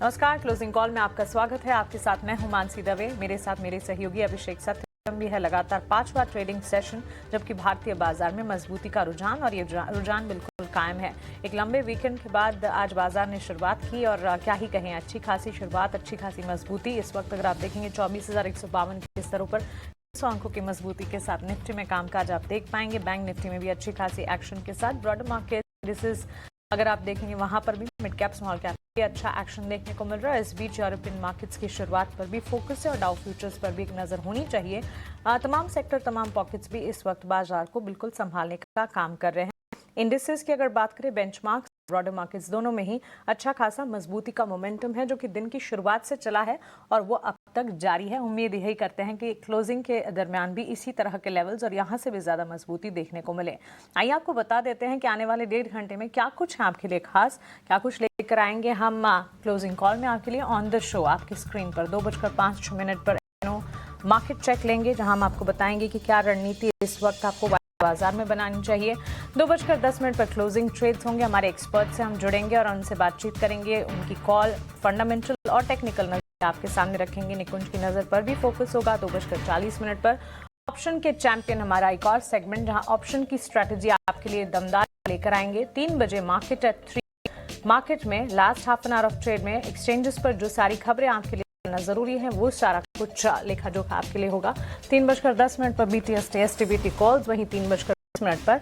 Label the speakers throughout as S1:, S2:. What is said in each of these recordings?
S1: नमस्कार, closing call में आपका स्वागत है। आपके साथ मैं हूं मानसी दवे, मेरे साथ मेरे सहयोगी अभिषेक सत्यम भी है। लगातार 5वां ट्रेडिंग सेशन, जबकि भारतीय बाजार में मजबूती का रुझान और ये रुझान बिल्कुल कायम है। एक लंबे वीकेंड के बाद आज बाजार ने शुरुआत की और क्या ही कहें, अच्छी खासी शुरुआत, अच्छी खासी मजबूती। इस वक्त अगर आप देखेंगे 24,152 के स्तरों पर 100 अंकों की मजबूती के साथ निफ्टी में कामकाज आप देख पाएंगे। बैंक निफ्टी में भी अच्छी खासी एक्शन के साथ ब्रॉडर मार्केट इंडिसेस अगर आप देखेंगे वहां पर भी मिड कैप स्मॉल कैप अच्छा एक्शन देखने को मिल रहा है। इस बीच यूरोपियन मार्केट्स की शुरुआत पर भी फोकस है और डाउ फ्यूचर्स पर भी एक नजर होनी चाहिए। तमाम सेक्टर, तमाम पॉकेट्स भी इस वक्त बाजार को बिल्कुल संभालने का काम कर रहे हैं। इंडिसेस की अगर बात करें, बेंचमार्क्स, ब्रॉडर मार्केट्स दोनों में ही अच्छा खासा मजबूती का मोमेंटम है, जो कि दिन की शुरुआत से चला है और वो अब तक जारी है। उम्मीद यही करते हैं कि क्लोजिंग के दरमियान भी इसी तरह के लेवल्स और यहाँ से भी ज्यादा मजबूती देखने को मिले। आइए आपको बता देते हैं कि आने वाले 1.5 घंटे में क्या कुछ है आपके लिए खास, क्या कुछ लेकर आएंगे हम क्लोजिंग कॉल में आपके लिए ऑन द शो। आपकी स्क्रीन पर 2:05 पर मार्केट चेक लेंगे, जहां हम आपको बताएंगे कि क्या रणनीति इस वक्त आपको बाजार में बनानी चाहिए। 2:10 पर क्लोजिंग ट्रेड्स होंगे। हमारे एक्सपर्ट से हम जुड़ेंगे और उनसे बातचीत करेंगे। उनकी कॉल, फंडामेंटल और टेक्निकल नजर आपके सामने रखेंगे। निकुंज की नजर पर भी फोकस होगा। 2:40 पर ऑप्शन के चैंपियन हमारा एक और सेगमेंट, जहां ऑप्शन की स्ट्रैटेजी आपके लिए दमदार लेकर आएंगे। 3 बजे मार्केट एट 3 मार्केट में last half an hour of trade में एक्सचेंजेस पर जो सारी खबरें आपके लिए जरूरी है वो सारा कुछ लेखा जोखा आपके लिए होगा। 3:10 पर BTS STBT कॉल्स, वहीं 3:10 पर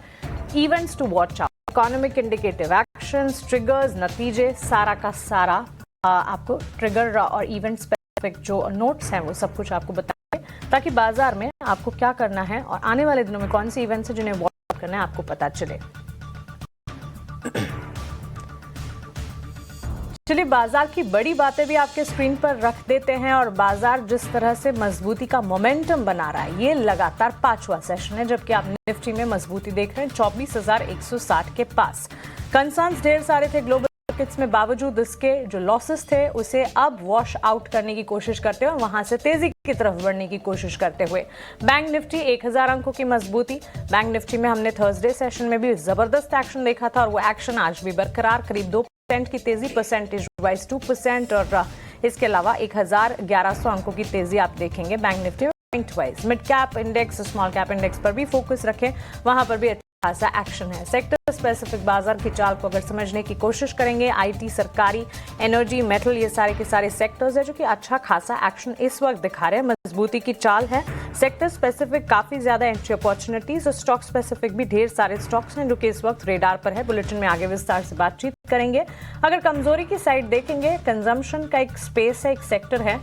S1: events to watch out, economic indicative actions, triggers, नतीजे, सारा का सारा आपको ट्रिगर और इवेंट स्पेसिफिक जो नोट्स हैं वो सब कुछ आपको बताएंगे, ताकि बाजार में आपको क्या करना है और आने वाले दिनों में कौन सी इवेंट्स है जिन्हें वॉच आउट करना है आपको पता चले। चलिए बाजार की बड़ी बातें भी आपके स्क्रीन पर रख देते हैं। और बाजार जिस तरह से मजबूती का मोमेंटम बना रहा है, ये लगातार 5वां सेशन है, जबकि आप निफ्टी में मजबूती देख रहे हैं 24,160 के पास। कंसर्न्स ढेर सारे थे ग्लोबल मार्केट्स में, बावजूद इसके जो लॉसेस थे उसे अब वॉश आउट करने की कोशिश करते हुए वहां से तेजी की तरफ बढ़ने की कोशिश करते हुए बैंक निफ्टी 1000 अंकों की मजबूती। बैंक निफ्टी में हमने थर्सडे सेशन में भी जबरदस्त एक्शन देखा था और वो एक्शन आज भी बरकरार, करीब 2% की तेजी, परसेंटेज वाइज 2%। और इसके अलावा 1111 अंकों की तेजी आप देखेंगे बैंक निफ्टी में point wise. Mid cap index, small cap index पर भी फोकस रखें, वहां पर भी खासा एक्शन है। सेक्टर स्पेसिफिक बाजार की चाल को अगर समझने की कोशिश करेंगे, आईटी, सरकारी, एनर्जी, मेटल, ये सारे के सारे सेक्टर्स है जो कि अच्छा खासा एक्शन इस वक्त दिखा रहे हैं। मजबूती की चाल है। सेक्टर स्पेसिफिक काफी ज्यादा एंट्री अपॉर्चुनिटीज और स्टॉक स्पेसिफिक भी ढेर सारे स्टॉक्स हैं जो कि इस वक्त रेडार पर है। बुलेटिन में आगे विस्तार से बातचीत करेंगे। अगर कमजोरी की साइड देखेंगे, कंजम्पशन का एक स्पेस है, एक सेक्टर है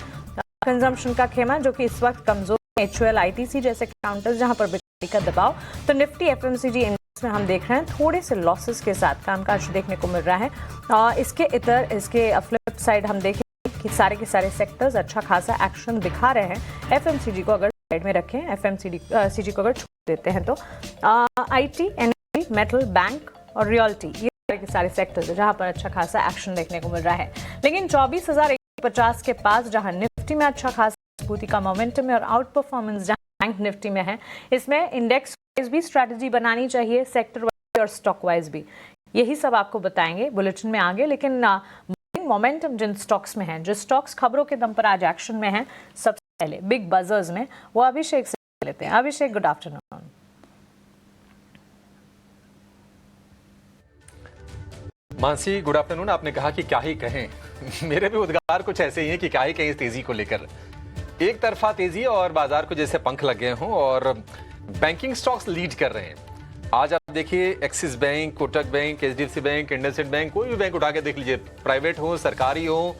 S1: कंजम्पशन का खेमा जो कि इस वक्त कमजोर, HUL, ITC जैसे काउंटर्स जहां पर का दबाव। तो निफ्टी FMCG इंडेक्स में हम देख रहे हैं थोड़े से लॉसेस के साथ कामकाज देखने को मिल रहा है। इसके फ्लिप साइड हम देखें कि सारे के सारे सेक्टर्स अच्छा खासा एक्शन दिखा रहे हैं। FMCG को अगर साइड में रखें, FMCG को अगर छोड़ देते हैं तो IT, एनर्जी, मेटल, बैंक और रियल्टी, ये सारे के सारे सेक्टर्स है जहां पर अच्छा खासा एक्शन देखने को मिल रहा है। लेकिन 24,150 के पास जहां निफ्टी में अच्छा खासा मजबूती का मोमेंटम है और आउट परफॉर्मेंस बैंक निफ्टी में है, इसमें इंडेक्स वाइज भी स्ट्रैटेजी बनानी चाहिए, सेक्टर वाइज और स्टॉक वाइज भी। यही सब आपको बताएंगे बुलेटिन में आगे। लेकिन मोमेंटम जिन स्टॉक्स में है, जो स्टॉक्स खबरों के दम पर आज एक्शन में है, सबसे पहले बिग बजर्स में, वो अभिषेक से लेते हैं। Abhishek, good afternoon.
S2: Mansi, good afternoon. आपने कहा कि क्या ही कहें, मेरे भी उद्गार कुछ ऐसे ही हैं कि क्या ही कहें इस तेजी को लेकर। एक तरफा तेजी और बाजार को जैसे पंख लग गए हों और बैंकिंग स्टॉक्स लीड कर रहे हैं। आज आप देखिए axis bank, Kotak bank, HDFC bank, IndusInd bank, कोई भी बैंक उठा के देख लीजिए, प्राइवेट हो, सरकारी हो,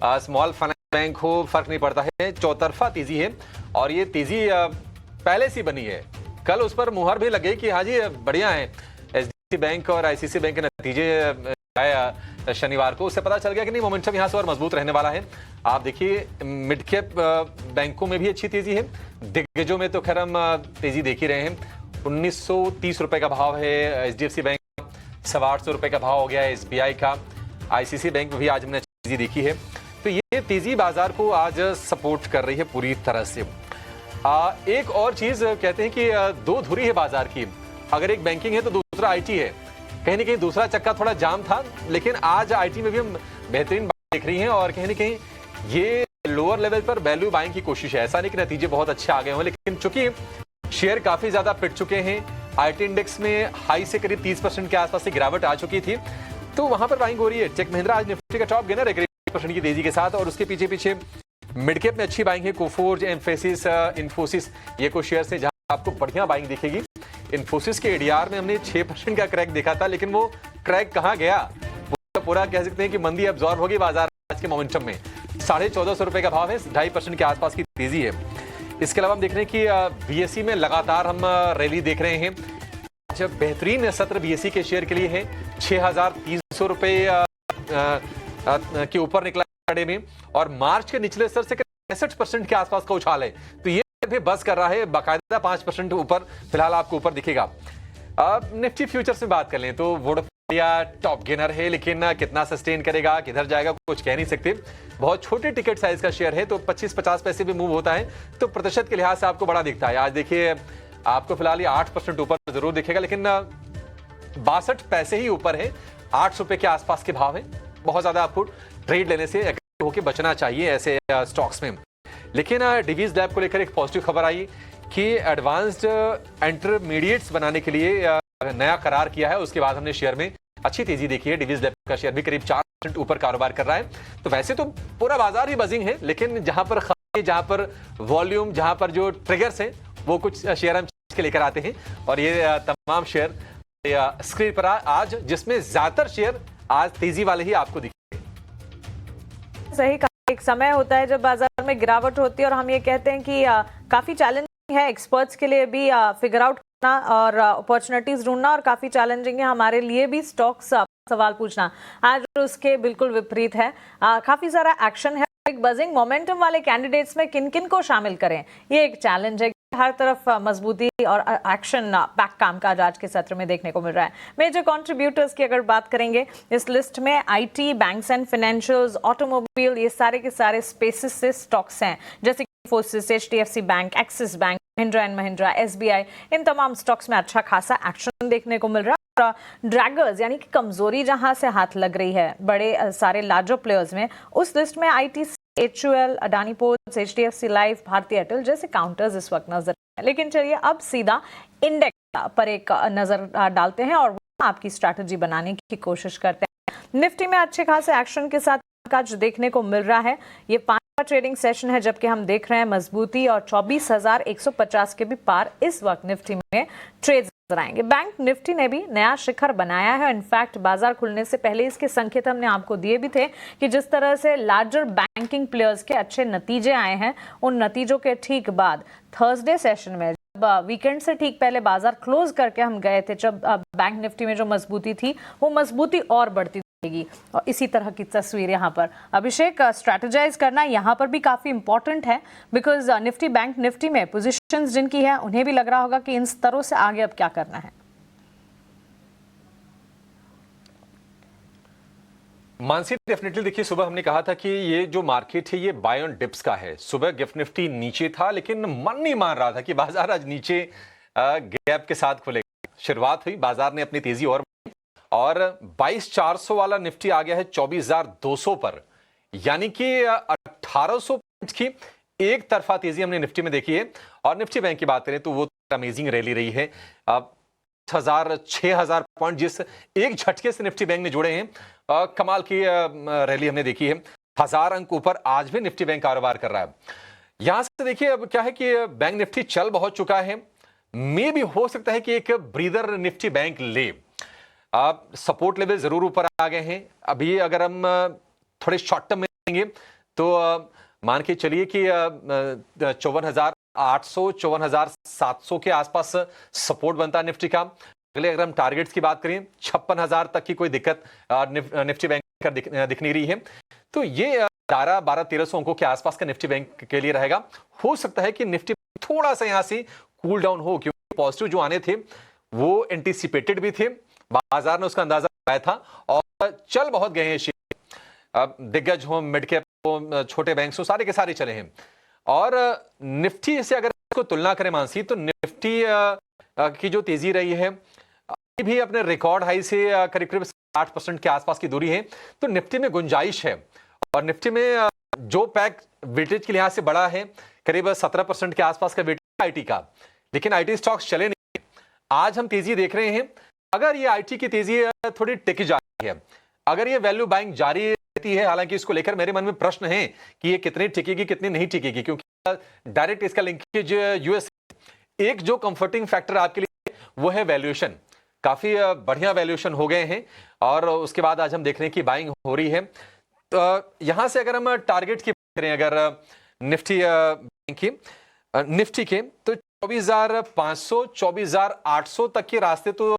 S2: स्मॉल फाइनेंस बैंक हो, फर्क नहीं पड़ता है, चौतरफा तेजी है। और ये तेजी पहले से बनी है। कल उस पर मुहर भी लगे कि हाँ जी बढ़िया है। HDFC बैंक और ICICI बैंक के नतीजे आया शनिवार को, उससे पता चल गया कि नहीं, मोमेंटम यहाँ से और मजबूत रहने वाला है। आप देखिए मिड कैप बैंकों में भी अच्छी तेजी है, दिग्गजों में तो खैर हम तेजी देख ही रहे हैं। 1930 रुपए का भाव है HDFC बैंक, 825 रुपए का भाव हो गया है SBI का। ICICI बैंक में भी आज हमने तेजी देखी है। तो ये तेजी बाजार को आज सपोर्ट कर रही है पूरी तरह से। एक और चीज कहते हैं कि दो धुरी है बाजार की, अगर एक बैंकिंग है तो दूसरा IT है। कहीं ना कहीं दूसरा चक्का थोड़ा जाम था, लेकिन आज IT में भी हम बेहतरीन देख रही हैं और कहीं ना कहीं ये लोअर लेवल पर वैल्यू बाइंग की कोशिश है। ऐसा नहीं कि नतीजे बहुत अच्छे आ गए हों, लेकिन चूंकि शेयर काफी ज्यादा पिट चुके हैं, आईटी इंडेक्स में हाई से करीब 30% के आसपास से गिरावट आ चुकी थी, तो वहां पर बाइंग हो रही है। टेक महिंद्रा आज निफ्टी का टॉप गेनर है करीब 1% की तेजी के साथ, और उसके पीछे पीछे मिड कैप में अच्छी बाइंग है। कोफोर्ज, एम्फेसिस, इन्फोसिस, ये कुछ शेयर है जहां आपको बढ़िया बाइंग दिखेगी। इन्फोसिस के एडीआर में हमने 6% का क्रैक देखा था, लेकिन वो क्रैक कहां गया, वो पूरा कह सकते हैं कि मंदी अब्जॉर्ब होगी बाजार आज के मोमेंटम में। 1450 रुपए का भाव है, 2.5% के आसपास की तेजी है। इसके अलावा हम देख रहे हैं कि बीएसई में लगातार हम रैली देख रहे हैं। जब बेहतरीन सत्र बीएसई के शेयर के लिए है, 6300 रुपए के ऊपर निकला घंटे में, और मार्च के निचले स्तर से 65% के आसपास का उछाल है, तो ये भी बस कर रहा है। बाकायदा 5% ऊपर फिलहाल आपको ऊपर दिखेगा। अब निफ्टी फ्यूचर्स में बात कर लें तो वोडाफोन टॉप गेनर है, लेकिन कितना सस्टेन करेगा, किधर जाएगा, कुछ कह नहीं सकते। बहुत छोटे टिकट साइज का शेयर है, तो 25-50 पैसे भी मूव होता है, तो प्रतिशत के लिहाज से आपको बड़ा दिखता है। आज देखिए आपको फिलहाल ये 8% ऊपर जरूर दिखेगा, लेकिन 62 पैसे ही ऊपर है, 8 रुपए के आसपास के भाव है। बहुत ज्यादा आपको ट्रेड लेने से होके बचना चाहिए ऐसे स्टॉक्स में। लेकिन डिवीज लैब को लेकर एक पॉजिटिव खबर आई कि एडवांस्ड इंटरमीडिएट्स बनाने के लिए नया करार किया है। उसके बाद हमने शेयर में अच्छी तेजी देखी है। डिवीज लैब का शेयर भी करीब 4% ऊपर कारोबार कर रहा है। तो वैसे तो पूरा बाजार ही बजिंग है, लेकिन जहां पर खबरें, जहां पर वॉल्यूम, जहां पर जो ट्रिगर्स हैं, वो कुछ शेयर हम के लेकर आते हैं, और ये तमाम शेयर स्क्रीन पर आज, जिसमें ज्यादातर शेयर आज तेजी वाले ही आपको दिखे।
S1: सही कहा, एक समय होता है जब बाजार में गिरावट होती है और हम ये कहते हैं कि काफी चैलेंजिंग है एक्सपर्ट्स के लिए भी फिगर आउट करना और अपॉर्चुनिटीज ढूंढना, और काफी चैलेंजिंग है हमारे लिए भी स्टॉक्स सवाल पूछना। आज उसके बिल्कुल विपरीत है। काफी सारा एक्शन है। एक बजिंग मोमेंटम वाले कैंडिडेट्स में किन किन को शामिल करें, ये एक चैलेंज है। हर तरफ मजबूती और एक्शन पैक कामकाज आज के सत्र में देखने को मिल रहा है। मेजर कंट्रीब्यूटर्स की अगर बात करेंगे इस लिस्ट में, IT, banks and financials, automobile, ये सारे के सारे स्पेसेस से स्टॉक्स हैं, जैसे कि Infosys, HDFC bank, Axis bank, Mahindra and Mahindra, SBI. इन तमाम स्टॉक्स में अच्छा खासा एक्शन देखने को मिल रहा है। ड्रैगर्स यानी कि कमजोरी जहां से हाथ लग रही है बड़े सारे लार्जर प्लेयर्स में, उस लिस्ट में IT, HUL, Adani ports, HDFC life, Bharti Airtel जैसे काउंटर्स इस वक्त नजर है। लेकिन चलिए अब सीधा इंडेक्स पर एक नजर डालते हैं और आपकी स्ट्रैटेजी बनाने की कोशिश करते हैं। निफ्टी में अच्छे खासे एक्शन के साथ काज देखने को मिल रहा है। ये 5वां ट्रेडिंग सेशन है जबकि हम देख रहे हैं मजबूती, और 24,150 के भी पार इस वक्त निफ्टी में ट्रेड आएंगे। बैंक निफ्टी ने भी नया शिखर बनाया है। इनफैक्ट बाजार खुलने से पहले इसके संकेत हमने आपको दिए भी थे कि जिस तरह से लार्जर बैंकिंग प्लेयर्स के अच्छे नतीजे आए हैं, उन नतीजों के ठीक बाद थर्सडे सेशन में, जब वीकेंड से ठीक पहले बाजार क्लोज करके हम गए थे, जब बैंक निफ्टी में जो मजबूती थी वो मजबूती और बढ़ती रहेगी। और इसी तरह की तस्वीर यहाँ पर अभिषेक, स्ट्रैटेजाइज करना यहाँ पर भी काफी इंपॉर्टेंट है, बिकॉज निफ्टी, बैंक निफ्टी में पोजीशंस जिनकी है उन्हें भी लग रहा होगा कि इन स्तरों से आगे अब क्या करना है।
S2: मानसी, डेफिनेटली देखिए, सुबह हमने कहा था कि ये जो मार्केट है ये बाय ऑन डिप्स का है। सुबह गिफ्ट निफ्टी नीचे था, लेकिन मन नहीं मान रहा था कि बाजार आज नीचे गैप के साथ खुलेगा। शुरुआत हुई, बाजार ने अपनी तेजी और 22,400 वाला निफ्टी आ गया है 24,200 पर, यानी कि 1,800 पॉइंट की एक तरफा तेजी हमने निफ्टी में देखी है। और निफ्टी बैंक की बात करें तो वो अमेजिंग रैली रही है। 6,000 पॉइंट जिस एक झटके से निफ्टी बैंक ने जोड़े हैं, कमाल की रैली हमने देखी है। 1000 अंक ऊपर आज भी निफ्टी बैंक कारोबार कर रहा है। यहां से देखिए अब क्या है कि बैंक निफ्टी चल बहुत चुका है, मे भी हो सकता है कि एक ब्रीदर निफ्टी बैंक ले। सपोर्ट लेवल जरूर ऊपर आ गए हैं। अभी अगर हम थोड़े शॉर्ट टर्म में देंगे तो मान के चलिए कि 54,800 54,700 के आसपास सपोर्ट बनता है निफ्टी का। अगले अगर हम टारगेट्स की बात करें, 56,000 तक की कोई दिक्कत निफ्टी बैंक का दिख नहीं रही है। तो ये 1200-1300 अंकों के आसपास का निफ्टी बैंक के लिए रहेगा। हो सकता है कि निफ्टी थोड़ा सा यहां से कूल डाउन हो, क्योंकि पॉजिटिव जो आने थे वो एंटीसिपेटेड भी थे, बाजार ने उसका अंदाजा लगाया था, और चल बहुत गए हैं शेयर। दिग्गज हो, मिड कैप हो, छोटे बैंक हो, सारे के सारे चले हैं। और निफ्टी से अगर इसको तुलना करें मानसी, तो निफ्टी की जो तेजी रही है अभी भी अपने रिकॉर्ड हाई से करीब 8% के आसपास की दूरी है। तो निफ्टी में गुंजाइश है, और निफ्टी में जो पैक वेटेज के लिहाज से बड़ा है, करीब 17% के आसपास का वेटेज आईटी का, लेकिन आईटी स्टॉक्स चले नहीं। आज हम तेजी देख रहे हैं। अगर ये आईटी की तेजी थोड़ी टिक जा रही है, अगर ये वैल्यू बाइंग जारी रहती है, हालांकि इसको लेकर मेरे मन में प्रश्न है कि ये कितनी टिकेगी कितनी नहीं टिकेगी, क्योंकि डायरेक्ट इसका लिंकेज यूएस। एक जो कंफर्टिंग फैक्टर आपके लिए वो है वैल्यूएशन। काफी बढ़िया वैल्यूएशन हो गए हैं और उसके बाद आज हम देख रहे हैं कि बाइंग हो रही है। तो यहां से अगर हम टारगेट की बात करें, अगर निफ्टी के तो 24,500 24,800 तक के रास्ते तो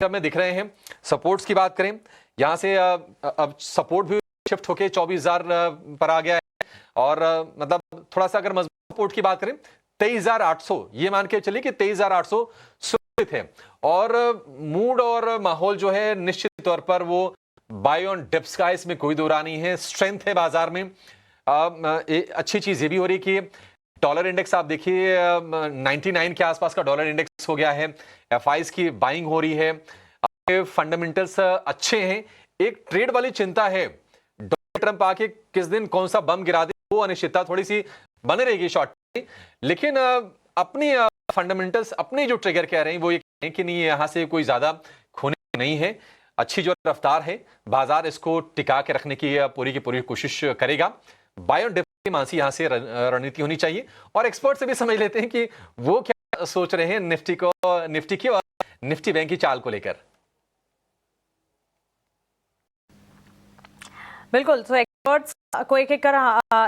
S2: में दिख रहे हैं। सपोर्ट्स की बात करें, यहां से अब सपोर्ट भी शिफ्ट होके 24,000 पर आ गया है और मतलब थोड़ा सा अगर मजबूत सपोर्ट की बात करें 23,800, ये मान के चलिए कि 23,800 सुरक्षित है। और मूड और माहौल जो है निश्चित तौर पर वो बाय ऑन डिप्स का, इसमें कोई दो राय नहीं है। स्ट्रेंथ है बाजार में। अच्छी चीज ये भी हो रही कि डॉलर इंडेक्स आप देखिए 99 के आसपास का डॉलर इंडेक्स हो गया है। एफआईज की बाइंग हो रही है। फंडामेंटल्स अच्छे हैं। एक ट्रेड वाली चिंता है, डोनाल्ड ट्रंप आके किस दिन कौन सा बम गिरा दे, वो अनिश्चितता थोड़ी सी बने रहेगी शॉर्ट में। लेकिन अपनी फंडामेंटल्स अपने जो ट्रिगर कह रहे हैं वो ये कह रहे हैं कि नहीं, यहां से कोई ज्यादा खोने नहीं है। अच्छी जो रफ्तार है, बाजार इसको टिका के रखने की पूरी कोशिश करेगा। बायो डिप की मानसी यहां से रणनीति होनी चाहिए। और एक्सपर्ट से भी समझ लेते हैं कि वो क्या सोच रहे हैं निफ्टी की और निफ्टी बैंक की चाल को लेकर।
S1: बिल्कुल, तो एक्सपर्ट्स को एक एक कर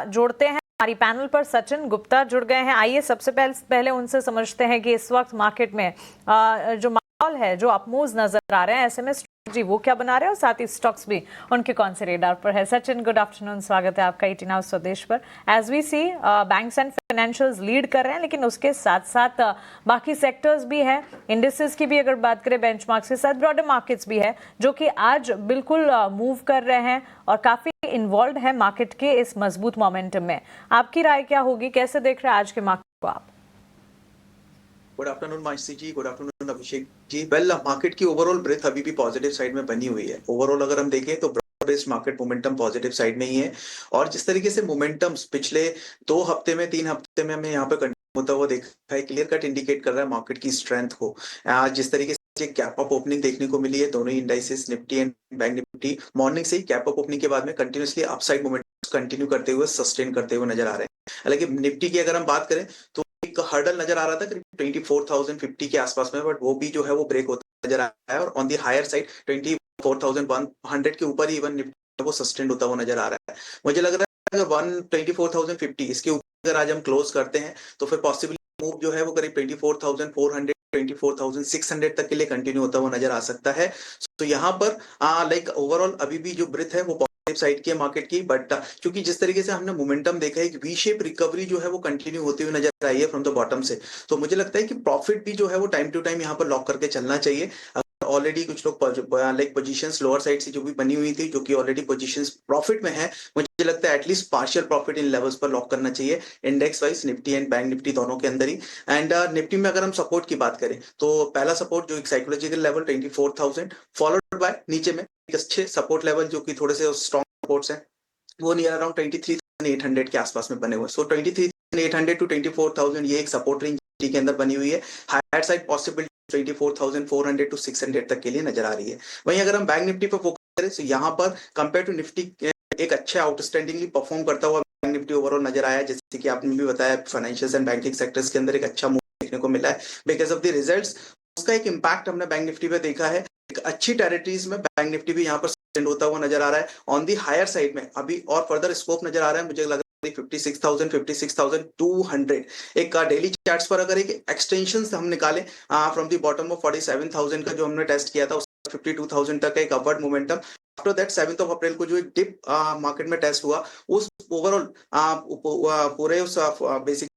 S1: जोड़ते हैं। हमारी पैनल पर सचिन गुप्ता जुड़ गए हैं। आइए सबसे पहले उनसे समझते हैं कि इस वक्त मार्केट में जो माहौल है, जो अपमूव्स नजर आ रहे हैं, ऐसे में जी वो क्या बना रहे हैं और साथ ही स्टॉक्स भी उनके कौन से रेडार पर है। सचिन, गुड आफ्टरनून, स्वागत है आपका ET नाउ स्वदेश पर। As we see banks and financials lead कर रहे हैं, लेकिन उसके साथ साथ बाकी सेक्टर्स भी है। इंडिसेस की भी अगर बात करें, बेंचमार्क्स के साथ ब्रॉडर मार्केट्स भी है जो कि आज बिल्कुल मूव कर रहे हैं और काफी इन्वॉल्व है मार्केट के इस मजबूत मोमेंटम में। आपकी राय क्या होगी, कैसे देख रहे हैं आज के मार्केट को आप?
S3: गुड आफ्टरनून मानसी जी, good afternoon Abhishek ji. Well, market की ओवरऑल ब्रेथ अभी भी पॉजिटिव साइड में बनी हुई है। ओवरऑल अगर हम देखें तो based market momentum positive side में ही है। और जिस तरीके से मोमेंटम्स पिछले 2 हफ्ते में 3 हफ्ते में हमें यहाँ पे कंटिन्यू होता हुआ देखा है, क्लियर कट इंडिकेट कर रहा है मार्केट की स्ट्रेंथ को। जिस तरीके से गैप अप ओपनिंग देखने को मिली है, दोनों indices Nifty and bank Nifty morning से ही गैप अप ओपनिंग के बाद में कंटिन्यूसली अपसाइड मोमेंटम कंटिन्यू करते हुए सस्टेन करते हुए नजर आ रहे हैं। हालांकि निफ्टी की अगर हम बात करें तो एक हर्डल नजर आ रहा था करीब 24,050 के आसपास में, बट वो भी जो है वो ब्रेक होता नजर आया है और ऑन दी हायर साइड 24,100 के ऊपर ही इवन निफ्टी वो सस्टेन होता हुआ नजर आ रहा है। मुझे लग रहा है अगर 24,050 इसके ऊपर अगर आज हम क्लोज करते हैं तो फिर पॉसिबली मूव जो है वो करीब 24,400 24,600 तक के लिए कंटिन्यू होता हुआ नजर आ सकता है। तो यहाँ पर लाइक ओवरऑल अभी भी जो ब्रेथ है वो साइड की मार्केट की, बट क्योंकि जिस तरीके से हमने मोमेंटम देखा है, एक वी शेप रिकवरी जो है वो कंटिन्यू होती हुई नजर आई है फ्रॉम द बॉटम से। तो मुझे लगता है कि प्रॉफिट भी जो है वो टाइम टू टाइम यहाँ पर लॉक करके चलना चाहिए। ऑलरेडी कुछ लोग लाइक पोजीशंस लोअर साइड से जो भी बनी हुई थी, जो कि ऑलरेडी पोजीशंस प्रॉफिट में है, मुझे लगता है at least partial profit in levels पर लॉक करना चाहिए index wise, Nifty and bank Nifty दोनों के अंदर ही। एंड निफ्टी में अगर हम सपोर्ट की बात करें तो पहला सपोर्ट जो एक साइकोलॉजिकल लेवल 24,000 फॉलोड बाय नीचे में एक अच्छे सपोर्ट लेवल जो कि थोड़े से स्ट्रॉन्ग सपोर्ट्स हैं, वो नियर अराउंड 23,800 के आसपास में बने हुए। सो 23,800 टू 24,000 ये एक सपोर्ट रेंज के अंदर बनी हुई है। हायर साइड पॉसिबिलिटी 24,400 टू 600 तक के लिए नजर आ रही है। वहीं अगर हम बैंक निफ्टी पर फोकस करें तो यहाँ पर कंपेयर टू निफ्टी एक अच्छा आउटस्टैंडिंगली परफॉर्म करता हुआ बैंक निफ्टी ओवरऑल नजर आया। जैसे कि आपने भी बताया, फाइनेंशियल एंड बैंकिंग सेक्टर्स के अंदर एक अच्छा मूव देखने को मिला है बिकॉज ऑफ द रिजल्ट्स। उसका एक इम्पैक्ट हमने बैंक निफ्टी पे देखा है। एक अच्छी टेरिटरीज में बैंक निफ्टी भी यहाँ पर होता हुआ नजर आ रहा है। ऑन दी हायर साइड में अभी और फर्दर स्कोप नजर आ रहा है। मुझे लग रहा है 56,000 56,200 एक डेली चार्ट्स पर अगर एक एक्सटेंशन हम निकालें फ्रॉम द बॉटम ऑफ 47,000 का जो हमने टेस्ट किया था 52,000 तक का एक अपवर्ड मोमेंटम। आफ्टर दैट 7 अप्रैल को जो एक डिप मार्केट में टेस्ट हुआ, उस ओवरऑल पूरे उस बेसिक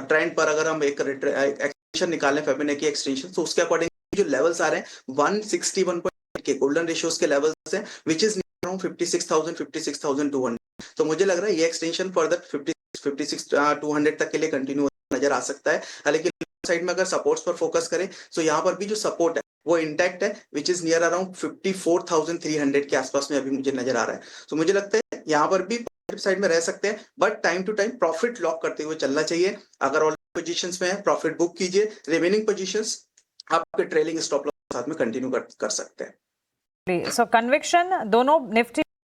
S3: ट्रेंड पर अगर हम एक एक्सटेंशन निकालें फिबोनाची एक्सटेंशन, तो उसके अकॉर्डिंग जो लेवल्स आ रहे हैं 161 के गोल्डन रेशियोज के लेवल्स हैं, विच इज अराउंड 56,000 56,200। तो मुझे लग रहा है ये एक्सटेंशन फर्दर 56,200 तक के लिए कंटिन्यू नजर आ सकता है। हालांकि साइड में अगर सपोर्ट्स पर फोकस करें तो यहाँ पर भी जो सपोर्ट है वो इंटैक्ट है, विच इज नियर अराउंड 54,300 के आसपास में अभी मुझे नजर आ रहा है। तो मुझे लगता है यहाँ पर भी पॉजिटिव साइड में रह सकते हैं, but time to time profit lock करते हुए चलना चाहिए। अगर ऑल पोजीशंस में है प्रॉफिट बुक कीजिए, रिमेनिंग पोजीशंस आपके ट्रेलिंग स्टॉप लॉस के साथ में कंटिन्यू कर सकते हैं।
S1: सो कन्विक्शन दोनों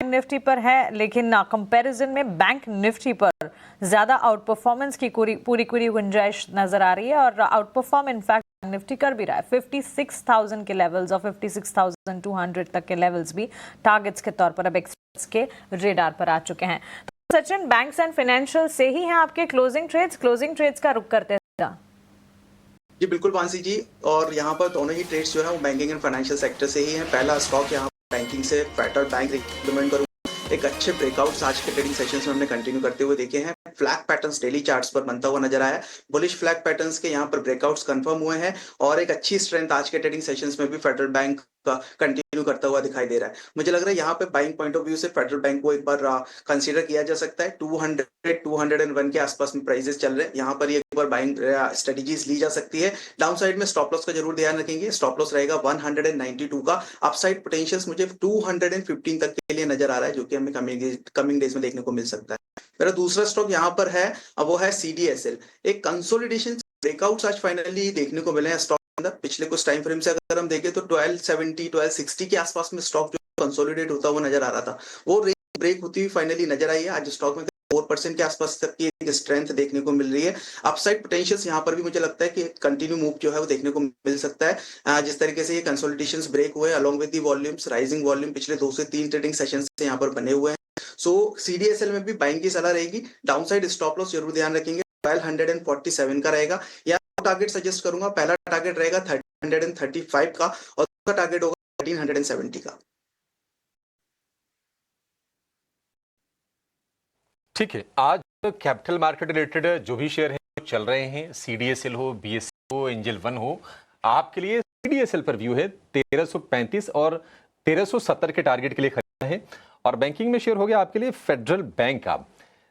S1: निफ्टी पर है, लेकिन कंपैरिजन में बैंक निफ्टी पर ज्यादा आउट परफॉर्मेंस की पूरी गुंजाइश नजर आ रही है और आउट परफॉर्म इनफैक्ट निफ्टी कर भी रहा है। 56,000 के लेवल्स और 56,200 तक के लेवल्स भी टारगेट्स के तौर पर अब एक्सपर्ट्स के रेडार पर आ चुके हैं। तो सचिन, बैंक्स एंड फाइनेंशियल से ही हैं आपके क्लोजिंग ट्रेड्स का रुख करते हैं?
S3: जी बिल्कुल मानसी जी, और यहाँ पर दोनों ही ट्रेड्स जो है वो बैंकिंग एंड फाइनेंशियल सेक्टर से ही हैं। पहला स्टॉक यहाँ बैंकिंग से फेडरल बैंक रिकमेंड करूंगा। एक अच्छे ब्रेकआउट्स आज के ट्रेडिंग सेशंस में हमने कंटिन्यू करते हुए देखे हैं। फ्लैग पैटर्न्स डेली चार्ट्स पर बनता हुआ नजर आया है। बुलिश फ्लैग पैटर्न्स के यहाँ पर ब्रेकआउट्स कंफर्म हुए हैं और एक अच्छी स्ट्रेंथ आज के ट्रेडिंग सेशंस में भी फेडरल बैंक का कंटिन्यू करता हुआ दिखाई दे रहा है। मुझे लग रहा है यहाँ पे बाइंग पॉइंट ऑफ व्यू से फेडरल बैंक को एक बार कंसीडर किया जा सकता है। 200-201 के आसपास में प्राइसेस चल रहे हैं, यहाँ पर एक बार बाइंग स्ट्रेटेजीज ली जा सकती है। डाउन साइड में स्टॉप लॉस का जरूर ध्यान रखेंगे। स्टॉप लॉस रहेगा 192 का। अपसाइड पोटेंशियल्स मुझे 215 तक के लिए नजर आ रहा है, जो कि हमें कमिंग डेज में देखने को मिल सकता है। मेरा दूसरा स्टॉक यहाँ पर है, वो है CDSL। एक कंसोलिडेशन ब्रेकआउट्स आज फाइनली देखने को मिले हैं स्टॉक अंदर। पिछले कुछ टाइम फ्रेम से अगर हम देखें तो 1270-1260 के आसपास में स्टॉक जो कंसोलिडेट होता हुआ नजर आ रहा था, वो रेंज ब्रेक होती हुई फाइनली नजर आई है। आज स्टॉक में 4% के आसपास तक की स्ट्रेंथ देखने को मिल रही है। अपसाइड पोटेंशियल्स यहाँ पर भी मुझे लगता है कि कंटिन्यू मूव जो है वो देखने को मिल सकता है। जिस तरीके से ये कंसोलिडेशंस ब्रेक हुए along with the volumes, rising volume पिछले 2 से 3 ट्रेडिंग सेशन से यहाँ पर बने हुए हैं। सो CDSL में भी बाइंग की सलाह रहेगी। डाउन साइड स्टॉप लॉस जरूर ध्यान रखेंगे, 1247 का रहेगा। या टारगेट सजेस्ट करूंगा, पहला टारगेट रहेगा 1335 का और दूसरा टारगेट होगा 1370 का।
S2: ठीक है, आज कैपिटल मार्केट रिलेटेड जो भी शेयर हैं चल रहे हैं, CDSL हो, BSE हो, एंजल वन हो, आपके लिए CDSL पर व्यू है 1335 और 1370 के टारगेट के लिए खड़ा है। और बैंकिंग में शेयर हो गया आपके लिए फेडरल बैंक का।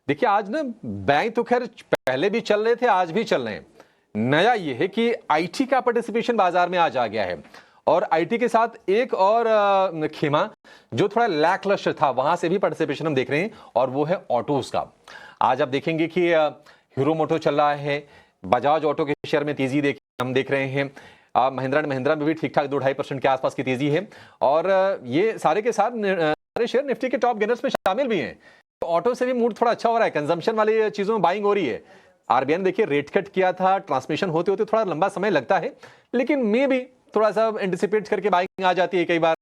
S2: देखिए आज ना बैंक तो खैर पहले भी चल रहे थे, आज भी चल रहे हैं। नया ये है कि IT का पार्टिसिपेशन बाजार में आज आ गया है और IT के साथ एक और खेमा जो थोड़ा लैकलस्टर था, वहां से भी पार्टिसिपेशन हम देख रहे हैं और वो है ऑटोज का। आज आप देखेंगे कि हीरो मोटो चल रहा है, बजाज ऑटो के शेयर में तेजी हम देख रहे हैं। महिंद्रा एंड महिंद्रा में भी ठीक ठाक 2-2.5% के आसपास की तेजी है और ये सारे के सारे शेयर निफ्टी के टॉप गेनर्स में शामिल भी हैं। तो ऑटो से भी मूड थोड़ा अच्छा हो रहा है, कंजम्पशन वाली चीजों में बाइंग हो रही है। RBI ने देखिए रेट कट किया था, ट्रांसमिशन होते होते थोड़ा लंबा समय लगता है, लेकिन मे भी थोड़ा सा एंटिसिपेट करके बाइंग आ जाती है कई बार।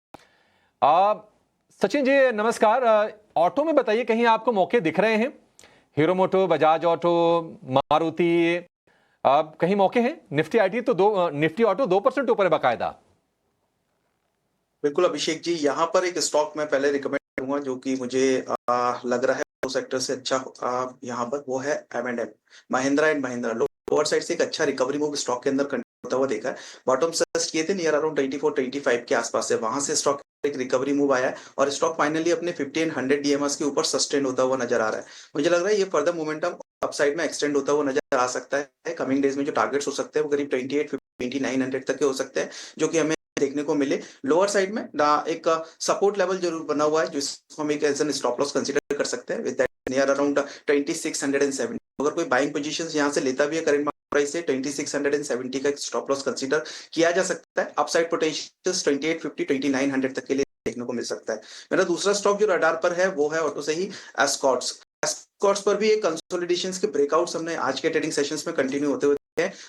S2: सचिन जी नमस्कार, ऑटो में बताइए कहीं आपको मौके दिख रहे हैं? हीरो मोटो, बजाज ऑटो, मारुति, कहीं मौके हैं? निफ्टी ऑटो 2% ऊपर है बाकायदा।
S3: बिल्कुल अभिषेक जी, यहाँ पर एक स्टॉक मैं पहले रिकमेंड करूंगा जो कि मुझे लग रहा है सेक्टर से अच्छा यहाँ पर, वो है M&M, Mahindra and Mahindra. Lower side से एक अच्छा रिकवरी मूव स्टॉक के अंदर होता हुआ देखा है। बॉटम सजेस्ट किए थे नियर अराउंड 24-25 के आसपास से, वहां से स्टॉक एक रिकवरी मूव आया है और स्टॉक फाइनली अपने 50 एंड 100 DMS के ऊपर सस्टेन होता हुआ नजर आ रहा है। मुझे लग रहा है ये फर्दर मोमेंटम अपसाइड में एक्सटेंड होता हुआ नजर आ सकता है। कमिंग डेज में जो टारगेट्स हो सकते हैं वो करीब 28-2900 तक के हो सकते हैं, जो कि हमें देखने को मिले। लोअर साइड में एक सपोर्ट लेवल जरूर बना हुआ है जिसको हम एक as an stop loss consider कर सकते हैं विद नियर अराउंड 2670। अगर कोई बाइंग पोजीशंस यहां से लेता भी है करंट प्राइस से, 2670 का स्टॉप लॉस कंसीडर किया जा सकता है। अपसाइड पोटेंशियल 2850-2900 तक के लिए देखने को मिल सकता है। मेरा दूसरा स्टॉक जो रडार पर है वो है ऑटो से ही एस्कॉर्ट्स पर भी एक कंसोलिडेशंस के ब्रेकआउट्स हमने आज के ट्रेडिंग सेशंस में कंटिन्यू होते हुए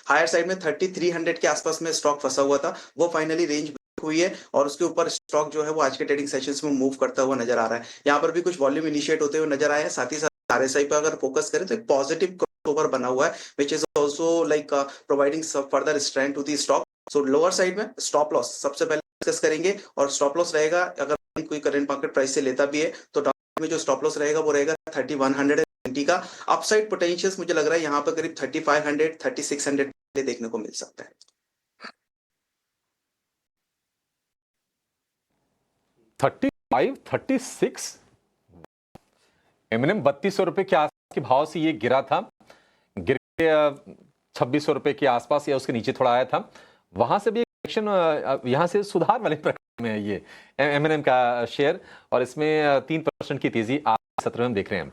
S3: हायर साइड में 3300 के आसपास में स्टॉक फंसा हुआ था, वो फाइनली रेंज ब्रेक हुई है और उसके ऊपर स्टॉक जो है वो आज के ट्रेडिंग सेशंस में मूव करता हुआ नजर आ रहा है। यहाँ पर भी कुछ वॉल्यूम इनिशिएट होते हुए नजर आए हैं। साथ ही साथ RSI पर अगर फोकस करें तो एक पॉजिटिव क्रॉसओवर बना हुआ है which is also like providing some further strength to the stock. So lower side में स्टॉप लॉस सबसे पहले डिस्कस करेंगे और स्टॉप लॉस रहेगा, अगर कोई करंट मार्केट प्राइस से लेता भी है तो डाउन में जो स्टॉप लॉस रहेगा वो रहेगा 3120 का। अपसाइड पोटेंशियल्स मुझे लग रहा है यहाँ पर करीब 3500-3600 देखने को मिल सकता है।
S2: 35-36 M&M 3200 रुपए के आसपास के भाव से ये गिरा था, गिर के 2600 रुपए के आसपास या उसके नीचे थोड़ा आया था, वहां से भी करेक्शन यहाँ से सुधार वाले प्रकार में है ये M&M का शेयर, और इसमें 3% की तेजी आज सत्र में देख रहे हैं।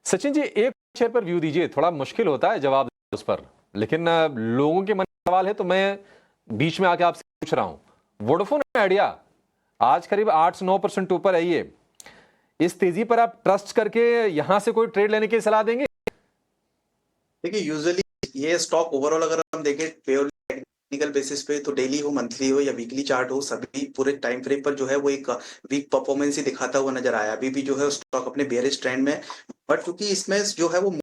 S2: सचिन जी, एक शेयर पर व्यू दीजिए, थोड़ा मुश्किल होता है जवाब उस पर, लेकिन लोगों के मन में सवाल है तो मैं बीच में आके आपसे पूछ रहा हूं। वोडाफोन आइडिया आज करीब 8 से 9% ऊपर है ये, इस तेजी पर आप ट्रस्ट करके यहां से कोई ट्रेड लेने की सलाह देंगे?
S3: देखिए, यूजुअली ये स्टॉक ओवरऑल अगर हम देखें प्योरली टेक्निकल बेसिस पे, तो डेली हो, मंथली हो या वीकली चार्ट हो, सभी पूरे टाइम फ्रेम पर जो है वो एक वीक परफॉर्मेंस ही दिखाता हुआ नजर आया। अभी भी जो है स्टॉक अपने बेयरिश ट्रेंड में, बट क्योंकि इसमें जो है वो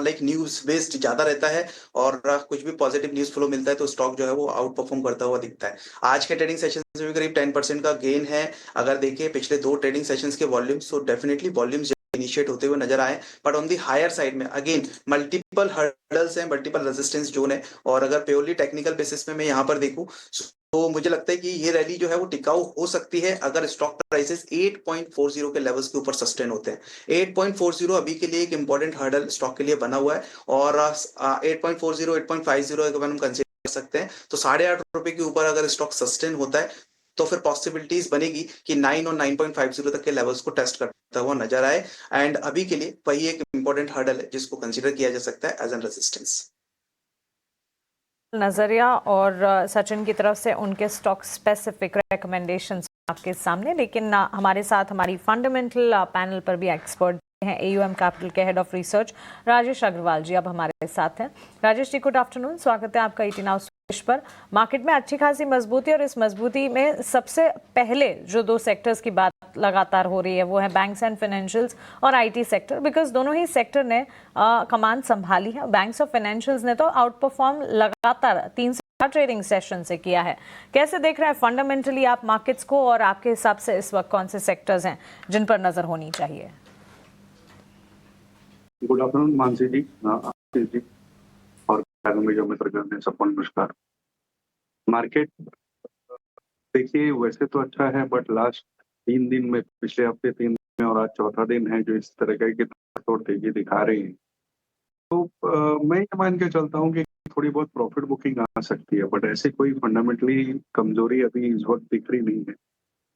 S3: लाइक न्यूज बेस्ड ज्यादा रहता है और कुछ भी पॉजिटिव न्यूज फ्लो मिलता है तो स्टॉक जो है वो आउट परफॉर्म करता हुआ दिखता है। आज के ट्रेडिंग सेशन में भी करीब 10% का गेन है। अगर देखिए पिछले 2 ट्रेडिंग सेशंस के वॉल्यूम्स, तो डेफिनेटली वॉल्यूम्स इनिशिएट होते हुए नजर आए, but on the higher side में अगेन मल्टीपल हर्डल्स हैं, मल्टीपल रेजिस्टेंस जोन है। और अगर प्योरली टेक्निकल बेसिस में मैं यहाँ पर देखूं तो मुझे लगता है कि ये रैली जो है वो टिकाऊ हो सकती है अगर स्टॉक प्राइसेस 8.40 के लेवल्स के ऊपर सस्टेन होते हैं। 8.40 अभी के लिए एक इंपॉर्टेंट हर्डल स्टॉक के लिए बना हुआ है, और 8.40 8.50 अगर हम कंसीडर कर सकते हैं तो ₹8.5 के ऊपर अगर स्टॉक सस्टेन होता है तो फिर पॉसिबिलिटीज बनेगी कि 9 और 9.50 तक के लेवल्स को टेस्ट करता हुआ नजर आए। एंड अभी के लिए वही एक इंपॉर्टेंट हर्डल है जिसको कंसीडर किया जा सकता है एज एन रेजिस्टेंस।
S1: नजरिया और सचिन की तरफ से उनके स्टॉक स्पेसिफिक रिकमेंडेशंस आपके सामने, लेकिन हमारे साथ हमारी फंडामेंटल पैनल पर भी एक्सपर्ट हैं AUM कैपिटल के head of research Rajesh Agarwal ji अब हमारे साथ हैं। राजेश जी, गुड आफ्टरनून, स्वागत है आपका ET नाउ स्विच पर। मार्केट में अच्छी खासी मजबूती, और इस मजबूती में सबसे पहले जो 2 सेक्टर्स की बात लगातार हो रही है वो है बैंक्स एंड फाइनेंशियल्स और IT सेक्टर, बिकॉज दोनों ही सेक्टर ने कमान संभाली है। बैंक्स और फाइनेंशियल्स ने तो आउट परफॉर्म लगातार 3 से 4 ट्रेडिंग सेशन से किया है। कैसे देख रहे हैं फंडामेंटली आप मार्केट्स को, और आपके हिसाब से इस वक्त कौन से सेक्टर्स हैं जिन पर नजर होनी चाहिए?
S4: गुड आफ्टरनून मानसी जी, आशीष जी और में जो मित्रगण हैं सबको नमस्कार। मार्केट देखिए वैसे तो अच्छा है, बट लास्ट 3 दिन में, पिछले हफ्ते 3 दिन में और आज चौथा दिन है जो इस तरह की तोड़ तेजी दिखा रही है। तो मैं ये मान के चलता हूँ कि थोड़ी बहुत प्रॉफिट बुकिंग आ सकती है, बट ऐसे कोई फंडामेंटली कमजोरी अभी इस वक्त दिख रही नहीं है।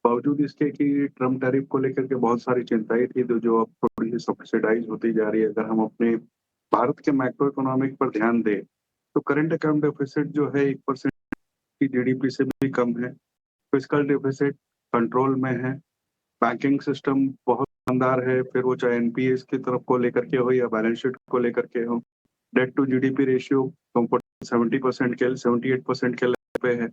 S4: बावजूद इसके कि ट्रम्प टैरिफ को लेकर के बहुत सारी चिंताएं थी जो अब थोड़ी सी सब्सिडाइज होती जा रही है। अगर हम अपने भारत के मैक्रो इकोनॉमिक पर ध्यान दें तो करंट अकाउंट डेफिसिट जो है 1% की GDP से भी कम है। फिस्कल डेफिसिट कंट्रोल में है। बैंकिंग सिस्टम बहुत शानदार है, फिर वो चाहे NPAs की तरफ को लेकर के हो या बैलेंस शीट को लेकर के हो। Debt to GDP ratio comfortable 70% के 78% के लेवल पे है,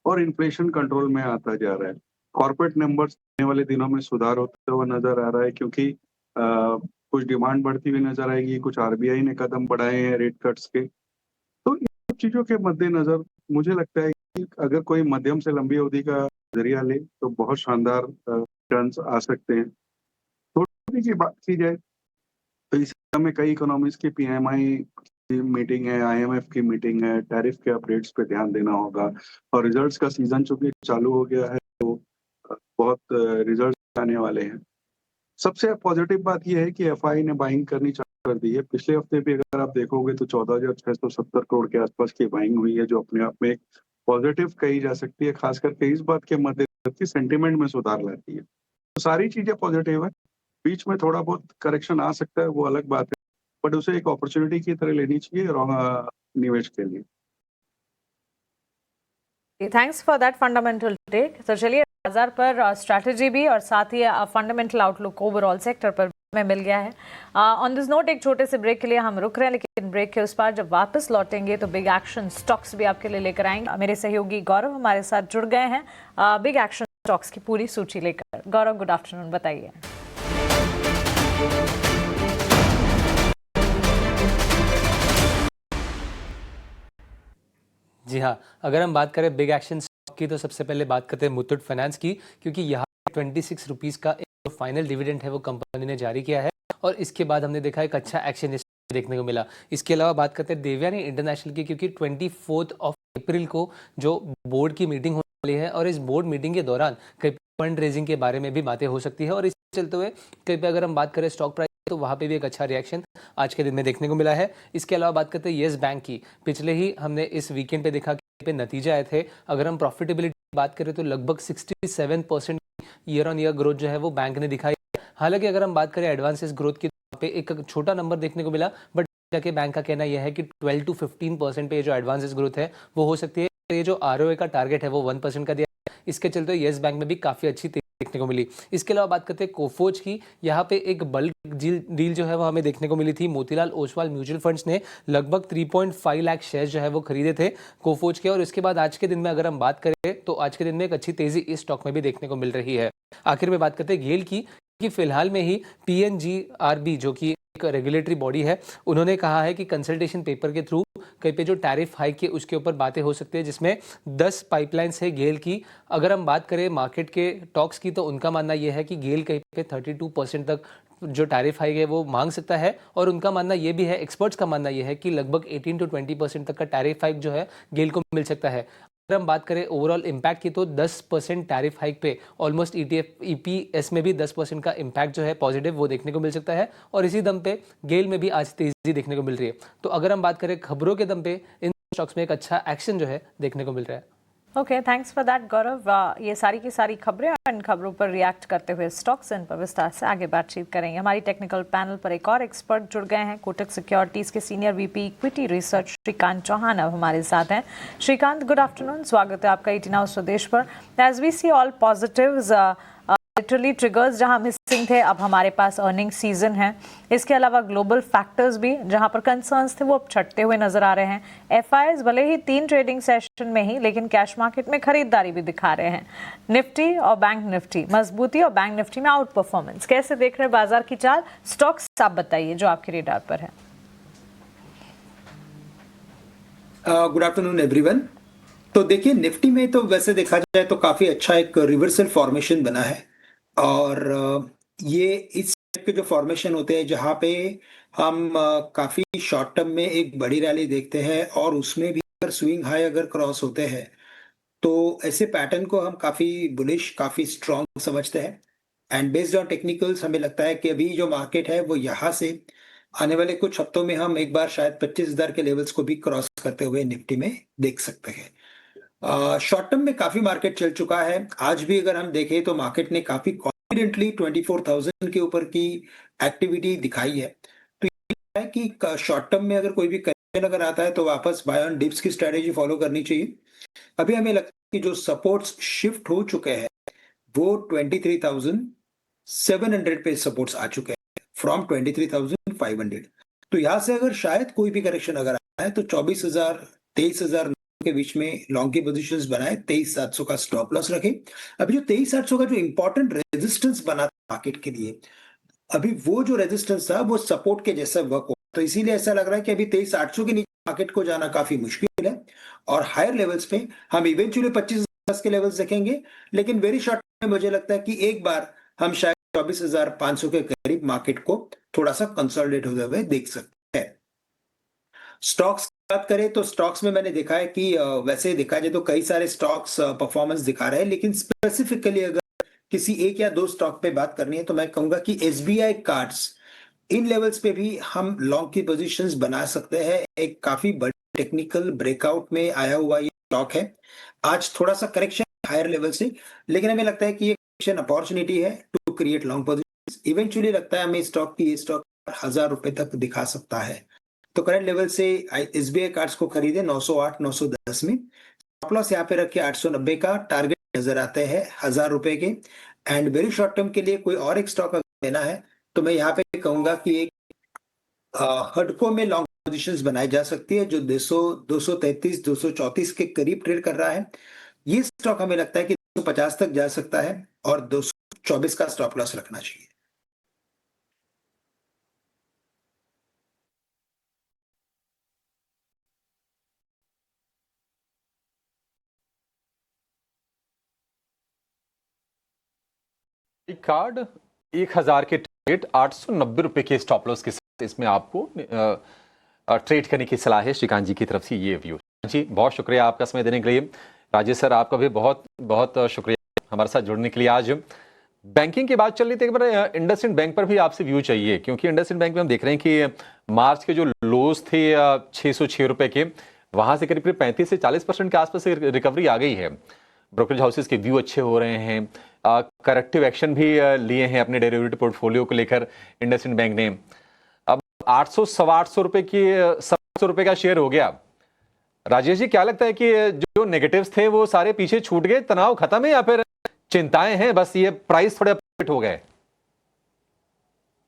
S4: और इन्फ्लेशन कंट्रोल में आता जा रहा है। कॉर्पोरेट नंबर्स आने वाले दिनों में सुधार होता हुआ नजर आ रहा है, क्योंकि कुछ डिमांड बढ़ती हुई नजर आएगी, कुछ RBI ने कदम बढ़ाए हैं रेट कट्स के। तो इन सब चीजों के मद्देनजर मुझे लगता है कि अगर कोई मध्यम से लंबी अवधि का जरिया ले तो बहुत शानदार रिटर्न्स आ सकते हैं। थोड़ी की बात की जाए तो इस समय कई इकोनॉमीज की PMI की मीटिंग है, IMF की मीटिंग है, टैरिफ के अपडेट्स पे ध्यान देना होगा, और रिजल्ट्स का सीजन चूंकि चालू हो गया है तो बहुत रिजल्ट्स आने वाले हैं। सबसे पॉजिटिव बात यह है कि FI ने बाइंग करनी चालू कर दी है। पिछले हफ्ते भी अगर आप देखोगे तो 14,670 करोड़ के आसपास की बाइंग हुई है, जो अपने आप में एक पॉजिटिव कही जा सकती है, खास करके इस बात के मद्देनजर की सेंटिमेंट में सुधार लाती है। तो सारी चीजें पॉजिटिव है। बीच में थोड़ा बहुत करेक्शन आ सकता है, वो अलग बात है, बट उसे एक अपॉर्चुनिटी की तरह लेनी चाहिए निवेश के लिए।
S1: Thanks for that fundamental take. तो चलिए, बाजार पर स्ट्रैटेजी भी और साथ ही फंडामेंटल आउटलुक ओवरऑल सेक्टर पर में मिल गया है। ऑन दिस नोट एक छोटे से ब्रेक के लिए हम रुक रहे हैं, लेकिन ब्रेक के उस पार जब वापस लौटेंगे तो बिग एक्शन स्टॉक्स भी आपके लिए लेकर आएंगे। मेरे सहयोगी गौरव हमारे साथ जुड़ गए हैं बिग एक्शन स्टॉक्स की पूरी सूची लेकर। गौरव, गुड आफ्टरनून, बताइए।
S5: जी हाँ, अगर हम बात करें बिग एक्शन स्टॉक की तो सबसे पहले बात करते हैं मुथूट फाइनेंस की, क्योंकि यहाँ 26 रुपीज़ का एक फाइनल डिविडेंड है वो कंपनी ने जारी किया है, और इसके बाद हमने देखा एक अच्छा एक्शन देखने को मिला। इसके अलावा बात करते हैं देवयानी इंटरनेशनल की, क्योंकि 24 अप्रैल को जो बोर्ड की मीटिंग होने वाली है, और इस बोर्ड मीटिंग के दौरान कई फंड रेजिंग के बारे में भी बातें हो सकती है, और इसके चलते हुए कहीं पे अगर हम बात करें स्टॉक प्राइस तो वहाँ पे भी एक अच्छा रिएक्शन आज के दिन में देखने को मिला है। इसके अलावा बात करते हैं येस बैंक की। पिछले ही हमने इस वीकेंड पे देखा पे नतीजे आए थे। अगर हम प्रॉफिटेबिलिटी की बात करें तो लगभग 67% ईयर ऑन ईयर ग्रोथ जो है वो बैंक ने दिखाई। हालांकि अगर हम बात करें एडवांसेस ग्रोथ की, तो पे एक छोटा नंबर देखने को मिला, बट जाके बैंक का कहना यह है कि 12 to 15% पे जो एडवांसेस ग्रोथ है वो हो सकती है। ये जो आरओए का टारगेट है वो 1% का दिया है। इसके चलते येस बैंक में भी काफ़ी अच्छी तेजी देखने को मिली। इसके अलावा बात करते हैं कोफोज की, यहाँ पे एक बल्क डील जो है वो हमें देखने को मिली थी। मोतीलाल ओसवाल म्यूचुअल फंड्स ने लगभग 3.5 लाख शेयर जो है वो खरीदे थे कोफोज के। और इसके बाद आज के दिन में अगर हम बात करें तो आज के दिन में एक अच्छी तेजी इस स्टॉक में भी देखने को मिल रही है। आखिर में बात करते हैं गेल की, कि फिलहाल में ही PNGRB जो कि एक रेगुलेटरी बॉडी है, उन्होंने कहा है कि कंसल्टेशन पेपर के थ्रू कहीं पे जो टैरिफ हाइक है उसके ऊपर बातें हो सकती है, जिसमें 10 पाइपलाइंस है गेल की। अगर हम बात करें मार्केट के टॉक्स की, तो उनका मानना यह है कि गेल कहीं पे 32% तक जो टैरिफ हाइक है वो मांग सकता है। और उनका मानना यह भी है, एक्सपर्ट्स का मानना यह है कि लगभग 18 to 20% तक का टैरिफ हाइक जो है गेल को मिल सकता है। अगर हम बात करें ओवरऑल इम्पैक्ट की, तो 10% टैरिफ हाइक पे ऑलमोस्ट EPS में भी 10% का इम्पैक्ट जो है पॉजिटिव वो देखने को मिल सकता है। और इसी दम पे गेल में भी आज तेजी देखने को मिल रही है। तो अगर हम बात करें खबरों के दम पे, इन स्टॉक्स में एक अच्छा एक्शन जो है देखने को मिल रहा है।
S1: ओके, थैंक्स फॉर दैट गौरव। ये सारी की सारी खबरें और इन खबरों पर रिएक्ट करते हुए स्टॉक्स इन पर विस्तार से आगे बातचीत करेंगे। हमारी टेक्निकल पैनल पर एक और एक्सपर्ट जुड़ गए हैं, कोटक सिक्योरिटीज के senior VP equity research Shrikant Chauhan अब हमारे साथ हैं। श्रीकांत, गुड आफ्टरनून, स्वागत है आपका ET Now स्वदेश पर। As we see all positives literally triggers जहां मिसिंग थे, अब हमारे पास अर्निंग सीजन है। इसके अलावा ग्लोबल फैक्टर्स भी जहां पर कंसर्न्स थे वो अब छटते हुए नजर आ रहे हैं। FIs भले ही 3 ट्रेडिंग सेशन में ही, लेकिन कैश मार्केट में खरीदारी भी दिखा रहे हैं। निफ्टी और बैंक निफ्टी मजबूती और बैंक निफ्टी में आउट परफॉर्मेंस, कैसे देख रहे हैं बाजार की चाल? स्टॉक्स आप बताइए जो आपके रेडार पर है।
S6: Good afternoon everyone. तो देखिए, निफ्टी में तो वैसे देखा जाए तो काफी अच्छा एक रिवर्सल फॉर्मेशन बना है। और ये इस टाइप के जो फॉर्मेशन होते हैं जहाँ पे हम काफी शॉर्ट टर्म में एक बड़ी रैली देखते हैं और उसमें भी अगर स्विंग हाई अगर क्रॉस होते हैं, तो ऐसे पैटर्न को हम काफी बुलिश, काफी स्ट्रॉन्ग समझते हैं। एंड बेस्ड ऑन टेक्निकल्स हमें लगता है कि अभी जो मार्केट है वो यहाँ से आने वाले कुछ हफ्तों में हम एक बार शायद 25,000 के लेवल्स को भी क्रॉस करते हुए निफ्टी में देख सकते हैं। शॉर्ट टर्म में काफी मार्केट चल चुका है। आज भी अगर हम देखें तो मार्केट ने काफी कॉन्फिडेंटली 24,000 के ऊपर की एक्टिविटी दिखाई है। तो ये है कि शॉर्ट टर्म में अगर कोई भी करेक्शन अगर आता है तो वापस बाय ऑन डिप्स की स्ट्रेटेजी फॉलो करनी चाहिए। अभी हमें लगता है कि जो सपोर्ट्स शिफ्ट हो चुके हैं वो 23,700 पे सपोर्ट्स आ चुके हैं फ्रॉम 23,500। तो यहाँ से अगर शायद कोई भी करेक्शन अगर आता है तो 24,000 23,000 के बीच में लॉन्ग की पोजीशंस बनाए, 23,700 का स्टॉप लॉस रखें। अभी जो 23,800 का जो इंपॉर्टेंट रेजिस्टेंस बना था मार्केट के लिए, अभी वो जो रेजिस्टेंस था वो सपोर्ट के जैसा वर्क हो, तो इसीलिए ऐसा लग रहा है कि अभी 23,800 के नीचे मार्केट को जाना काफी मुश्किल है। और हायर लेवल्स पे हम इवेंचुअली 25,000 के लेवल्स देखेंगे, लेकिन वेरी शॉर्ट में मुझे लगता है कि एक बार हम शायद 24,500 के करीब मार्केट को थोड़ा सा कंसोलिडेट होते हुए देख सकते हैं। स्टॉक्स की बात करें तो स्टॉक्स में मैंने देखा है कि वैसे देखा जाए तो कई सारे स्टॉक्स परफॉर्मेंस दिखा रहे हैं, लेकिन स्पेसिफिकली अगर किसी एक या दो स्टॉक पे बात करनी है तो मैं कहूंगा कि SBI कार्ड्स, इन लेवल्स पे भी हम लॉन्ग की पोजीशंस बना सकते हैं। एक काफी बड़ी टेक्निकल ब्रेकआउट में आया हुआ ये स्टॉक है। आज थोड़ा सा करेक्शन हायर लेवल से, लेकिन हमें लगता है कि ये करेक्शन अपॉर्चुनिटी है to create long positions. Eventually लगता है हमें स्टॉक की, ये स्टॉक 1,000 रुपए तक दिखा सकता है। तो करंट लेवल से SBI कार्ड्स को खरीदे 908 910 में। स्टॉप लॉस यहाँ पे रखे 890 का, टारगेट नजर आते हैं 1,000 रुपए के। एंड वेरी शॉर्ट टर्म के लिए कोई और एक स्टॉक अगर लेना है तो मैं यहाँ पे कहूंगा कि एक हडको में लॉन्ग पोजीशंस बनाई जा सकती है जो 233 234 के करीब ट्रेड कर रहा है। ये स्टॉक हमें लगता है कि 250 तक जा सकता है और 224 का स्टॉप लॉस रखना चाहिए।
S2: कार्ड 1,000 के ट्रेड 890 रुपए के स्टॉप लॉस के साथ इसमें आपको ट्रेड करने की सलाह है श्रीकांत जी की तरफ से। ये व्यू जी, बहुत शुक्रिया आपका समय देने के लिए। राजेश सर, आपका भी बहुत बहुत शुक्रिया हमारे साथ जुड़ने के लिए। आज बैंकिंग की बात चल रही थी, एक बार इंडसइंड बैंक पर भी आपसे व्यू चाहिए, क्योंकि इंडसइंड बैंक में हम देख रहे हैं कि मार्च के जो लोज थे 606 रुपए के, वहां से करीब करीब 35 से 40% के आसपास रिकवरी आ गई है। ब्रोकरेज हाउसेस के व्यू अच्छे हो रहे हैं, करेक्टिव एक्शन भी लिए हैं अपने डेरिवेटिव पोर्टफोलियो को लेकर इंडसइंड बैंक ने। अब 800 सवा 800 रुपए की 700 रुपए का शेयर हो गया। राजेश जी, क्या लगता है कि जो नेगेटिव्स थे वो सारे पीछे छूट गए, तनाव खत्म है, या फिर चिंताएं हैं, बस ये प्राइस थोड़े अपडेट हो गए?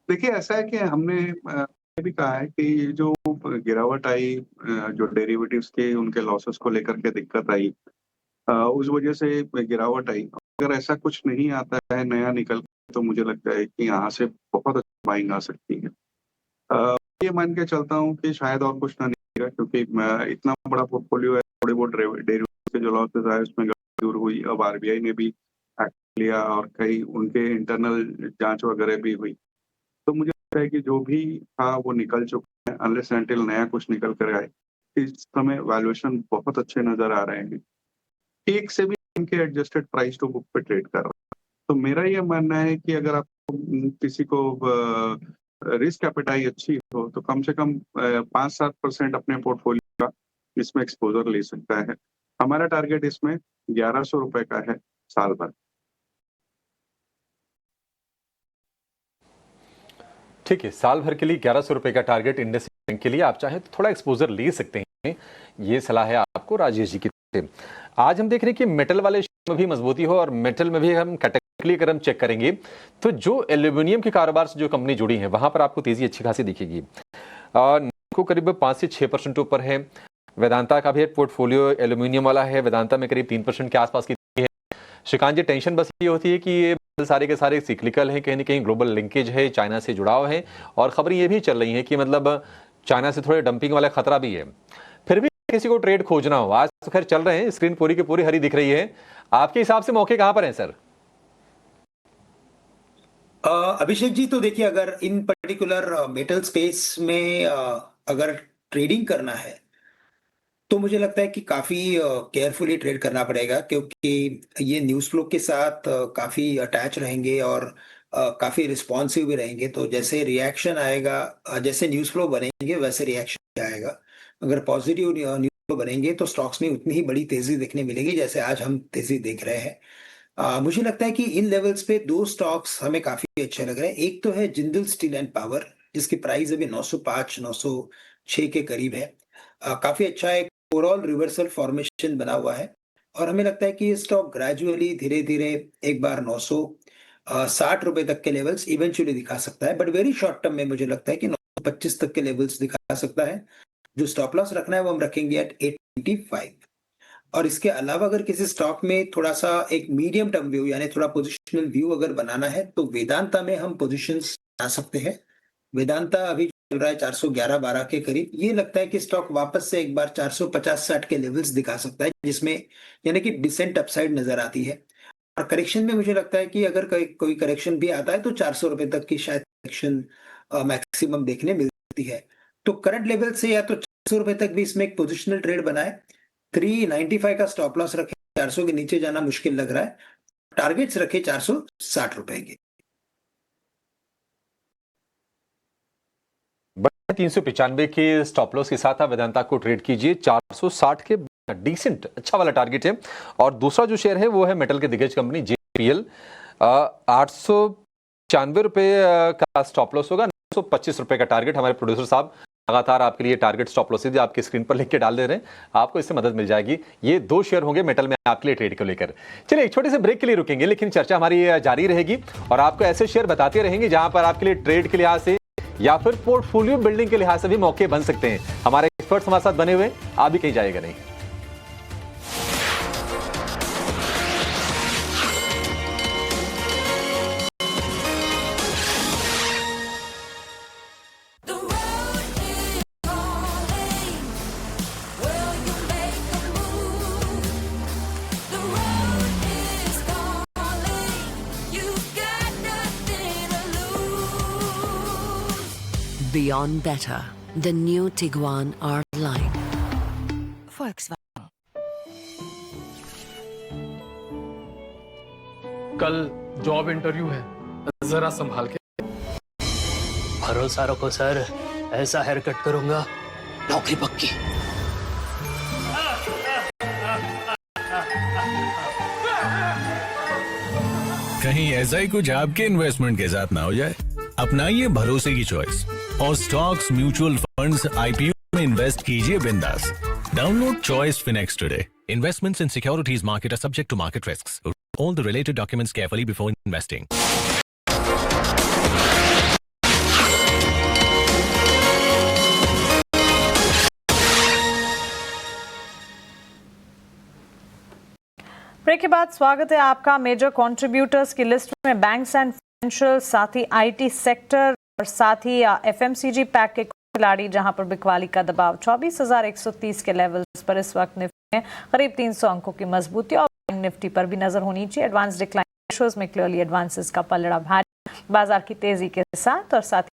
S4: देखिए, ऐसा है कि हमने ये भी कहा है कि जो गिरावट आई, जो डेरिवेटिव्स के उनके लॉसेस को लेकर के दिक्कत आई, उस वजह से गिरावट आई। अगर ऐसा कुछ नहीं आता है नया निकल के, तो मुझे लगता है कि यहाँ से बहुत अच्छी बाइंग आ सकती है। ये मान के चलता हूँ कि शायद और कुछ ना निकलेगा, क्योंकि इतना बड़ा पोर्टफोलियो है, थोड़े बहुत डेरिवेटिव के जो लॉसेस आए उसमें दूर हुई। अब आरबीआई ने भी एक्ट लिया और कई उनके इंटरनल जांच वगैरह भी हुई। तो मुझे लगता है कि जो भी था वो निकल चुका है, अनलेस अनटिल नया कुछ निकल कर आए। इस समय वैल्यूएशन बहुत अच्छे नजर आ रहे हैं, एक से भी इनके एडजस्टेड प्राइस टू बुक पे ट्रेड कर रहा है। तो मेरा ये मानना है कि अगर आप किसी को रिस्क एपेटाइट अच्छी हो तो कम से कम 5-7% अपने पोर्टफोलियो का इसमें एक्सपोजर ले सकता है। हमारा टारगेट इसमें 1100 रुपए का है साल भर।
S2: ठीक है, साल भर के लिए 1100 रुपए का टारगेट इंडसइंड बैंक के लिए। आप चाहें तो थोड़ा एक्सपोजर ले सकते हैं, ये सलाह है आपको राजेश जी की तरफ से। आज हम देख रहे हैं कि मेटल वाले शेयर में भी मजबूती हो, और मेटल में भी हम कैटेगरी अगर हम चेक करेंगे तो जो एल्यूमिनियम के कारोबार से जो कंपनी जुड़ी है वहां पर आपको तेजी अच्छी खासी दिखेगी। को करीब 5 से 6% ऊपर है। वेदांता का भी पोर्टफोलियो एल्यूमिनियम वाला है, वेदांता में करीब 3% के आसपास की है। श्रीकांत जी, टेंशन बस ये होती है कि ये सारे के सारे सिक्लिकल हैं, कहीं ना कहीं ग्लोबल लिंकेज है, चाइना से जुड़ाव है, और खबरें ये भी चल रही हैं कि मतलब चाइना से थोड़े डंपिंग वाला खतरा भी है। फिर भी किसी को ट्रेड खोजना हो, आज तो खैर चल रहे हैं, स्क्रीन पूरी की पूरी हरी दिख रही है। आपके हिसाब से मौके कहां पर हैं सर?
S6: अभिषेक जी, तो देखिए, अगर इन पर्टिकुलर मेटल स्पेस में अगर ट्रेडिंग करना है तो मुझे लगता है कि काफी केयरफुली ट्रेड करना पड़ेगा, क्योंकि ये न्यूज़ फ्लो के साथ काफी अटैच रहेंगे और काफी रिस्पॉन्सिव भी रहेंगे। तो जैसे रिएक्शन आएगा, जैसे न्यूज़ फ्लो बनेंगे वैसे रिएक्शन आएगा। अगर पॉजिटिव न्यूज़ फ्लो बनेंगे तो स्टॉक्स में उतनी ही बड़ी तेजी देखने मिलेगी जैसे आज हम तेजी देख रहे हैं। मुझे लगता है कि इन लेवल्स पे दो स्टॉक्स हमें काफी अच्छे लग रहे हैं। एक तो है जिंदल स्टील एंड पावर, जिसकी प्राइस अभी 905-906 के करीब है। काफी अच्छा एक ओवरऑल रिवर्सल फॉर्मेशन बना हुआ है, और हमें लगता है कि ये स्टॉक ग्रेजुअली धीरे धीरे एक बार 960 रुपए तक के लेवल्स इवेंचुअली दिखा सकता है। बट वेरी शॉर्ट टर्म में मुझे लगता है कि 925 तक के लेवल्स दिखा सकता है। जो स्टॉप लॉस रखना है वो हम रखेंगे एट 825। और इसके अलावा अगर किसी स्टॉक में थोड़ा सा एक मीडियम टर्म व्यू यानी थोड़ा पोजिशनल व्यू अगर बनाना है तो वेदांता में हम पोजिशंस बना सकते हैं। वेदांता अभी चल रहा है 411-12 के करीब। ये लगता है कि स्टॉक वापस से एक बार 450-60 के लेवल्स दिखा सकता है, जिसमें यानी कि डिसेंट अपसाइड नजर आती है। और करेक्शन में मुझे लगता है कि अगर कोई करेक्शन भी आता है तो 400 रुपए तक की शायद करेक्शन मैक्सिमम देखने मिलती है। तो करंट लेवल से या तो 400 रुपए तक भी इसमें एक पोजिशनल ट्रेड बनाए। 395 का स्टॉप लॉस रखे, 400 के नीचे जाना मुश्किल लग रहा है। टारगेट्स रखे 460 रुपए के।
S2: 395 के स्टॉप लॉस के साथ आप वेदांता को ट्रेड कीजिए। 460 के डिसेंट अच्छा वाला टारगेट है। और दूसरा जो शेयर है वो है मेटल के दिग्गज कंपनी JPL। 895 रुपए का स्टॉप लॉस होगा, 925 रुपए का टारगेट। हमारे प्रोड्यूसर साहब लगातार आपके लिए टारगेट स्टॉप लॉसेज आपके स्क्रीन पर लिख के डाल दे रहे हैं, आपको इससे मदद मिल जाएगी। ये 2 शेयर होंगे मेटल में आपके लिए ट्रेड को लेकर। चलिए एक छोटे से ब्रेक के लिए रुकेंगे, लेकिन चर्चा हमारी जारी रहेगी और आपको ऐसे शेयर बताते रहेंगे जहां पर आपके लिए ट्रेड के लिहाज से या फिर पोर्टफोलियो बिल्डिंग के लिहाज से भी मौके बन सकते हैं। हमारे एक्सपर्ट्स हमारे साथ बने हुए, आप भी कहीं जाएगा नहीं।
S7: Beyond better, the new Tiguan R-Line. Volkswagen.
S8: कल जॉब इंटरव्यू है, जरा संभाल के।
S9: भरोसा रखो सर, ऐसा हेयर कट करूंगा नौकरी पक्की। कहीं ऐसा ही कुछ आपके इन्वेस्टमेंट के साथ ना हो जाए। अपनाइए भरोसे की चॉइस और स्टॉक्स, म्यूचुअल फंड्स, आईपीओ में इन्वेस्ट कीजिए बिंदास। Download choice Phoenix today. Investments in securities market are subject to market risks. All the related documents carefully before investing.
S1: Break के बाद स्वागत है आपका। मेजर कंट्रीब्यूटर्स की लिस्ट में बैंक्स एंड फाइनेंशियल, साथ ही आईटी सेक्टर और साथ ही एफएमसीजी पैक के खिलाड़ी, जहां पर बिकवाली का दबाव 24,130 के लेवल्स पर इस वक्त निफ्टी में करीब 300 अंकों की मजबूती और निफ्टी पर भी नजर होनी चाहिए। एडवांस डिक्लाइन रेशियोज में क्लियरली एडवांसेस का पलड़ा भारी बाजार की तेजी के साथ, और साथ ही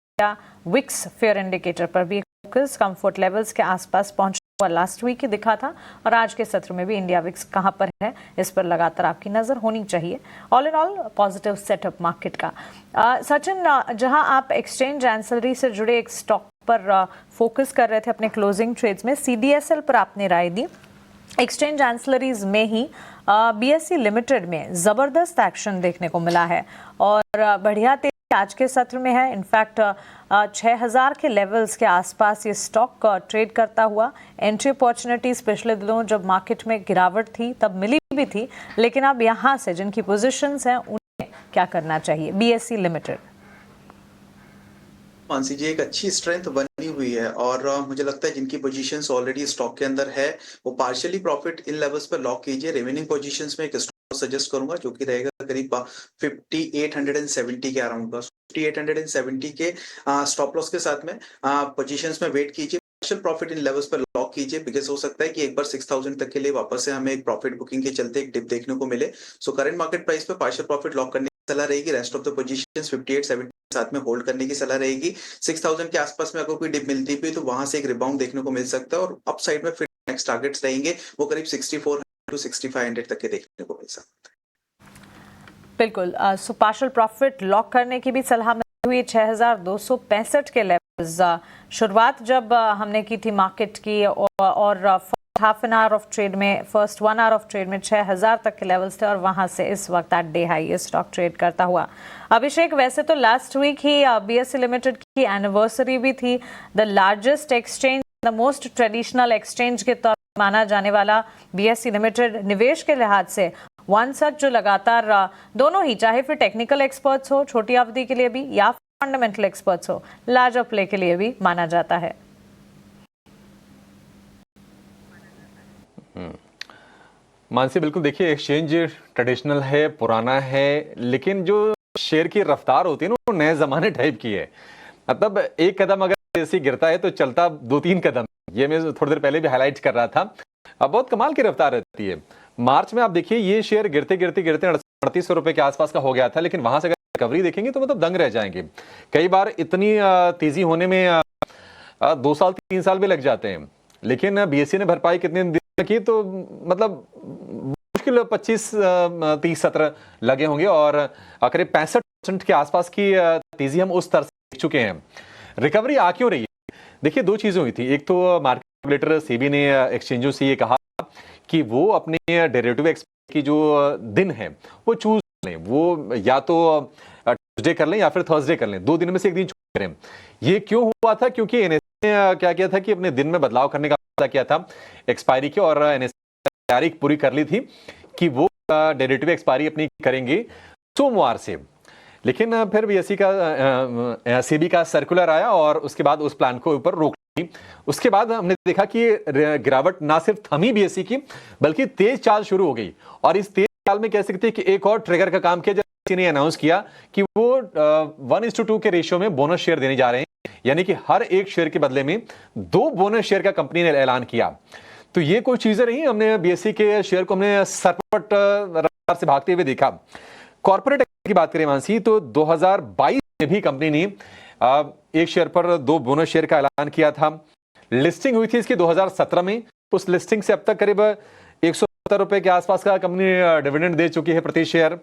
S1: विक्स फेयर इंडिकेटर पर भी फोकस कंफर्ट लेवल्स के आसपास पहुंचा हुआ लास्ट वीक ही दिखा था, और आज के सत्र में भी इंडिया विक्स कहां पर है इस पर लगातार आपकी नजर होनी चाहिए। All in all positive setup market का। सचिन, जहां आप एक्सचेंज एंसेलरी से जुड़े एक स्टॉक पर फोकस कर रहे थे अपने क्लोजिंग ट्रेड्स में, सीडीएसएल पर आपने राय दी। एक्सचेंज एंसेलरीज में ही बीएसई लिमिटेड में जबरदस्त एक्शन देखने को मिला है और बढ़िया तेजी आज के सत्र में है। इनफैक्ट 6000 के लेवल्स के आसपास ये स्टॉक ट्रेड करता हुआ। एंट्री अपॉर्चुनिटीज पिछले दिनों जब मार्केट में गिरावट थी तब मिली भी थी, लेकिन अब यहाँ से जिनकी पोजीशंस हैं उन्हें क्या करना चाहिए? बीएसई लिमिटेड
S3: मानसी जी एक अच्छी स्ट्रेंथ बनी हुई है और मुझे लगता है जिनकी पोजीशंस ऑलरेडी स्टॉक के अंदर है वो पार्शियली प्रॉफिट इन लेवल्स पर लॉक कीजिए। रिमेनिंग पोजीशंस में एक स्टॉक सजेस्ट करूंगा जो कि रहेगा करीब 5870 के अराउंड। 5870 के स्टॉप लॉस के साथ में पोजीशंस में वेट कीजिए। पार्शियल प्रॉफिट इन लेवल्स पर लॉक कीजिए, बिकॉज हो सकता है कि एक बार 6000 तक के लिए वापस से हमें एक प्रॉफिट बुकिंग के चलते एक डिप देखने को मिले। सो करंट मार्केट प्राइस पे पार्शियल प्रॉफिट लॉक करने की सलाह रहेगी। रेस्ट ऑफ द पोजीशंस 5870 साथ में होल्ड करने की सलाह रहेगी। 6000 के आसपास में अगर कोई डिप मिलती भी तो वहां से एक रिबाउंड देखने को मिल सकता है और अप साइड में फिर नेक्स्ट टारगेट्स रहेंगे वो करीब 6400 टू 6500 तक के देखने को मिल सकता है।
S1: बिल्कुल। सो पार्शियल प्रॉफिट लॉक करने की भी सलाह मिली हुई। 6265 के लेवल्स शुरुआत जब हमने की थी मार्केट की और half an hour of trade में, फर्स्ट 1 आवर ऑफ ट्रेड में 6000 तक के लेवल्स थे और वहां से इस वक्त एट डे हाई ये स्टॉक ट्रेड करता हुआ। अभिषेक, वैसे तो लास्ट वीक ही बीएसई लिमिटेड की एनिवर्सरी भी थी। The largest exchange, the most traditional exchange के तौर पर माना जाने वाला बीएसई लिमिटेड निवेश के लिहाज से वन सच जो लगातार दोनों ही, चाहे फिर टेक्निकल एक्सपर्ट्स हो छोटी अवधि के लिए भी या फंडामेंटल एक्सपर्ट्स हो लार्जर प्ले के लिए भी माना जाता है।
S2: मानसी, बिल्कुल देखिए, एक्सचेंज ट्रेडिशनल है, पुराना है, लेकिन जो शेयर की रफ्तार होती है ना वो नए जमाने टाइप की है। मतलब एक कदम अगर ऐसे गिरता है तो चलता 2-3 कदम। ये मैं थोड़ी देर पहले भी हाईलाइट कर रहा था। अब बहुत कमाल की रफ्तार रहती है। मार्च में आप देखिए ये शेयर गिरते 3800 रुपए के आसपास का हो गया था, लेकिन वहां से अगर रिकवरी देखेंगे तो मतलब दंग रह जाएंगे। कई बार इतनी तेजी होने में 2 साल 3 साल भी लग जाते हैं, लेकिन बीएसई ने भरपाई कितने दिन की तो मतलब मुश्किल 25-30 सत्र लगे होंगे और करीब 65% के आसपास की तेजी हम उस तरह से देख चुके हैं। रिकवरी आ क्यों रही है? देखिए 2 चीजें हुई थी। एक तो मार्केट रेगुलेटर सेबी ने एक्सचेंजों से ये कहा कि वो अपने डेरिवेटिव एक्सपायरी की जो दिन है वो चूज लें, वो या तो ट्यूसडे कर लें या फिर थर्सडे कर लें, 2 दिन में से एक दिन चूज करें। ये क्यों हुआ था? क्योंकि एनएसई ने क्या किया था कि अपने दिन में बदलाव करने का फैसला किया था एक्सपायरी की, और एनएसई ने तैयारी पूरी कर ली थी कि वो डेरिवेटिव एक्सपायरी अपनी करेंगे सोमवार से। लेकिन फिर बीएसई का सेबी का सर्कुलर आया और उसके बाद उस प्लान को ऊपर रोक ली। उसके बाद हमने देखा कि गिरावट ना सिर्फ थमी बीएसई की बल्कि तेज चाल शुरू हो गई, और इस तेज चाल में कह सकते हैं कि एक और ट्रिगर का काम किया जब बीएसई ने अनाउंस किया कि वो 1:2 के रेशियो में बोनस शेयर देने जा रहे हैं, यानी कि हर एक शेयर के बदले में 2 बोनस शेयर का कंपनी ने ऐलान किया। तो ये कोई चीजें रही, हमने बीएसई के शेयर को हमने सरपट रफ्तार से भागते हुए देखा। कॉर्पोरेट की बात करें मानसी, तो 2022 में भी कंपनी ने एक शेयर पर 2 बोनस शेयर का ऐलान किया था। लिस्टिंग हुई थी इसकी 2017 में। उस लिस्टिंग से अब तक करीब 170 रुपए के आसपास का कंपनी डिविडेंड दे चुकी है प्रति शेयर।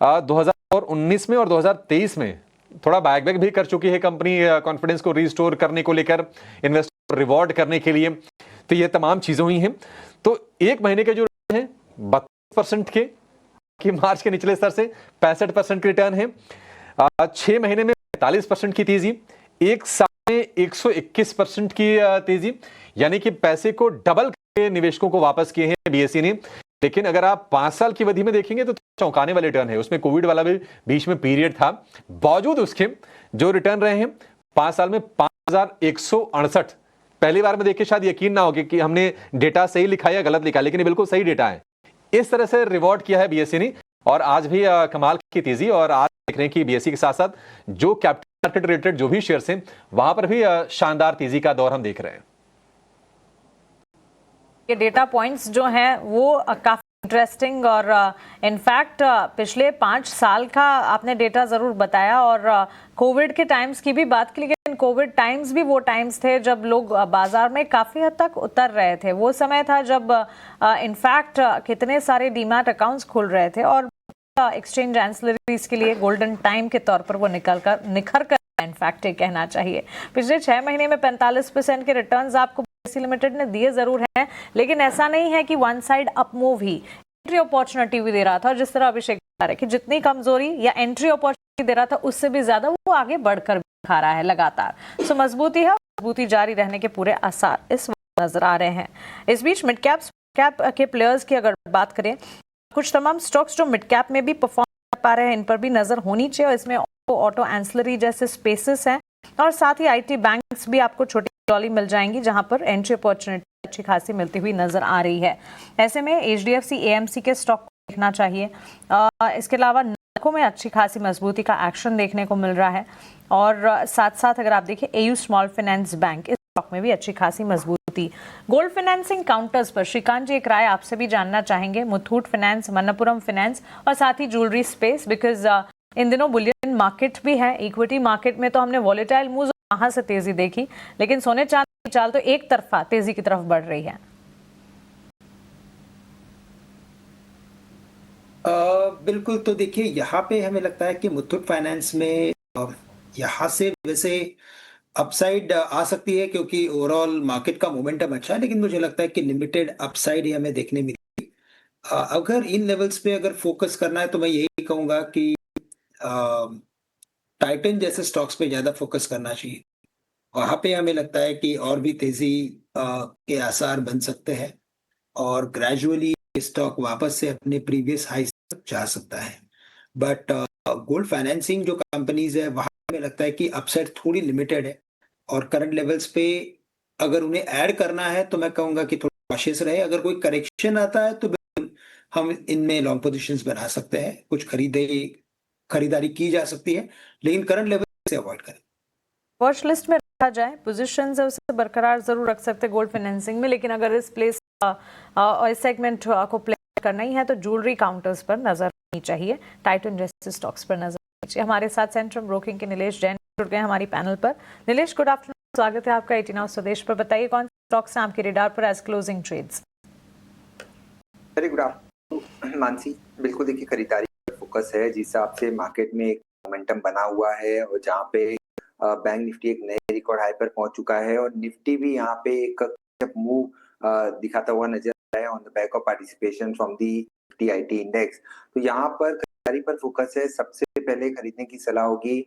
S2: 2019 में और 2023 में थोड़ा बैकबैक भी कर चुकी है कंपनी, कॉन्फिडेंस को रिस्टोर करने को लेकर, इन्वेस्टर रिवॉर्ड करने के लिए। तो ये तमाम चीजें हुई हैं। तो 1 महीने के जो है 32% के कि मार्च के निचले स्तर से 65% की रिटर्न है, 6 महीने में 45% की तेजी, एक साल में 121% की तेजी, यानी कि पैसे को डबल करके निवेशकों को वापस किए हैं बीएसई ने। लेकिन अगर आप 5 साल की अवधि में देखेंगे तो चौंकाने वाले रिटर्न है, उसमें कोविड वाला भी बीच में पीरियड था, बावजूद उसके जो रिटर्न रहे हैं 5 साल में 5168। पहली बार में देखिए शायद यकीन ना हो कि हमने डेटा सही लिखा या गलत लिखा, लेकिन बिल्कुल सही डेटा है। इस तरह से रिवॉर्ड किया है बीएसई ने, और आज भी कमाल की तेजी। और आज देख रहे हैं कि बीएसई के साथ साथ जो कैपिटल मार्केट रिलेटेड जो भी शेयर्स हैं वहां पर भी शानदार तेजी का दौर हम देख रहे हैं।
S1: ये डेटा पॉइंट्स जो हैं वो काफी इंटरेस्टिंग और इनफैक्ट पिछले 5 साल का आपने डेटा जरूर बताया, और कोविड के टाइम्स की भी बात की, लेकिन कोविड टाइम्स भी वो टाइम्स थे जब लोग बाजार में काफी हद तक उतर रहे थे। वो समय था जब इनफैक्ट कितने सारे डीमैट अकाउंट्स खुल रहे थे, और एक्सचेंज एंसिलरीज के लिए गोल्डन टाइम के तौर पर वो निखर कर इनफैक्ट ये कहना चाहिए। पिछले 6 महीने में 45% के रिटर्न्स आपको बीएसई लिमिटेड ने दिए जरूर हैं, लेकिन ऐसा नहीं है कि वन साइड अप मूव ही एंट्री अपॉर्चुनिटी भी दे रहा था। और जिस तरह अभिषेक बता रहे कि जितनी कमजोरी या एंट्री अपॉर्चुनिटी दे रहा था उससे भी ज्यादा वो आगे बढ़कर दिखा रहा है लगातार। सो मजबूती है, मजबूती जारी रहने के पूरे आसार इस वक्त नजर आ रहे हैं। इस बीच मिड कैप के प्लेयर्स की अगर बात करें, कुछ तमाम स्टॉक्स जो मिड कैप में भी परफॉर्म कर पा रहे हैं, इन पर भी नजर होनी चाहिए। और इसमें ऑटो एंसिलरी जैसे स्पेसेस हैं, और साथ ही आईटी बैंक्स भी आपको छोटी डॉली मिल जाएंगी जहां पर एंट्री अपॉर्चुनिटी अच्छी खासी मिलती हुई नजर आ रही है। ऐसे में एचडीएफसी एएमसी के स्टॉक को देखना चाहिए। इसके अलावा नाको में अच्छी खासी मजबूती का एक्शन देखने को मिल रहा है, और साथ साथ अगर आप देखिए एयू स्मॉल फाइनेंस बैंक, इस स्टॉक में भी अच्छी खासी मजबूती। गोल्ड फाइनेंसिंग काउंटर्स पर श्रीकांत जी एक राय आपसे भी जानना चाहेंगे, मुथूट फाइनेंस, मन्नपुरम फाइनेंस और साथ ही ज्वेलरी स्पेस, बिकॉज इन दिनों बुलियन मार्केट भी है। इक्विटी मार्केट में तो हमने वॉलेटाइल मूव्स वहां से तेजी देखी, लेकिन सोने चांदी की चाल तो एक तरफा तेजी की तरफ बढ़ रही है।
S6: बिल्कुल, तो देखिए यहाँ पे हमें लगता है कि मुथूट फाइनेंस में यहाँ से वैसे अपसाइड आ सकती है, क्योंकि ओवरऑल मार्केट का मोमेंटम अच्छा है, लेकिन मुझे लगता है कि लिमिटेड अपसाइड ही हमें देखने मिलेगी। अगर इन लेवल्स पे अगर फोकस करना है तो मैं यही कहूंगा कि टाइटन जैसे स्टॉक्स पे ज्यादा फोकस करना चाहिए। वहां पे हमें लगता है कि और भी तेजी के आसार बन सकते हैं, और ग्रेजुअली स्टॉक वापस से अपने प्रीवियस हाई तक जा सकता है। बट गोल्ड फाइनेंसिंग जो कंपनीज है वहां हमें लगता है कि अपसाइड थोड़ी लिमिटेड है, और करंट लेवल्स पे अगर उन्हें ऐड करना है तो मैं कहूंगा कि थोड़ा कॉशियस रहे। अगर कोई करेक्शन आता है तो हम इनमें लॉन्ग पोजीशंस बना सकते हैं, कुछ खरीदारी की जा सकती है, लेकिन करंट लेवल से अवॉइड करें।
S1: वॉच लिस्ट में रखा जाए, पोजीशंस है उसे बरकरार जरूर रख सकते हैं गोल्ड फाइनेंसिंग में, लेकिन अगर इस प्लेस और इस सेगमेंट को प्ले करना ही है तो ज्वेलरी काउंटर्स पर नजर रखनी चाहिए, टाइटन जैसे स्टॉक्स पर नजर रखनी चाहिए। हमारे साथ सेंट्रम ब्रोकिंग के नीलेश जैन जुड़ गए हमारी पैनल पर। नीलेश, गुड आफ्टरनून, स्वागत है आपका 18 आवर्स स्वदेश पर। बताइए कौन से स्टॉक्स हैं आपके रेडार पर as closing trades?
S10: Very good afternoon Mansi. बिल्कुल, देखिए खरीदारी पर फोकस है, जिस हिसाब से मार्केट में एक मोमेंटम बना हुआ है, और जहाँ पे बैंक निफ्टी एक नए रिकॉर्ड हाई पर पहुंच चुका है, और निफ्टी भी यहाँ पे एक मूव दिखाता हुआ नजर आ रहा है on the back of participation from the Nifty IT index. तो यहाँ पर खरीदारी पर फोकस है। सबसे पहले खरीदने की सलाह होगी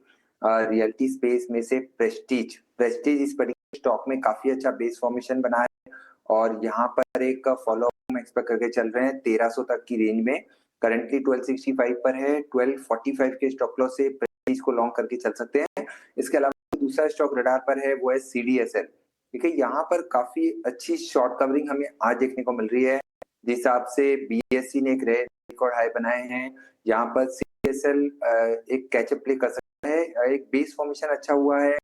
S10: रियल्टी स्पेस में से प्रेस्टीज इस पर्टिकुलर स्टॉक में काफी अच्छा बेस फॉर्मेशन बना है, और यहाँ पर एक फॉलो एक्सपेक्ट करके चल रहे हैं 1300 तक की रेंज में। करंटली 1265 पर है, 1245 के स्टॉप लॉस से प्रेस्टीज को लॉन्ग करके चल सकते हैं। इसके अलावा दूसरा स्टॉक रडार पर है वो है सीडीएसएल। देखिए यहाँ पर काफी अच्छी शॉर्ट कवरिंग हमें आज देखने को मिल रही है, जिस हिसाब से बीएसई ने एक रिकॉर्ड हाई बनाए हैं। यहाँ पर सीडीएसएल एक कैचअप प्ले कर सकता है, एक बेस फॉर्मेशन अच्छा हुआ है,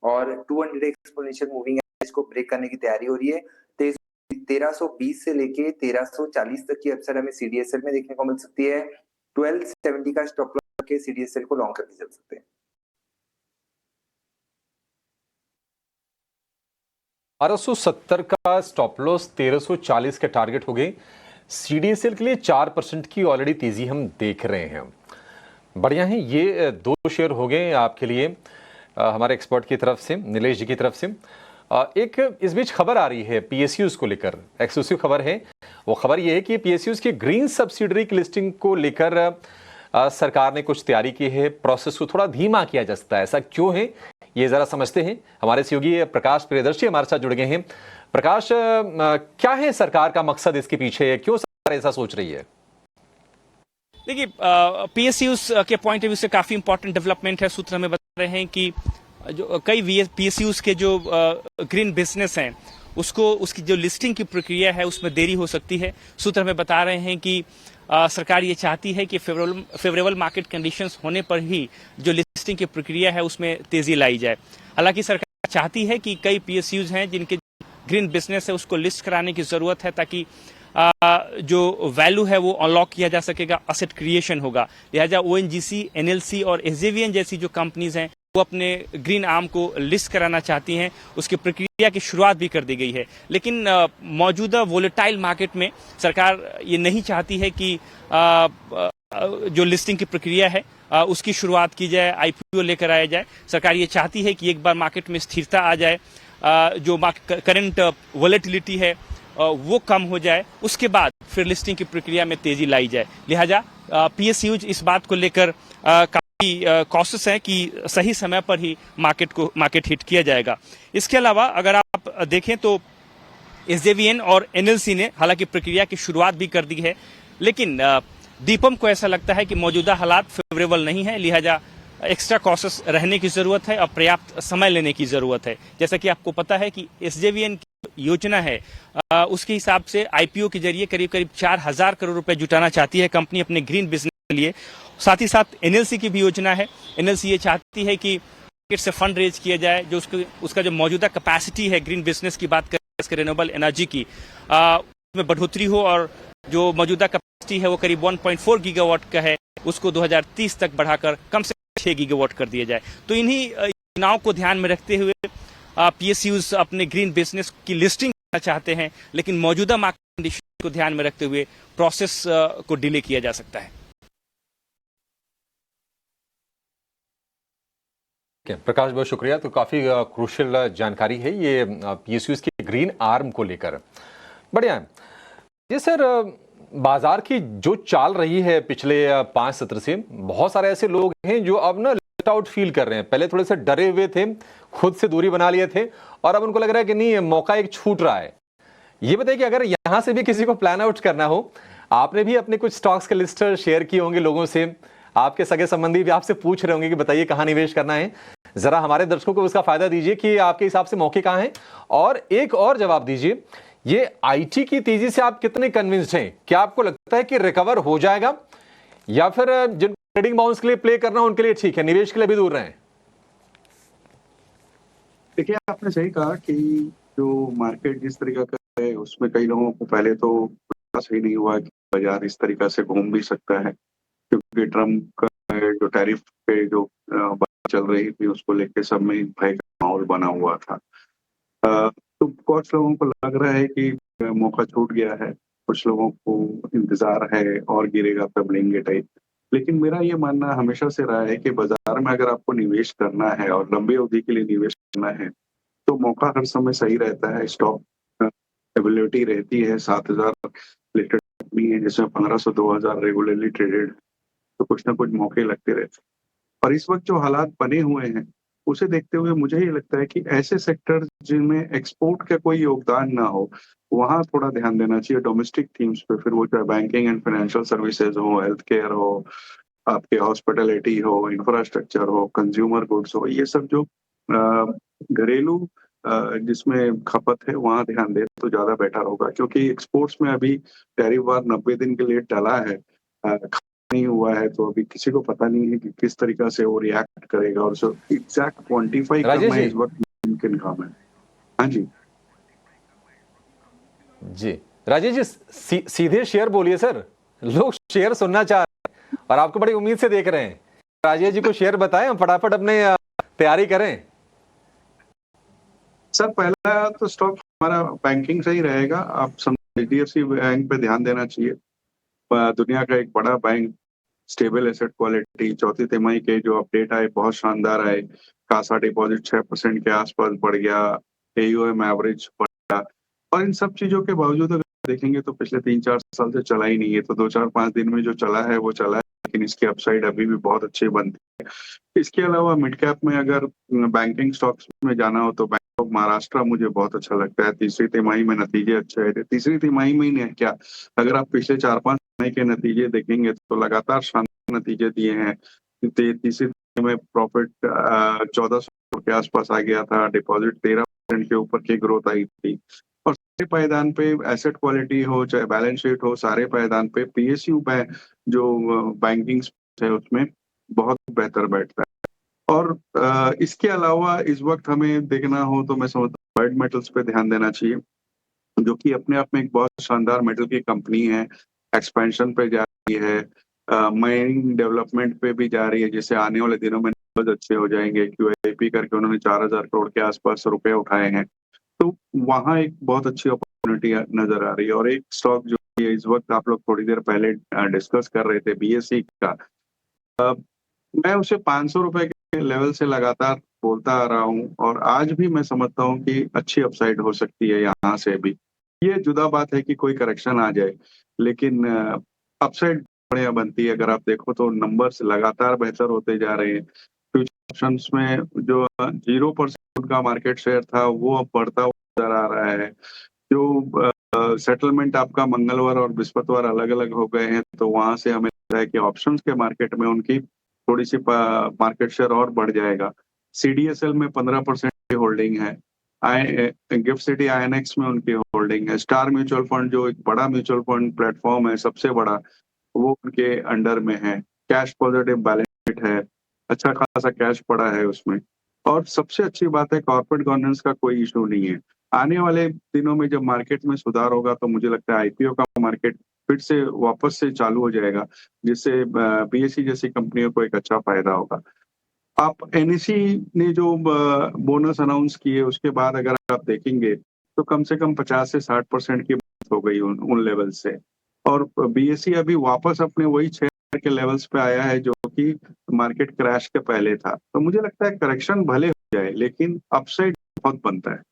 S10: और 200 एक्सपोनेंशियल मूविंग एवरेज को ब्रेक करने की तैयारी हो रही है। 1320 से लेके 1340 तक की अपसाइड हमें सीडीएसएल में देखने को मिल सकती है। 1270 का स्टॉप लॉस के सीडीएसएल को लॉन्ग करके चल सकते हैं।
S2: 1270 का स्टॉप लॉस, 1340 के टारगेट हो गए। सीडीएसएल के लिए 4% की ऑलरेडी तेजी हम देख रहे हैं। बढ़िया है, ये 2 शेयर हो गए आपके लिए हमारे एक्सपर्ट की तरफ से, नीलेश जी की तरफ से। एक इस बीच खबर आ रही है पीएसयूज को लेकर, एक्सक्लूसिव खबर है, वो खबर ये है कि पीएसयूज की ग्रीन सब्सिडरी की लिस्टिंग को लेकर सरकार ने कुछ तैयारी की है, प्रोसेस को थोड़ा धीमा किया जा सकता है। ऐसा क्यों है, ये जरा समझते हैं। हमारे सहयोगी प्रकाश प्रियदर्शी हमारे साथ जुड़ गए हैं। प्रकाश, क्या है सरकार का मकसद इसके पीछे, क्यों सरकार ऐसा सोच रही है?
S11: देखिए, पीएसयूज के पॉइंट ऑफ व्यू से काफी इंपॉर्टेंट डेवलपमेंट है। सूत्र हमें बता रहे हैं कि जो कई पीएसयूज के जो ग्रीन बिजनेस हैं उसकी जो लिस्टिंग की प्रक्रिया है उसमें देरी हो सकती है। सूत्र हमें बता रहे हैं कि सरकार ये चाहती है कि फेवरेबल मार्केट कंडीशंस होने पर ही जो लिस्टिंग की प्रक्रिया है उसमें तेजी लाई जाए। हालांकि सरकार चाहती है कि कई पीएसयूज हैं जिनके ग्रीन बिजनेस है उसको लिस्ट कराने की जरूरत है, ताकि जो वैल्यू है वो अनलॉक किया जा सकेगा, असेट क्रिएशन होगा। लिहाजा ओएनजीसी, एनएलसी और एसजेवीएन जैसी जो कंपनीज हैं वो अपने ग्रीन आर्म को लिस्ट कराना चाहती हैं। उसकी प्रक्रिया की शुरुआत भी कर दी गई है, लेकिन मौजूदा वोलेटाइल मार्केट में सरकार ये नहीं चाहती है कि जो लिस्टिंग की प्रक्रिया है उसकी शुरुआत की जाए, आईपीओ लेकर आया जाए। सरकार ये चाहती है कि एक बार मार्केट में स्थिरता आ जाए, जो करंट वोलेटिलिटी है वो कम हो जाए, उसके बाद फिर लिस्टिंग की प्रक्रिया में तेजी लाई जाए। लिहाजा पीएसयूज इस बात को लेकर काफी कॉशियस है कि सही समय पर ही मार्केट हिट किया जाएगा। इसके अलावा अगर आप देखें तो एसजेवीएन और एनएलसी ने हालांकि प्रक्रिया की शुरुआत भी कर दी है, लेकिन दीपम को ऐसा लगता है कि मौजूदा हालात फेवरेबल नहीं है। लिहाजा एक्स्ट्रा कॉशियस रहने की जरूरत है और पर्याप्त समय लेने की जरूरत है। जैसा कि आपको पता है कि एसजेवीएन की योजना है उसके हिसाब से आईपीओ के जरिए करीब 4000 करोड़ रुपए जुटाना चाहती है कंपनी अपने ग्रीन बिजनेस के लिए। साथ ही साथ एनएलसी की भी योजना है। एनएलसी ये चाहती है कि मार्केट से फंड रेज किया जाए, जो उसका जो मौजूदा कैपेसिटी है ग्रीन बिजनेस की बात करें, रिन्यूएबल एनर्जी की उसमें बढ़ोतरी हो और जो मौजूदा कैपेसिटी है वो करीब 1.4 गीगावाट का है, उसको 2030 तक बढ़ाकर कम से 6 गीगावाट कर दिया जाए। तो इन्हीं योजनाओं को ध्यान में रखते हुए पीएसयूज अपने ग्रीन बिजनेस की लिस्टिंग करना चाहते हैं, लेकिन मौजूदा मार्केट कंडीशन को ध्यान में रखते हुए प्रोसेस को डिले किया जा सकता है।
S2: प्रकाश, बहुत शुक्रिया। तो काफी क्रूशियल जानकारी है ये पीएसयूज की ग्रीन आर्म को लेकर। बढ़िया है जी सर। बाजार की जो चाल रही है पिछले 5 सत्र से, बहुत सारे ऐसे लोग हैं जो अब ना लेफ्ट आउट फील कर रहे हैं। पहले थोड़े से डरे हुए थे, खुद से दूरी बना लिए थे, और अब उनको लग रहा है कि नहीं, मौका एक छूट रहा है। ये बताइए कि अगर यहां से भी किसी को प्लान आउट करना हो, आपने भी अपने कुछ स्टॉक्स के लिस्ट शेयर किए होंगे लोगों से, आपके सगे संबंधी भी आपसे पूछ रहे होंगे कि बताइए कहां निवेश करना है। जरा हमारे दर्शकों को उसका फायदा दीजिए कि आपके हिसाब से मौके कहां हैं। और एक और जवाब दीजिए, ये आईटी की तेजी से आप कितने कन्विंस्ड हैं? क्या आपको लगता है कि रिकवर हो जाएगा, या फिर जिन ट्रेडिंग बाउंस के लिए प्ले करना उनके लिए ठीक है, निवेश के लिए भी दूर रहें?
S4: देखिए, आपने सही कहा कि जो मार्केट जिस तरीका का है उसमें कई लोगों को पहले तो सही नहीं हुआ कि बाजार इस तरीका से घूम भी सकता है, क्योंकि ट्रम्प का जो टैरिफ पे जो बात चल रही थी उसको लेके सब में भय का माहौल बना हुआ था। तो कुछ लोगों को लग रहा है कि मौका छूट गया है, कुछ लोगों को इंतजार है और गिरेगा तब लेंगे टाइप। लेकिन मेरा ये मानना हमेशा से रहा है कि बाजार में अगर आपको निवेश करना है और लंबी अवधि के लिए निवेश करना है तो मौका हर समय सही रहता है। स्टॉक एबिलिटी रहती है, 7000 लिस्टेड कंपनी है जिसमें 1500-2000 रेगुलरली ट्रेडेड, तो कुछ ना कुछ मौके लगते रहते हैं। और इस वक्त जो हालात बने हुए हैं उसे देखते हुए मुझे ये लगता है कि ऐसे सेक्टर जिनमें एक्सपोर्ट का कोई योगदान ना हो वहां थोड़ा ध्यान देना चाहिए डोमेस्टिक थीम्स पे, फिर वो चाहे बैंकिंग एंड फाइनेंशियल सर्विसेज हो, हेल्थ केयर हो, आपके हॉस्पिटलिटी हो, इंफ्रास्ट्रक्चर हो, कंज्यूमर गुड्स हो, ये सब जो घरेलू जिसमें खपत है वहां ध्यान दे तो ज्यादा बेटर होगा। क्योंकि एक्सपोर्ट्स में अभी टैरिफ वार 90 दिन के लिए टला है, नहीं हुआ है, तो अभी किसी को पता नहीं है कि किस तरीका से वो रिएक्ट करेगा, और सो एग्जैक्ट क्वांटिफाई करना इस वक्त मुमकिन काम है। हाँ जी
S2: जी राजेश जी, सीधे शेयर बोलिए सर, लोग शेयर सुनना चाह रहे हैं और आपको बड़ी उम्मीद से देख रहे हैं। राजेश जी को शेयर बताएं, हम फटाफट अपने तैयारी करें।
S4: सर, पहला तो स्टॉक हमारा बैंकिंग से ही रहेगा। आप एचडीएफसी बैंक पे ध्यान देना चाहिए। दुनिया का एक बड़ा बैंक, स्टेबल एसेट क्वालिटी, चौथी तिमाही के जो अपडेट आए बहुत शानदार आए। कासा डिपॉजिट 6% के आसपास बढ़ गया, एयूएम एवरेज बढ़ गया, और इन सब चीजों के बावजूद देखेंगे तो पिछले 3-4 साल से चला ही नहीं है, तो 2-4-5 दिन में जो चला है वो चला है, लेकिन इसकी अपसाइड अभी भी बहुत अच्छी बनती है। इसके अलावा मिड कैप में अगर बैंकिंग स्टॉक्स में जाना हो तो बैंक ऑफ महाराष्ट्र मुझे बहुत अच्छा लगता है। तीसरी तिमाही में नतीजे अच्छे आए थे। तीसरी तिमाही में ही नहीं क्या, अगर आप पिछले 4-5 तिमाही के नतीजे देखेंगे तो लगातार शानदार नतीजे दिए हैं। तीसरी तिमाही में प्रॉफिट 1400 करोड़ के आसपास आ गया था, डिपॉजिट 13% के ऊपर की ग्रोथ आई थी, और सारे पायदान पे एसेट क्वालिटी हो चाहे बैलेंस शीट हो, सारे पायदान पे पीएसयू जो बैंकिंग है उसमें बहुत बेहतर बैठता है। और इसके अलावा इस वक्त हमें देखना हो तो मैं समझता हूँ वर्ल्ड मेटल्स पे ध्यान देना चाहिए, जो कि अपने आप में एक बहुत शानदार मेटल की कंपनी है, एक्सपेंशन पे जा रही है, माइनिंग डेवलपमेंट पे भी जा रही है, जिससे आने वाले दिनों में नंबर्स अच्छे हो जाएंगे। QIP करके उन्होंने 4000 करोड़ के आसपास रुपए उठाए हैं, तो वहाँ एक बहुत अच्छी अपॉर्चुनिटी नजर आ रही है। और एक स्टॉक जो है इस वक्त आप लोग थोड़ी देर पहले डिस्कस कर रहे थे BSE का, मैं उसे 500 रुपए के लेवल से लगातार बोलता आ रहा हूँ, और आज भी मैं समझता हूँ कि अच्छी अपसाइड हो सकती है यहाँ से भी। ये जुदा बात है कि कोई करेक्शन आ जाए, लेकिन अपसाइड बढ़िया बनती है। अगर आप देखो तो नंबर्स लगातार बेहतर होते जा रहे हैं। फ्यूचर ऑप्शंस में जो 0% का मार्केट शेयर था वो अब बढ़ता हुआ नजर आ रहा है। जो सेटलमेंट आपका मंगलवार और बृहस्पतिवार अलग अलग हो गए हैं, तो वहां से हमें लगता है कि ऑप्शंस के मार्केट में उनकी थोड़ी सी मार्केट शेयर और बढ़ जाएगा। CDSL में 15% की होल्डिंग है, गिफ्ट सिटी INX में उनकी होल्डिंग है, स्टार म्यूचुअल फंड जो एक बड़ा म्यूचुअल फंड प्लेटफॉर्म है सबसे बड़ा, वो उनके अंडर में है। कैश पॉजिटिव बैलेंस शीट है, अच्छा खासा कैश पड़ा है उसमें, और सबसे अच्छी बात है कॉर्पोरेट गवर्नेंस का कोई इशू नहीं है। आने वाले दिनों में जब मार्केट में सुधार होगा तो मुझे लगता है IPO का मार्केट फिर से वापस से चालू हो जाएगा, जिससे BSE जैसी कंपनियों को एक अच्छा फायदा होगा। आप NSE ने जो बोनस अनाउंस किए उसके बाद अगर आप देखेंगे तो कम से कम 50 से 60% की बात हो गई उन लेवल से, और BSE अभी वापस अपने वही 6 के लेवल्स पे आया है जो कि मार्केट क्रैश के पहले था। तो मुझे लगता है करेक्शन भले हो जाए लेकिन अपसाइड बहुत बनता है।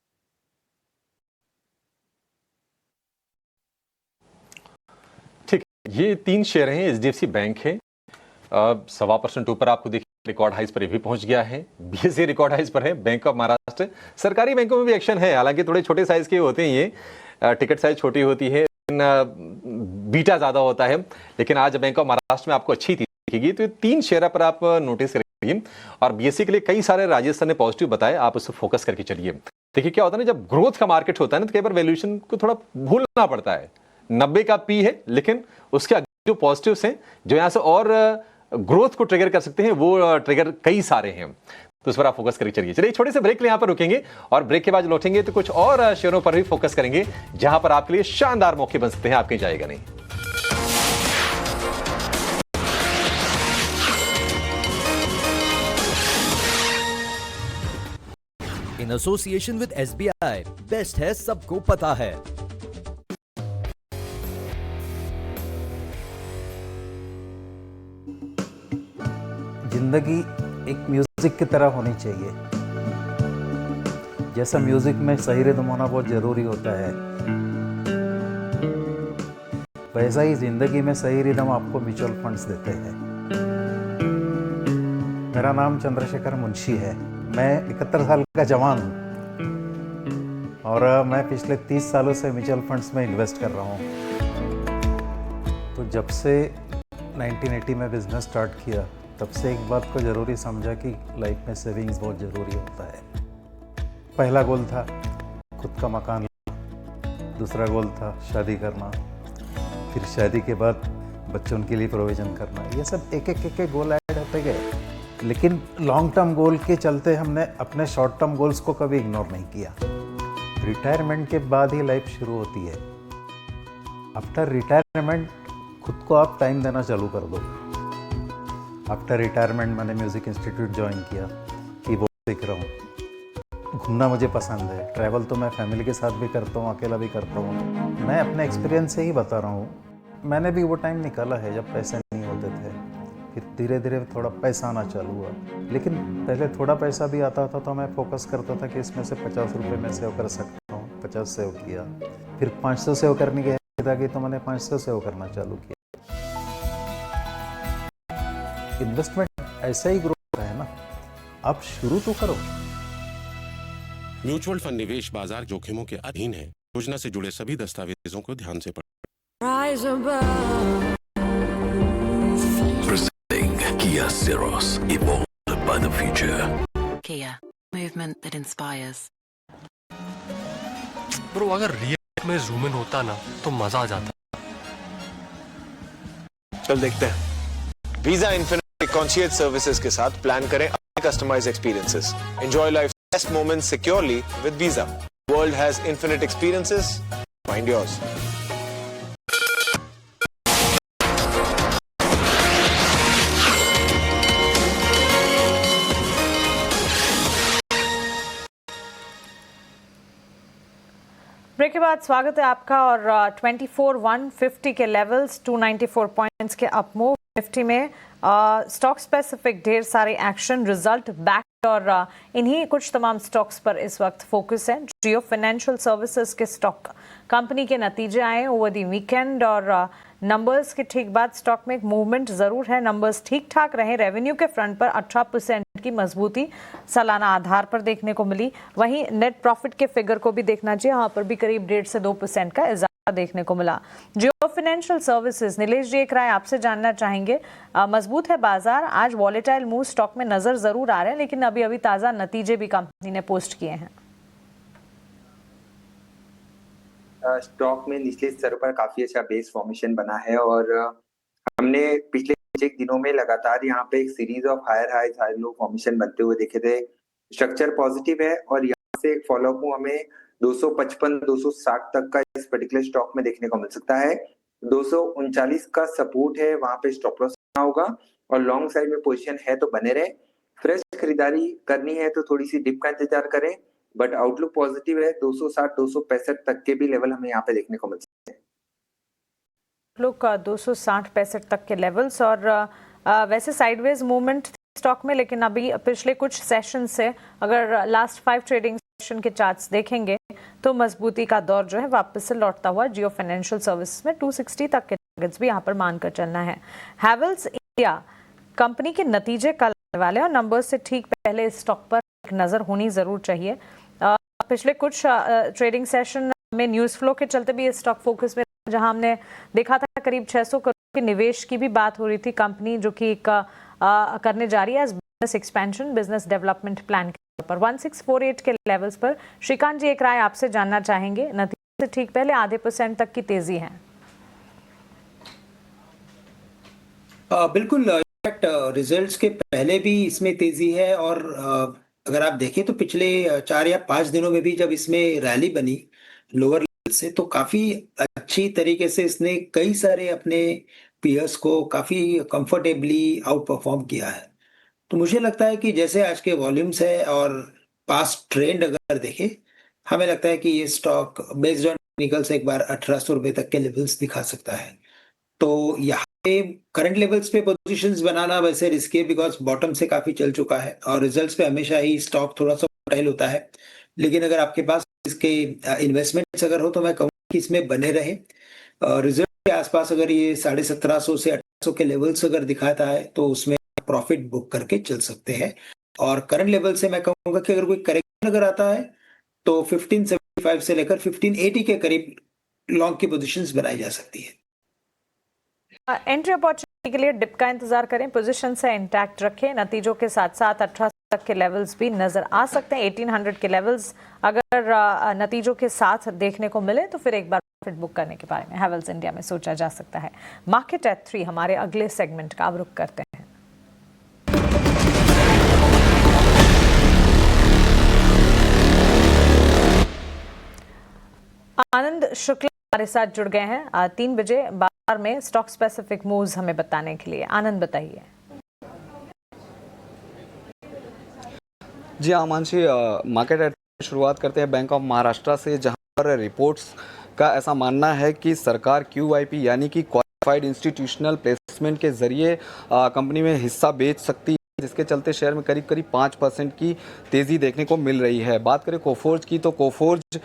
S2: ठीक, ये 3 शेयर हैं। HDFC बैंक है 1.25% ऊपर, आपको देखिए रिकॉर्ड हाइस पर भी पहुंच गया है। BSE रिकॉर्ड हाइस पर है। बैंक ऑफ महाराष्ट्र, सरकारी बैंकों में भी एक्शन है, हालांकि थोड़े छोटे साइज के होते हैं, ये टिकट साइज छोटी होती है, बीटा ज्यादा होता है, लेकिन आज बैंक ऑफ महाराष्ट्र में आपको अच्छी दिखेगी। तो 3 शेयर पर आप नोटिस करिए, और BSE के लिए कई सारे राजस्थान ने पॉजिटिव बताए, आप उससे फोकस करके चलिए। देखिए क्या होता है ना, जब ग्रोथ का मार्केट होता है ना तो कई बार वैल्यूएशन को थोड़ा भूलना पड़ता है। 90 का P है, लेकिन उसके जो पॉजिटिव्स हैं जो यहाँ से और ग्रोथ को ट्रिगर कर सकते हैं, वो ट्रिगर कई सारे हैं, तो उस पर आप फोकस करके चलिए। चलिए छोटे से ब्रेक के लिए यहाँ पर रुकेंगे, और ब्रेक के बाद लौटेंगे तो कुछ और शेयरों पर भी फोकस करेंगे जहां पर आपके लिए शानदार मौके बन सकते हैं, आप कहीं जाएगा नहीं।
S12: In association with SBI, best है सबको पता है।
S13: जिंदगी एक म्यूजिक की तरह होनी चाहिए। जैसा म्यूजिक में सही रिदम होना बहुत जरूरी होता है, वैसा ही जिंदगी में सही रिदम आपको म्यूचुअल फंड्स देते हैं। मेरा नाम चंद्रशेखर मुंशी है, मैं 71 साल का जवान हूँ, और मैं पिछले 30 सालों से म्यूचुअल फंड्स में इन्वेस्ट कर रहा हूँ। तो जब से 1980 में बिजनेस स्टार्ट किया, तब से एक बात को ज़रूरी समझा कि लाइफ में सेविंग्स बहुत ज़रूरी होता है। पहला गोल था खुद का मकान, दूसरा गोल था शादी करना, फिर शादी के बाद बच्चों के लिए प्रोविज़न करना। ये सब एक एक गोल ऐड होते गए, लेकिन लॉन्ग टर्म गोल के चलते हमने अपने शॉर्ट टर्म गोल्स को कभी इग्नोर नहीं किया। रिटायरमेंट के बाद ही लाइफ शुरू होती है। आफ्टर रिटायरमेंट खुद को आप टाइम देना चालू कर दो। आफ्टर रिटायरमेंट मैंने म्यूज़िक इंस्टीट्यूट ज्वाइन किया, कीबोर्ड सीख रहा हूँ। घूमना मुझे पसंद है, ट्रैवल तो मैं फैमिली के साथ भी करता हूँ, अकेला भी करता हूँ। मैं अपने एक्सपीरियंस से ही बता रहा हूँ, मैंने भी वो टाइम निकाला है जब पैसे नहीं होते थे, फिर धीरे धीरे थोड़ा पैसा आना चालू हुआ। लेकिन पहले थोड़ा पैसा भी आता था तो मैं फोकस करता था कि इसमें से 50 रुपये में सेव कर सकता हूँ, 50 सेव किया, फिर 500 सेव करने के आ गई तो मैंने 500 से वो करना चालू किया। इन्वेस्टमेंट ऐसा ही ग्रो होता है ना, आप शुरू तो करो।
S14: म्यूचुअल फंड निवेश बाजार जोखिमों के अधीन है। योजना से जुड़े सभी दस्तावेजों को ध्यान से पढ़ें।
S9: Kia Ceros, evolved by the future.
S7: Kia, movement that inspires.
S8: Bro अगर रियल में जूम इन होता ना तो मजा आ जाता।
S15: चल देखते हैं। वीजा इन्फिनिटी कॉन्शियस सर्विसेज के साथ प्लान करें अपने customized experiences. Enjoy life best moments securely with Visa. World has infinite experiences, find yours.
S1: Break के बाद स्वागत है आपका। और 24,150 के लेवल्स, 294 पॉइंट्स के अप मूव निफ्टी में। स्टॉक स्पेसिफिक ढेर सारे एक्शन, रिजल्ट बैक और इन्हीं कुछ तमाम स्टॉक्स पर इस वक्त फोकस है। जियो फाइनेंशियल सर्विसेज के स्टॉक कंपनी के नतीजे आए ओवर दी वीकेंड और नंबर्स के ठीक बाद स्टॉक में एक मूवमेंट जरूर है। नंबर्स ठीक ठाक रहे। रेवेन्यू के फ्रंट पर 18% की मजबूती सालाना आधार पर देखने को मिली। वहीं नेट प्रॉफिट के फिगर को भी देखना चाहिए, यहाँ पर भी करीब 1.5 से 2% का इजाफा देखने को मिला। जियो फाइनेंशियल सर्विसेज, नीलेश जी एक राय आपसे जानना चाहेंगे। मजबूत है बाजार, आज वॉलेटाइल मूव स्टॉक में नजर जरूर आ रहे हैं, लेकिन अभी अभी ताजा नतीजे भी कंपनी ने पोस्ट किए हैं।
S10: स्टॉक में निचले स्तर पर काफी अच्छा बेस फॉर्मेशन बना है और हमने पिछले कुछ दिनों में लगातार यहाँ पे एक series of higher high higher low formation बनते हुए देखे थे। स्ट्रक्चर पॉजिटिव है और यहाँ से एक फॉलोअप हमें 255-260 तक का इस पर्टिकुलर स्टॉक में देखने को मिल सकता है। 239 का सपोर्ट है, वहां पे स्टॉप लॉस होगा और लॉन्ग साइड में पोजीशन है तो बने रहे। फ्रेश खरीदारी करनी है तो थोड़ी सी डिप का इंतजार करें, बट आउटलुक पॉजिटिव है। 260-265 तक के भी लेवल हमें यहाँ पे देखने को मिल सकते हैं।
S1: आउटलुक 260-65 तक के लेवल्स और वैसे साइडवेज मूवमेंट स्टॉक में, लेकिन अभी पिछले कुछ सेशन से अगर लास्ट 5 ट्रेडिंग सेशन के चार्ट्स देखेंगे तो मजबूती का दौर जो है वापस से लौटता हुआ जियो फाइनेंशियल सर्विसेज में 260 तक के टारगेट्स भी यहाँ पर मानकर चलना है। हैवेल्स इंडिया कंपनी के नतीजे कल आने वाले और नंबर्स से ठीक पहले इस स्टॉक पर एक नजर होनी जरूर चाहिए। पिछले कुछ ट्रेडिंग सेशन में न्यूज फ्लो के चलते भी स्टॉक फोकस में, जहां हमने देखा था करीब 600 करोड़ के निवेश की भी बात हो रही थी। कंपनी जो कि करने जा रही है business expansion, business development plan के ऊपर 1648 के लेवल्स पर। श्रीकांत जी एक राय आपसे जानना चाहेंगे। नतीजे से ठीक पहले आधे % तक की तेजी है।
S6: बिल्कुल, रिजल्ट्स के पहले भी इसमें तेजी है और अगर आप देखें तो पिछले 4 या 5 दिनों में भी जब इसमें रैली बनी लोअर लेवल से तो काफी अच्छी तरीके से इसने कई सारे अपने पीयर्स को काफी कंफर्टेबली आउट परफॉर्म किया है। तो मुझे लगता है कि जैसे आज के वॉल्यूम्स है और पास्ट ट्रेंड अगर देखें, हमें लगता है कि ये स्टॉक बेस्ड ऑन टेक्निकल्स एक बार 1800 रुपए तक के लेवल्स दिखा सकता है। तो यहाँ पे करंट लेवल्स पे पोजीशंस बनाना वैसे रिस्की है बिकॉज बॉटम से काफी चल चुका है और रिजल्ट्स पे हमेशा ही स्टॉक थोड़ा सा वोलेटाइल होता है। लेकिन अगर आपके पास इसके इन्वेस्टमेंट्स अगर हो तो मैं कहूँगा कि इसमें बने रहे। रिजल्ट के आसपास अगर ये 1750 से 1800 के लेवल्स अगर दिखाता है तो उसमें प्रॉफिट बुक करके चल सकते हैं। और करंट लेवल से मैं कहूँगा कि अगर कोई करेक्शन अगर आता है तो 1575 से लेकर 1580 के करीब लॉन्ग की पोजीशंस बनाई जा सकती है।
S1: एंट्री अपॉर्चुनिटी के लिए डिप का इंतजार करें, पोजीशन से इंटैक्ट रखें। नतीजों के साथ साथ 1800 तक के लेवल्स भी नजर आ सकते हैं। 1800 के लेवल्स अगर नतीजों के साथ देखने को मिले तो फिर एक बार प्रॉफिट बुक करने के बारे में हैवेल्स इंडिया में सोचा जा सकता है। मार्केट एट 3 हमारे अगले सेगमेंट का अब रुख करते हैं। आनंद शुक्ला हमारे साथ जुड़ गए हैं 3 बजे बाजार में स्टॉक स्पेसिफिक मूव्स हमें बताने के लिए। आनंद बताइए।
S16: जी आमांशी, मार्केट एट शुरुआत करते हैं बैंक ऑफ महाराष्ट्र से, जहां पर रिपोर्ट्स का ऐसा मानना है कि सरकार QIP यानी कि क्वालिफाइड इंस्टीट्यूशनल प्लेसमेंट के जरिए कंपनी में हिस्सा बेच सकती जिसके चलते शेयर में करीब करीब 5% की तेज़ी देखने को मिल रही है। बात करें कोफोर्ज की तो कोफोर्ज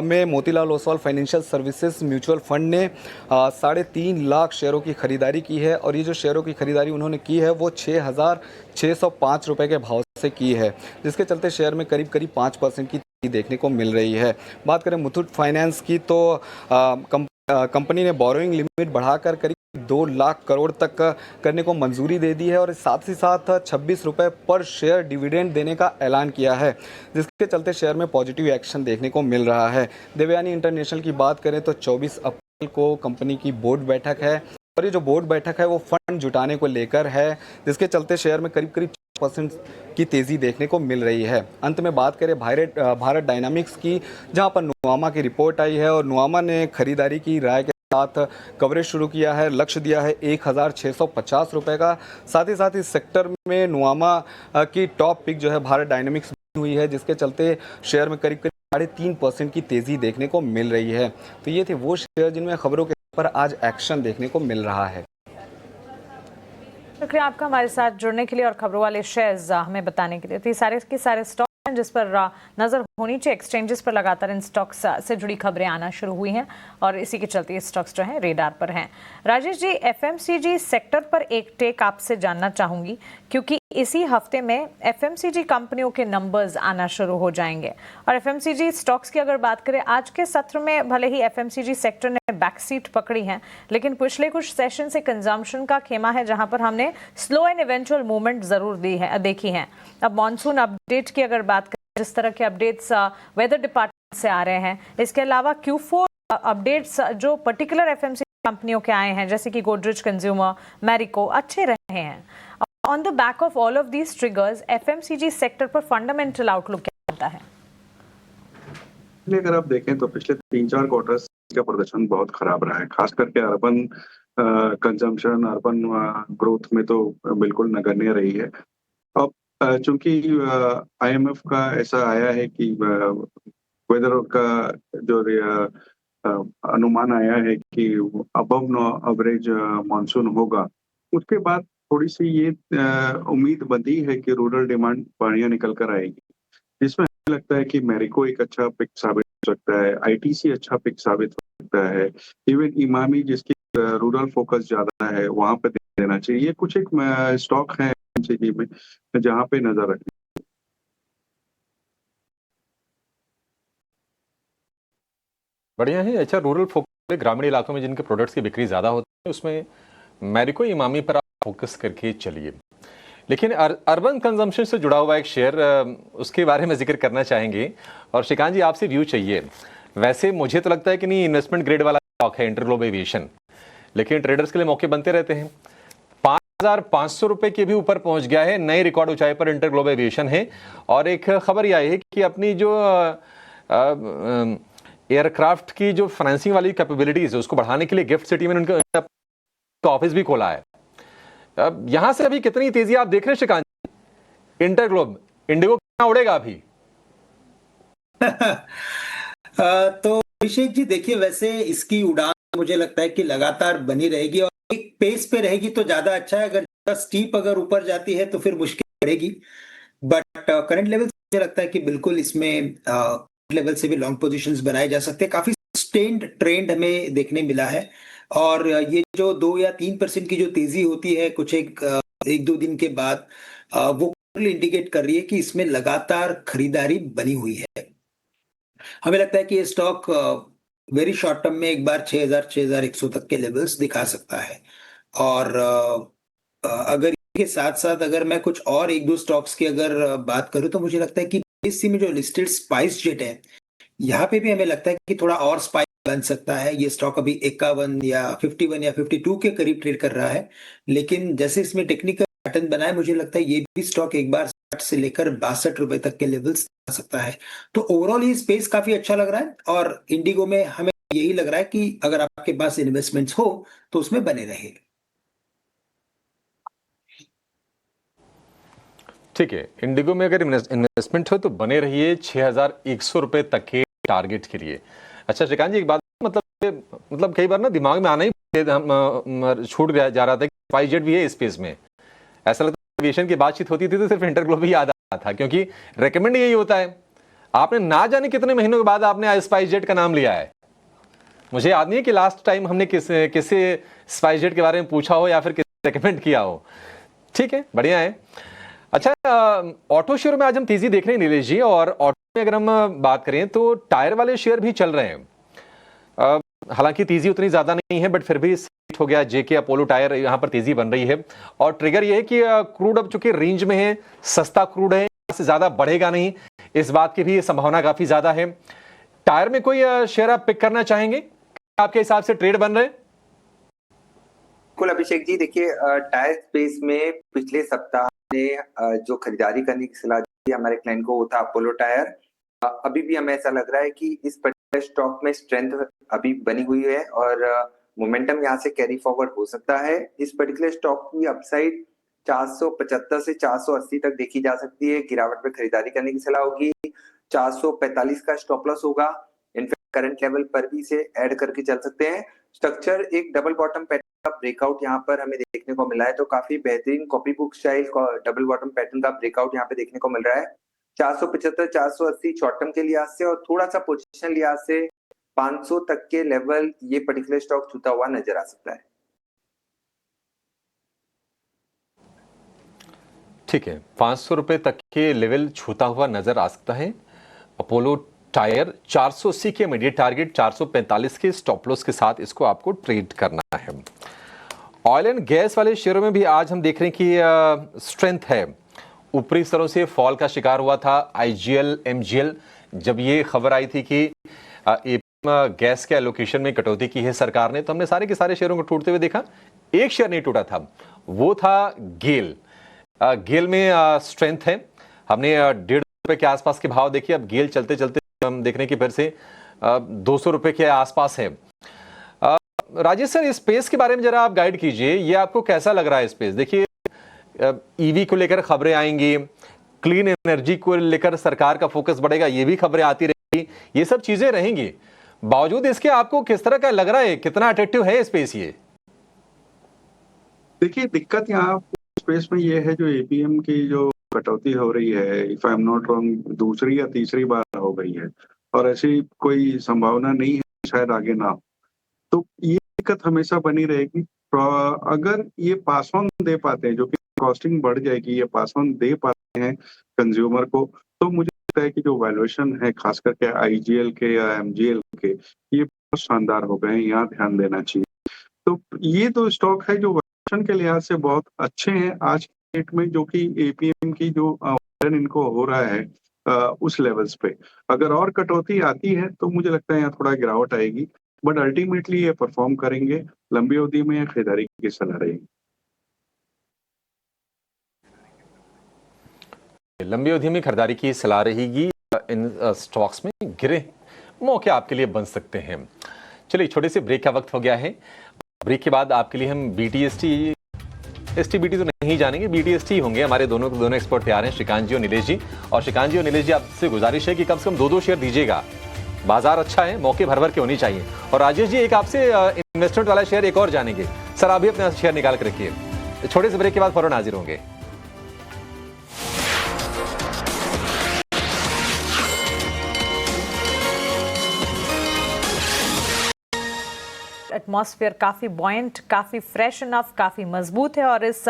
S16: में Motilal Oswal financial services mutual fund ने 3.5 लाख शेयरों की खरीदारी की है और ये जो शेयरों की खरीदारी उन्होंने की है वो 6,605 रुपये के भाव से की है, जिसके चलते शेयर में करीब करीब 5% की तेज़ी देखने को मिल रही है। बात करें मुथूट फाइनेंस की तो कंपनी ने बोरोइंग लिमिट बढ़ाकर करीब 2 लाख करोड़ तक करने को मंजूरी दे दी है और साथ ही साथ 26 रुपये पर शेयर डिविडेंड देने का ऐलान किया है, जिसके चलते शेयर में पॉजिटिव एक्शन देखने को मिल रहा है। देवयानी इंटरनेशनल की बात करें तो 24 अप्रैल को कंपनी की बोर्ड बैठक है और ये जो बोर्ड बैठक है वो फंड जुटाने को लेकर है, जिसके चलते शेयर में करीब करीब 6% की तेज़ी देखने को मिल रही है। अंत में बात करें भारत डायनामिक्स की, जहां पर नुआमा की रिपोर्ट आई है और नुआमा ने खरीदारी की राय के साथ कवरेज शुरू किया है, लक्ष्य दिया है 1,650 रुपये का। साथ ही साथ इस सेक्टर में नुआमा की टॉप पिक जो है भारत डायनामिक्स हुई है, जिसके चलते शेयर में करीब करीब 3.5% की तेज़ी देखने को मिल रही है। तो ये थे वो शेयर जिनमें खबरों के पर आज एक्शन देखने को मिल रहा है।
S1: शुक्रिया आपका हमारे साथ जुड़ने के लिए और खबरों वाले शेयर्स हमें बताने के लिए। तो ये सारे के सारे स्टॉक हैं जिस पर नजर होनी चाहिए। एक्सचेंजेस पर लगातार इन स्टॉक्स से जुड़ी खबरें आना शुरू हुई हैं और इसी के चलते ये स्टॉक्स जो हैं रेडार पर हैं। राजेश जी, एफएमसीजी सेक्टर पर एक टेक आपसे जानना चाहूंगी, क्योंकि इसी हफ्ते में एफएमसीजी कंपनियों के नंबर्स आना शुरू हो जाएंगे और एफएमसीजी स्टॉक्स की अगर बात करें, आज के सत्र में भले ही एफएमसीजी सेक्टर ने बैकसीट पकड़ी है, लेकिन पिछले कुछ सेशन से कंजम्पशन का खेमा है जहां पर हमने स्लो एंड इवेंचुअल मूवमेंट जरूर देखी है। अब मॉनसून अपडेट की अगर बात करें, जिस तरह के अपडेट्स वेदर डिपार्टमेंट से आ रहे हैं, इसके अलावा Q4 अपडेट्स जो पर्टिकुलर एफएमसीजी कंपनियों के आए हैं जैसे कि गोदरेज कंज्यूमर, मैरिको, अच्छे रहे हैं। On the back of all of these triggers, FMCG sector पर फंडामेंटल आउटलुक क्या होता है?
S4: अगर आप देखें तो पिछले 3-4 क्वार्टर्स का प्रदर्शन बहुत खराब रहा है, खास करके अर्बन कंजम्पशन, अर्बन ग्रोथ में तो बिल्कुल नगण्य रही है। अब चूंकि IMF का ऐसा आया है कि वेदर का जो अनुमान आया है कि अबव एवरेज मानसून होगा, उसके बाद थोड़ी सी ये उम्मीद बंधी है कि रूरल डिमांड बढ़िया निकल कर आएगी, जिसमें हमें लगता है कि मैरिको एक अच्छा पिक साबित हो सकता है, ITC अच्छा पिक साबित हो सकता है, इवन इमामी जिसकी रूरल फोकस ज्यादा है वहां पे देना चाहिए। ये कुछ एक स्टॉक है एफएमसीजी में जहां पे नजर रखनी।
S2: बढ़िया है। अच्छा, रूरल फोकस ग्रामीण इलाकों में जिनके प्रोडक्ट्स की बिक्री ज्यादा होती है उसमें मैरिको, इमामी पर आप फोकस करके चलिए। लेकिन अर्बन कंजम्पशन से जुड़ा हुआ एक शेयर, उसके बारे में जिक्र करना चाहेंगे और श्रीकांत जी आपसे व्यू चाहिए। वैसे मुझे तो लगता है कि नहीं, इन्वेस्टमेंट ग्रेड वाला स्टॉक है इंटरग्लोब एविएशन, लेकिन ट्रेडर्स के लिए मौके बनते रहते हैं। 5,500 रुपए के भी ऊपर पहुंच गया है, नई रिकॉर्ड ऊंचाई पर इंटरग्लोब एविएशन है। और एक खबर यह आई है कि अपनी जो एयरक्राफ्ट की जो फाइनेंसिंग वाली कैपेबिलिटीज है उसको बढ़ाने के लिए गिफ्ट सिटी में उनका ऑफिस भी खोला है। अब यहां से अभी कितनी तेजी आप देख रहे हैं श्रीकांत? इंटरग्लोब, इंडिगो कितना उड़ेगा अभी?
S6: तो अभिषेक जी देखिए, वैसे इसकी उड़ान मुझे लगता है कि लगातार बनी रहेगी और एक पेस पे रहेगी तो ज्यादा अच्छा है। अगर स्टीप अगर ऊपर जाती है तो फिर मुश्किल पड़ेगी, बट करंट लेवल मुझे लगता है कि बिल्कुल इसमें लेवल से भी लॉन्ग पोजीशंस बनाए जा सकते हैं। काफी सस्टेन्ड ट्रेंड हमें देखने मिला है और ये जो 2 या 3% की जो तेजी होती है कुछ एक 1-2 दिन के बाद, वो इंडिकेट कर रही है कि इसमें लगातार खरीदारी बनी हुई है। हमें लगता है कि ये स्टॉक वेरी शॉर्ट टर्म में एक बार 6,000-6,100 तक के लेवल्स दिखा सकता है। और अगर इसके साथ साथ अगर मैं कुछ और 1-2 स्टॉक्स की अगर बात करूं तो मुझे लगता है कि BSE में जो लिस्टेड स्पाइस जेट है, यहाँ पे भी हमें लगता है कि थोड़ा और स्पाइस बन सकता है। ये स्टॉक अभी 51 या 51 या 52 के करीब ट्रेड कर रहा है, लेकिन जैसे इसमें टेक्निकल पैटर्न बना है मुझे लगता है ये भी स्टॉक एक बार 60 से लेकर 62 रुपए तक के लेवल्स आ सकता है। तो ओवरऑल ये स्पेस काफी अच्छा लग रहा है और इंडिगो में हमें यही लग रहा है कि अगर आपके पास इन्वेस्टमेंट्स हो तो उसमें बने रहे।
S2: ठीक है, इंडिगो में अगर इन्वेस्टमेंट हो तो बने रहिए 6,100 रुपए तक के टारगेट के लिए। अच्छा श्रीकांत जी, एक बात मतलब कई बार ना दिमाग में आना ही छूट जा रहा था कि स्पाइस जेट भी है इस स्पेस में, ऐसा लगता एविएशन की बातचीत होती थी तो सिर्फ इंटरग्लोब ही याद आता था, क्योंकि रेकमेंड यही होता है। आपने ना जाने कितने महीनों के बाद आपने स्पाइस जेट का नाम लिया है। मुझे याद नहीं है कि लास्ट टाइम हमने किससे स्पाइस जेट के बारे में पूछा हो या फिर किसी रेकमेंड किया हो। ठीक है, बढ़िया है। अच्छा, ऑटो शेयर में आज हम तेजी देख रहे हैं नीलेश जी, और ऑटो में अगर हम बात करें तो टायर वाले शेयर भी चल रहे हैं। हालांकि तेजी उतनी ज्यादा नहीं है, बट फिर भी हो गया जेके अपोलो टायर, यहां पर तेजी बन रही है। और ट्रिगर यह है कि क्रूड अब चूंकि रेंज में है, सस्ता क्रूड है, इससे ज्यादा बढ़ेगा नहीं, इस बात की भी संभावना काफी ज्यादा है। टायर में कोई शेयर आप पिक करना चाहेंगे, आपके हिसाब से ट्रेड बन रहे हैं?
S10: बिल्कुल अभिषेक जी, देखिए टायर स्पेस में पिछले सप्ताह ने जो खरीदारी करने की सलाह दी हमारे क्लाइंट को, वो था अपोलो टायर। अभी भी हमें ऐसा लग रहा है कि इस पर्टिकुलर स्टॉक में स्ट्रेंथ अभी बनी हुई है और मोमेंटम यहाँ से कैरी फॉरवर्ड हो सकता है। इस पर्टिकुलर स्टॉक की अपसाइड 475 से 480 तक देखी जा सकती है। गिरावट में खरीदारी करने की सलाह होगी। 445 का स्टॉप लॉस होगा। इनफैक्ट करंट लेवल पर भी इसे ऐड करके चल सकते हैं। स्ट्रक्चर एक डबल बॉटम पैटर्न का ब्रेकआउट यहाँ पर हमें देखने को मिला है, तो काफी बेहतरीन copy book style double bottom pattern का ब्रेकआउट यहाँ पे देखने को मिल रहा है। 475 480 शॉर्ट टर्म के लिहाज से और थोड़ा सा पोजीशन लिहाज से 500 तक के लेवल ये पर्टिकुलर स्टॉक छूता हुआ नजर आ सकता है।
S2: ठीक है, 500 रुपए तक के लेवल छूता हुआ नजर आ सकता है। अपोलो टायर 480 के इमीडिएट टारगेट, 445 के स्टॉप लॉस के साथ इसको आपको ट्रेड करना है। ऑयल एंड गैस वाले शेयरों में भी आज हम देख रहे हैं कि स्ट्रेंथ है। ऊपरी स्तरों से फॉल का शिकार हुआ था आईजीएल, एमजीएल। जब ये खबर आई थी कि गैस के एलोकेशन में कटौती की है सरकार ने, तो हमने सारे के सारे शेयरों को टूटते हुए देखा। एक शेयर नहीं टूटा था, वो था गेल। गेल में स्ट्रेंथ है। हमने 150 रुपए के आसपास के भाव देखिए। अब गेल चलते चलते हम देख रहे हैं कि फिर से 200 रुपए के आसपास है। राजेश सर, इस स्पेस के बारे में जरा आप गाइड कीजिए, ये आपको कैसा लग रहा है स्पेस? देखिए, ईवी को लेकर खबरें आएंगी, क्लीन एनर्जी को लेकर सरकार का फोकस बढ़ेगा, ये भी खबरें आती रहेंगी, ये सब चीजें रहेंगी। बावजूद इसके आपको किस तरह का लग रहा है, कितना अट्रैक्टिव है स्पेस ये?
S4: देखिए, दिक्कत यहाँ स्पेस में ये है, जो एपीएम की जो कटौती हो रही है, if I am not wrong, दूसरी या तीसरी बार हो गई है और ऐसी कोई संभावना नहीं है शायद आगे ना हो, तो ये दिक्कत हमेशा बनी रहेगी। अगर ये पास ऑन दे पाते हैं, जो कि कॉस्टिंग बढ़ जाएगी, ये पास ऑन दे पाते हैं कंज्यूमर को, तो मुझे लगता है कि जो वैल्यूएशन है खास करके आईजीएल के या एमजीएल के, ये बहुत शानदार हो गए हैं, यहाँ ध्यान देना चाहिए। तो ये दो स्टॉक है जो वैल्यूएशन के लिहाज से बहुत अच्छे हैं आज के डेट में, जो कि एपीएम की जो इनको हो रहा है उस लेवल्स पे। अगर और कटौती आती है तो मुझे लगता है यहाँ थोड़ा गिरावट आएगी, बट अल्टीमेटली ये परफॉर्म करेंगे। लंबी अवधि में खरीदारी की सलाह रहेगी।
S2: लंबी अवधि में खरीदारी की सलाह रहेगी। इन स्टॉक्स में गिरे मौके आपके लिए बन सकते हैं। चलिए, छोटे से ब्रेक का वक्त हो गया है। ब्रेक के बाद आपके लिए हम बीटीएसटी, एसटीबीटी तो नहीं जानेंगे, बीटीएसटी होंगे। हमारे दोनों एक्सपर्ट तैयार हैं, श्रीकांत जी और नीलेश जी। और श्रीकांत जी और नीलेश जी, आपसे गुजारिश है कि कम से कम 2-2 शेयर दीजिएगा। बाजार अच्छा है, मौके भर भर के होनी चाहिए। और राजेश जी, एक आपसे इन्वेस्टमेंट वाला शेयर एक और जानेंगे। सर, आप भी अपना शेयर निकाल कर रखिए। छोटे से ब्रेक के बाद फौरन हाजिर होंगे।
S1: एटमॉस्फेयर काफी बॉयंट, काफी फ्रेश इनफ, काफी मजबूत है। और इस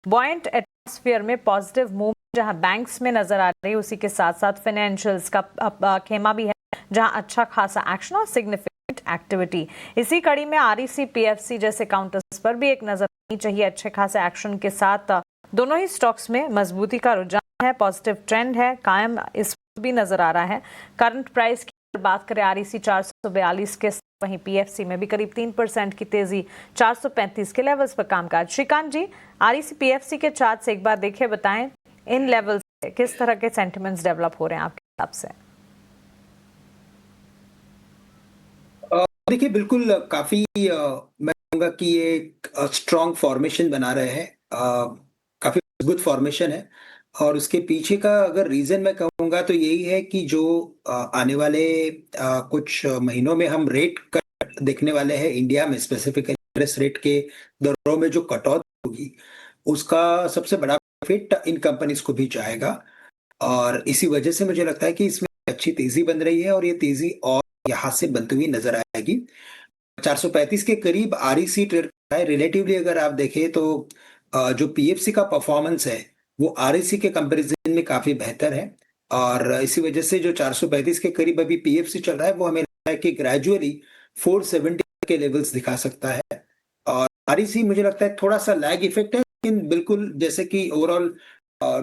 S1: बॉयंट एटमॉस्फेयर में पॉजिटिव मूवमेंट जहां बैंक्स में नजर आ रही है, उसी के साथ साथ फाइनेंशियल्स का खेमा भी है, जहां अच्छा खासा एक्शन और सिग्निफिकेंट एक्टिविटी। इसी कड़ी में आरईसी, पीएफसी जैसे काउंटर्स पर भी एक नजर आनी चाहिए। अच्छे खासे एक्शन के साथ दोनों ही स्टॉक्स में मजबूती का रुझान है, पॉजिटिव ट्रेंड है कायम, इस भी नजर आ रहा है। करंट प्राइस की बात करें, आरईसी 442 के, वहीं पीएफसी में भी करीब 3% की तेजी, 435 के लेवल्स पर कामकाज। श्रीकांत जी, आरईसी पीएफसी के चार्ट से एक बार देखे, बताएं इन लेवल्स से किस तरह के सेंटिमेंट्स डेवलप हो रहे हैं आपके हिसाब से?
S6: देखिए, बिल्कुल काफी मैं कहूँगा कि ये स्ट्रॉन्ग फॉर्मेशन बना रहे हैं, काफी मजबूत फॉर्मेशन है। और उसके पीछे का अगर रीजन मैं कहूँगा तो यही है कि जो आने वाले कुछ महीनों में हम रेट कट देखने वाले हैं इंडिया में, स्पेसिफिकली इंटरेस्ट रेट के दरों में जो कटौती होगी, उसका सबसे बड़ा फिट इन कंपनीज को भी जाएगा और इसी वजह से मुझे लगता है कि इसमें अच्छी तेजी बन रही है और ये तेजी और यहाँ से बनती हुई नजर आएगी। 435 के करीब आरईसी ट्रेड कर रहा है। रिलेटिवली अगर आप देखें तो जो पीएफसी का परफॉर्मेंस है वो आरईसी के कंपैरिजन में काफी बेहतर है और इसी वजह से जो 435 के करीब अभी पीएफसी चल रहा है वो हमें लगता है कि ग्रेजुअली 470 के लेवल्स दिखा सकता है और आरईसी मुझे लगता है थोड़ा सा लैग इफेक्ट है, लेकिन बिल्कुल जैसे कि ओवरऑल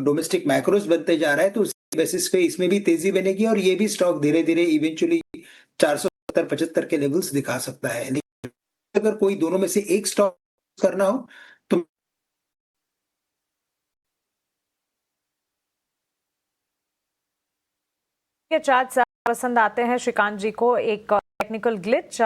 S6: डोमेस्टिक मैक्रोस बनते जा रहा है तो उस बेसिस पे इसमें भी तेजी बनेगी और ये भी स्टॉक धीरे धीरे इवेंचुअली 470-75 के लेवल्स दिखा सकता है। लेकिन अगर कोई दोनों में से एक स्टॉक करना हो तो
S1: ये चार्ट पसंद आते हैं श्रीकांत जी को। एक टेक्निकल ग्लिच,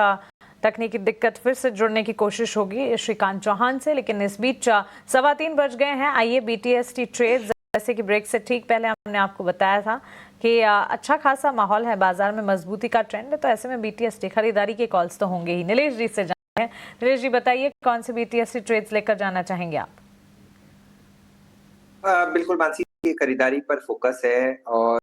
S1: तकनीकी दिक्कत फिर से जुड़ने की कोशिश होगी श्रीकांत चौहान से, लेकिन इस बीच 3:15 बज गए हैं। आइए बीटीएसटी ट्रेड्स, जैसे कि ब्रेक से ठीक पहले हमने आपको बताया था कि अच्छा खासा माहौल है, बाजार में मजबूती का ट्रेंड है, तो ऐसे में बीटीएसटी खरीदारी के कॉल्स तो होंगे ही। नीलेश जी से जानते हैं। नीलेश जी बताइए, कौन से बीटीएसटी ट्रेड्स लेकर जाना चाहेंगे आप?
S10: बिल्कुल मानसी, खरीदारी पर फोकस है और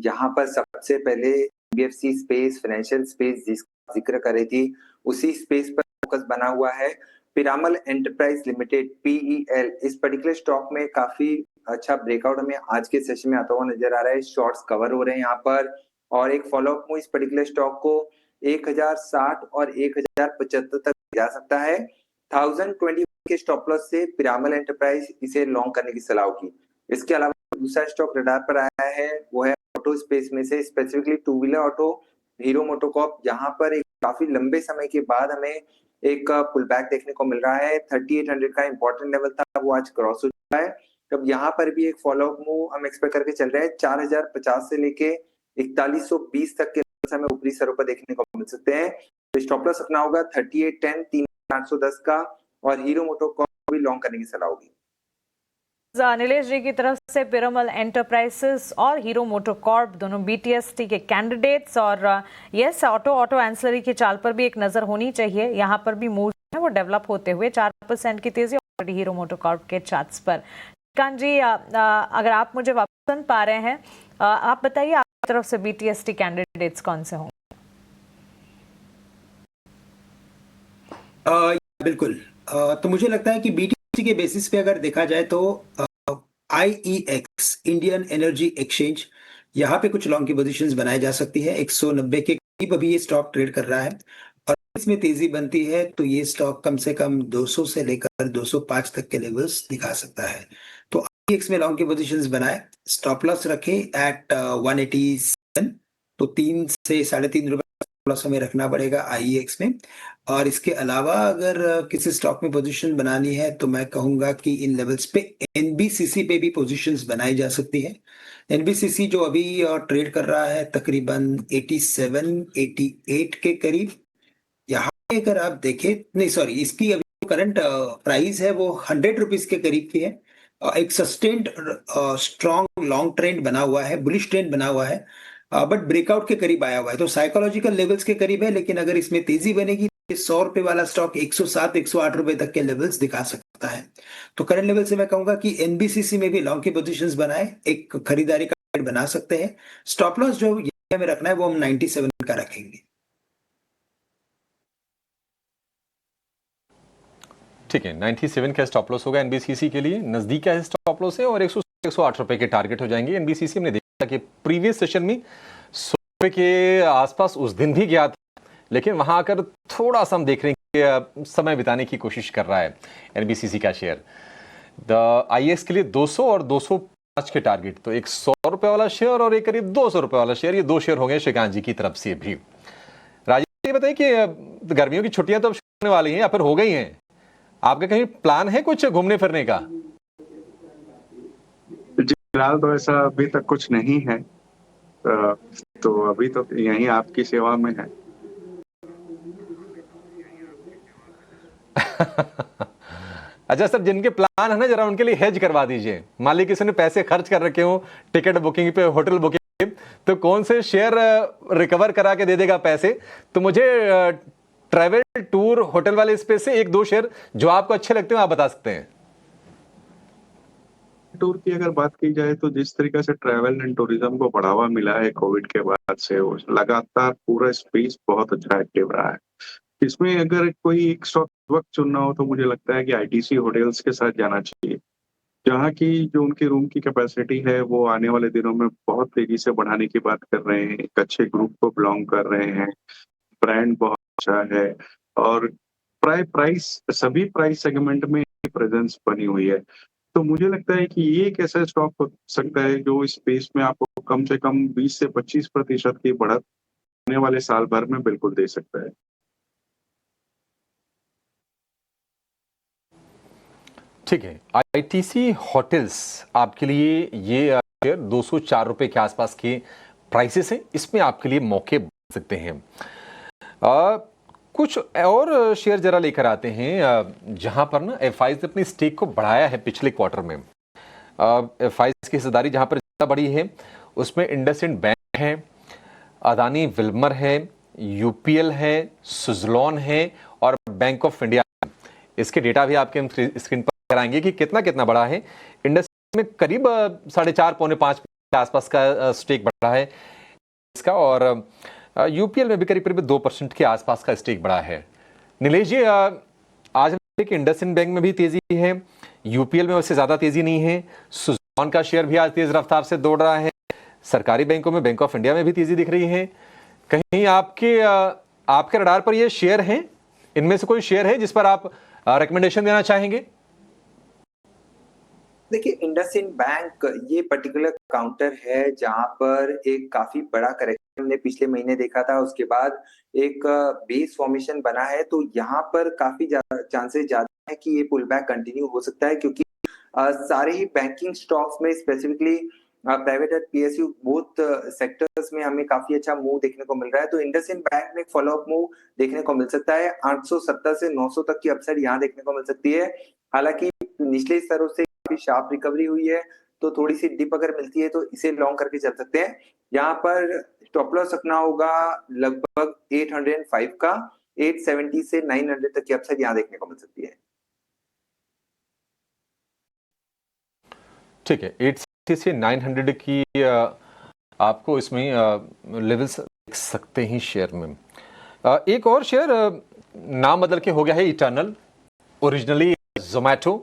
S10: यहाँ पर सबसे पहले एनबीएफसी स्पेस, फाइनेंशियल स्पेस जिसका जिक्र कर रही थी, उसी स्पेस पर फोकस बना हुआ है। पिरामल एंटरप्राइज लिमिटेड PEL, इस पर्टिकुलर स्टॉक में काफी अच्छा ब्रेकआउट हमें आज के सेशन में आता हुआ नजर आ रहा है। शॉर्ट्स कवर हो रहे हैं यहाँ पर और एक फॉलोअप मूव इस पर्टिकुलर स्टॉक को 1060 और 1075 तक जा सकता है। 1020 के स्टॉप लॉस से पिरामल एंटरप्राइज इसे लॉन्ग करने की सलाह होगी। इसके अलावा दूसरा स्टॉक रडार पर आया है वो है ऑटो स्पेस में से, specifically two wheeler auto hero MotoCorp, जहां पर एक काफी लंबे समय के बाद हमें एक पुल बैक देखने को मिल रहा है। 3800 का इंपॉर्टेंट लेवल था, वो आज क्रॉस हो चुका है। अब यहाँ पर भी एक फॉलोअप मूव हम एक्सपेक्ट करके चल रहे हैं। 4050 से लेके 4120 तक के हमें ऊपरी सरों पर देखने को मिल सकते हैं। तो स्टॉप लॉस रखना होगा 3810, 3810 का, और हीरो मोटोकॉर्प भी लॉन्ग करने की सलाह होगी।
S1: नीलेश जी की तरफ से पिरामल एंटरप्राइजेस और हीरो मोटोकॉर्प दोनों बीटीएसटी के कैंडिडेट्स, और यस ऑटो एंसिलरी की चाल पर भी एक नजर होनी चाहिए। यहाँ पर भी मूव है वो डेवलप होते हुए 4% की तेजी ऑलरेडी हीरो मोटोकॉर्प के चार्ट्स पर। श्रीकांत जी, अगर आप मुझे वापस सुन पा रहे हैं, आप बताइए आपकी तरफ से बीटीएसटी कैंडिडेट्स कौन से होंगे?
S6: बिल्कुल, तो मुझे लगता है कि बीटीएसटी के बेसिस पे अगर देखा जाए तो IEX इंडियन एनर्जी एक्सचेंज, यहाँ पे कुछ लॉन्ग की पोजीशंस बनाई जा सकती है। 190 के करीब अभी ये स्टॉक ट्रेड कर रहा है और इसमें तेजी बनती है तो ये स्टॉक कम से कम 200 से लेकर 205 तक के लेवल्स दिखा सकता है। तो IEX में लॉन्ग की पोजीशंस बनाए, स्टॉप लॉस रखे एट 187, तो 3 से 3.5 रुपए लॉस हमें रखना पड़ेगा IEX में। और इसके अलावा अगर किसी स्टॉक में पोजीशन बनानी है तो मैं कहूंगा कि इन लेवल्स पे NBCC पे भी पोजीशंस बनाई जा सकती है। NBCC जो अभी ट्रेड कर रहा है तकरीबन 87-88 के करीब, यहाँ पे अगर आप देखें, नहीं सॉरी, इसकी अभी करंट प्राइस है वो 100 रुपीज के करीब की है। एक सस्टेन्ड स्ट्रॉन्ग लॉन्ग ट्रेंड बना हुआ है, बुलिश ट्रेंड बना हुआ है, बट ब्रेकआउट के करीब आया हुआ है, तो साइकोलॉजिकल लेवल्स के करीब है। लेकिन अगर इसमें तेजी बनेगी 100 रुपए वाला स्टॉक 107-108 रुपए तक के लेवल्स दिखा सकता है। तो करंट लेवल से मैं कहूंगा कि NBCC में भी लॉन्ग की पोजीशंस बनाए, एक खरीदारी का टारगेट बना सकते हैं। स्टॉप लॉस जो हमें रखना है वो हम 97 का रखेंगे।
S2: ठीक है, 97 का स्टॉप लॉस होगा एनबीसीसी के लिए, नजदीक का स्टॉप लॉस है, और 108 रुपए के टारगेट हो जाएंगे। एनबीसीसी हमने देखा कि प्रीवियस सेशन में 100 रुपए के आसपास उस दिन भी गया था, लेकिन वहां आकर थोड़ा सा हम देख रहे हैं कि समय बिताने की कोशिश कर रहा है एनबीसीसी का शेयर। द IEX के लिए 200 और 205 के टारगेट, तो एक 100 रुपए वाला शेयर और एक करीब 200 रुपए वाला शेयर, ये 2 शेयर हो गए श्रीकांत जी की तरफ से भी। राजेश ये बताइए कि गर्मियों की छुट्टियां तो अब शुरू होने वाली हैं या फिर हो गई हैं, आपका कहीं प्लान है कुछ घूमने फिरने का?
S4: जी फिलहाल तो ऐसा अभी तक कुछ नहीं है, तो अभी तो यहीं आपकी सेवा में है।
S2: अच्छा सर, जिनके प्लान है ना, जरा उनके लिए हेज करवा दीजिए। मान लीजिए किसी ने पैसे खर्च कर रखे हो टिकट बुकिंग पे, होटल बुकिंग पे, तो कौन से शेयर रिकवर करा के दे देगा पैसे? तो मुझे ट्रैवल टूर होटल वाले स्पेस से 1-2 शेयर जो आपको अच्छे लगते हो आप बता सकते हैं।
S4: टूर की अगर बात की जाए तो जिस तरीके से ट्रैवल एंड टूरिज्म को बढ़ावा मिला है कोविड के बाद से, वो लगातार पूरा स्पेस बहुत अच्छा एक्टिव रहा है। इसमें अगर कोई एक स्टॉक वक्त चुनना हो तो मुझे लगता है कि आईटीसी होटल्स के साथ जाना चाहिए, जहाँ की जो उनकी रूम की कैपेसिटी है वो आने वाले दिनों में बहुत तेजी से बढ़ाने की बात कर रहे हैं, एक अच्छे ग्रुप को बिलोंग कर रहे हैं, ब्रांड बहुत अच्छा है और सभी प्राइस सेगमेंट में प्रेजेंस बनी हुई है। तो मुझे लगता है कि ये एक ऐसा स्टॉक हो सकता है जो इस स्पेस में आपको कम से कम 20 से 25% की बढ़त आने वाले साल भर में बिल्कुल दे सकता है।
S2: ठीक है, आईटीसी होटल्स आपके लिए ये शेयर 204 रुपए के आसपास के प्राइसेस हैं, इसमें आपके लिए मौके बन सकते हैं। कुछ और शेयर जरा लेकर आते हैं जहां पर ना एफआईज ने अपनी स्टेक को बढ़ाया है पिछले क्वार्टर में। एफआईज की हिस्सेदारी जहां पर ज्यादा बढ़ी है उसमें इंडसइंड बैंक है, अदानी विल्मर है, यूपीएल है, सुजलॉन है और बैंक ऑफ इंडिया। इसके डेटा भी आपके हम स्क्रीन पर कराएंगे कि कितना कितना बड़ा है। इंडस्ट्री में करीब 4.5 पौने 5 के आसपास का स्टेक बढ़ा है इसका, और यूपीएल में भी करीब करीब 2% के आसपास का स्टेक बढ़ा है। नीलेश जी, आज कि इंडसइंड बैंक में भी तेजी है, यूपीएल में वैसे ज्यादा तेजी नहीं है, सुजलॉन का शेयर भी आज तेज रफ्तार से दौड़ रहा है, सरकारी बैंकों में बैंक ऑफ इंडिया में भी तेजी दिख रही है। कहीं आपके रडार पर ये शेयर हैं, इनमें से कोई शेयर है जिस पर आप रिकमेंडेशन देना चाहेंगे?
S10: देखिए, इंडसइंड बैंक ये पर्टिकुलर काउंटर है जहां पर एक काफी बड़ा करेक्शन हमने पिछले महीने देखा था, उसके बाद एक बेस फॉर्मेशन बना है। तो यहाँ पर काफी चांसेस ज्यादा है कि ये पुल बैक कंटिन्यू हो सकता है, क्योंकि सारे ही बैंकिंग स्टॉक्स में स्पेसिफिकली प्राइवेट और पीएसयू बोथ सेक्टर्स में हमें काफी अच्छा मूव देखने को मिल रहा है। तो इंडसइंड बैंक में एक फॉलोअप मूव देखने को मिल सकता है। 870 से 900 तक की अपसाइड यहाँ देखने को मिल सकती है। हालांकि निचले स्तरों से काफी शार्प रिकवरी हुई है, तो थोड़ी सी डिप अगर मिलती है तो इसे लॉन्ग करके चल सकते हैं। यहाँ पर स्टॉप लॉस रखना होगा लगभग 805 का, 870 से 900 तक की अपसाइड यहाँ देखने को मिल सकती है।
S2: ठीक है, 860 से 900 की आपको इसमें लेवल्स देख सकते हैं शेयर में। एक और शेयर नाम बदल के हो गया है इटर्नल, ओरिजिनली जोमैटो।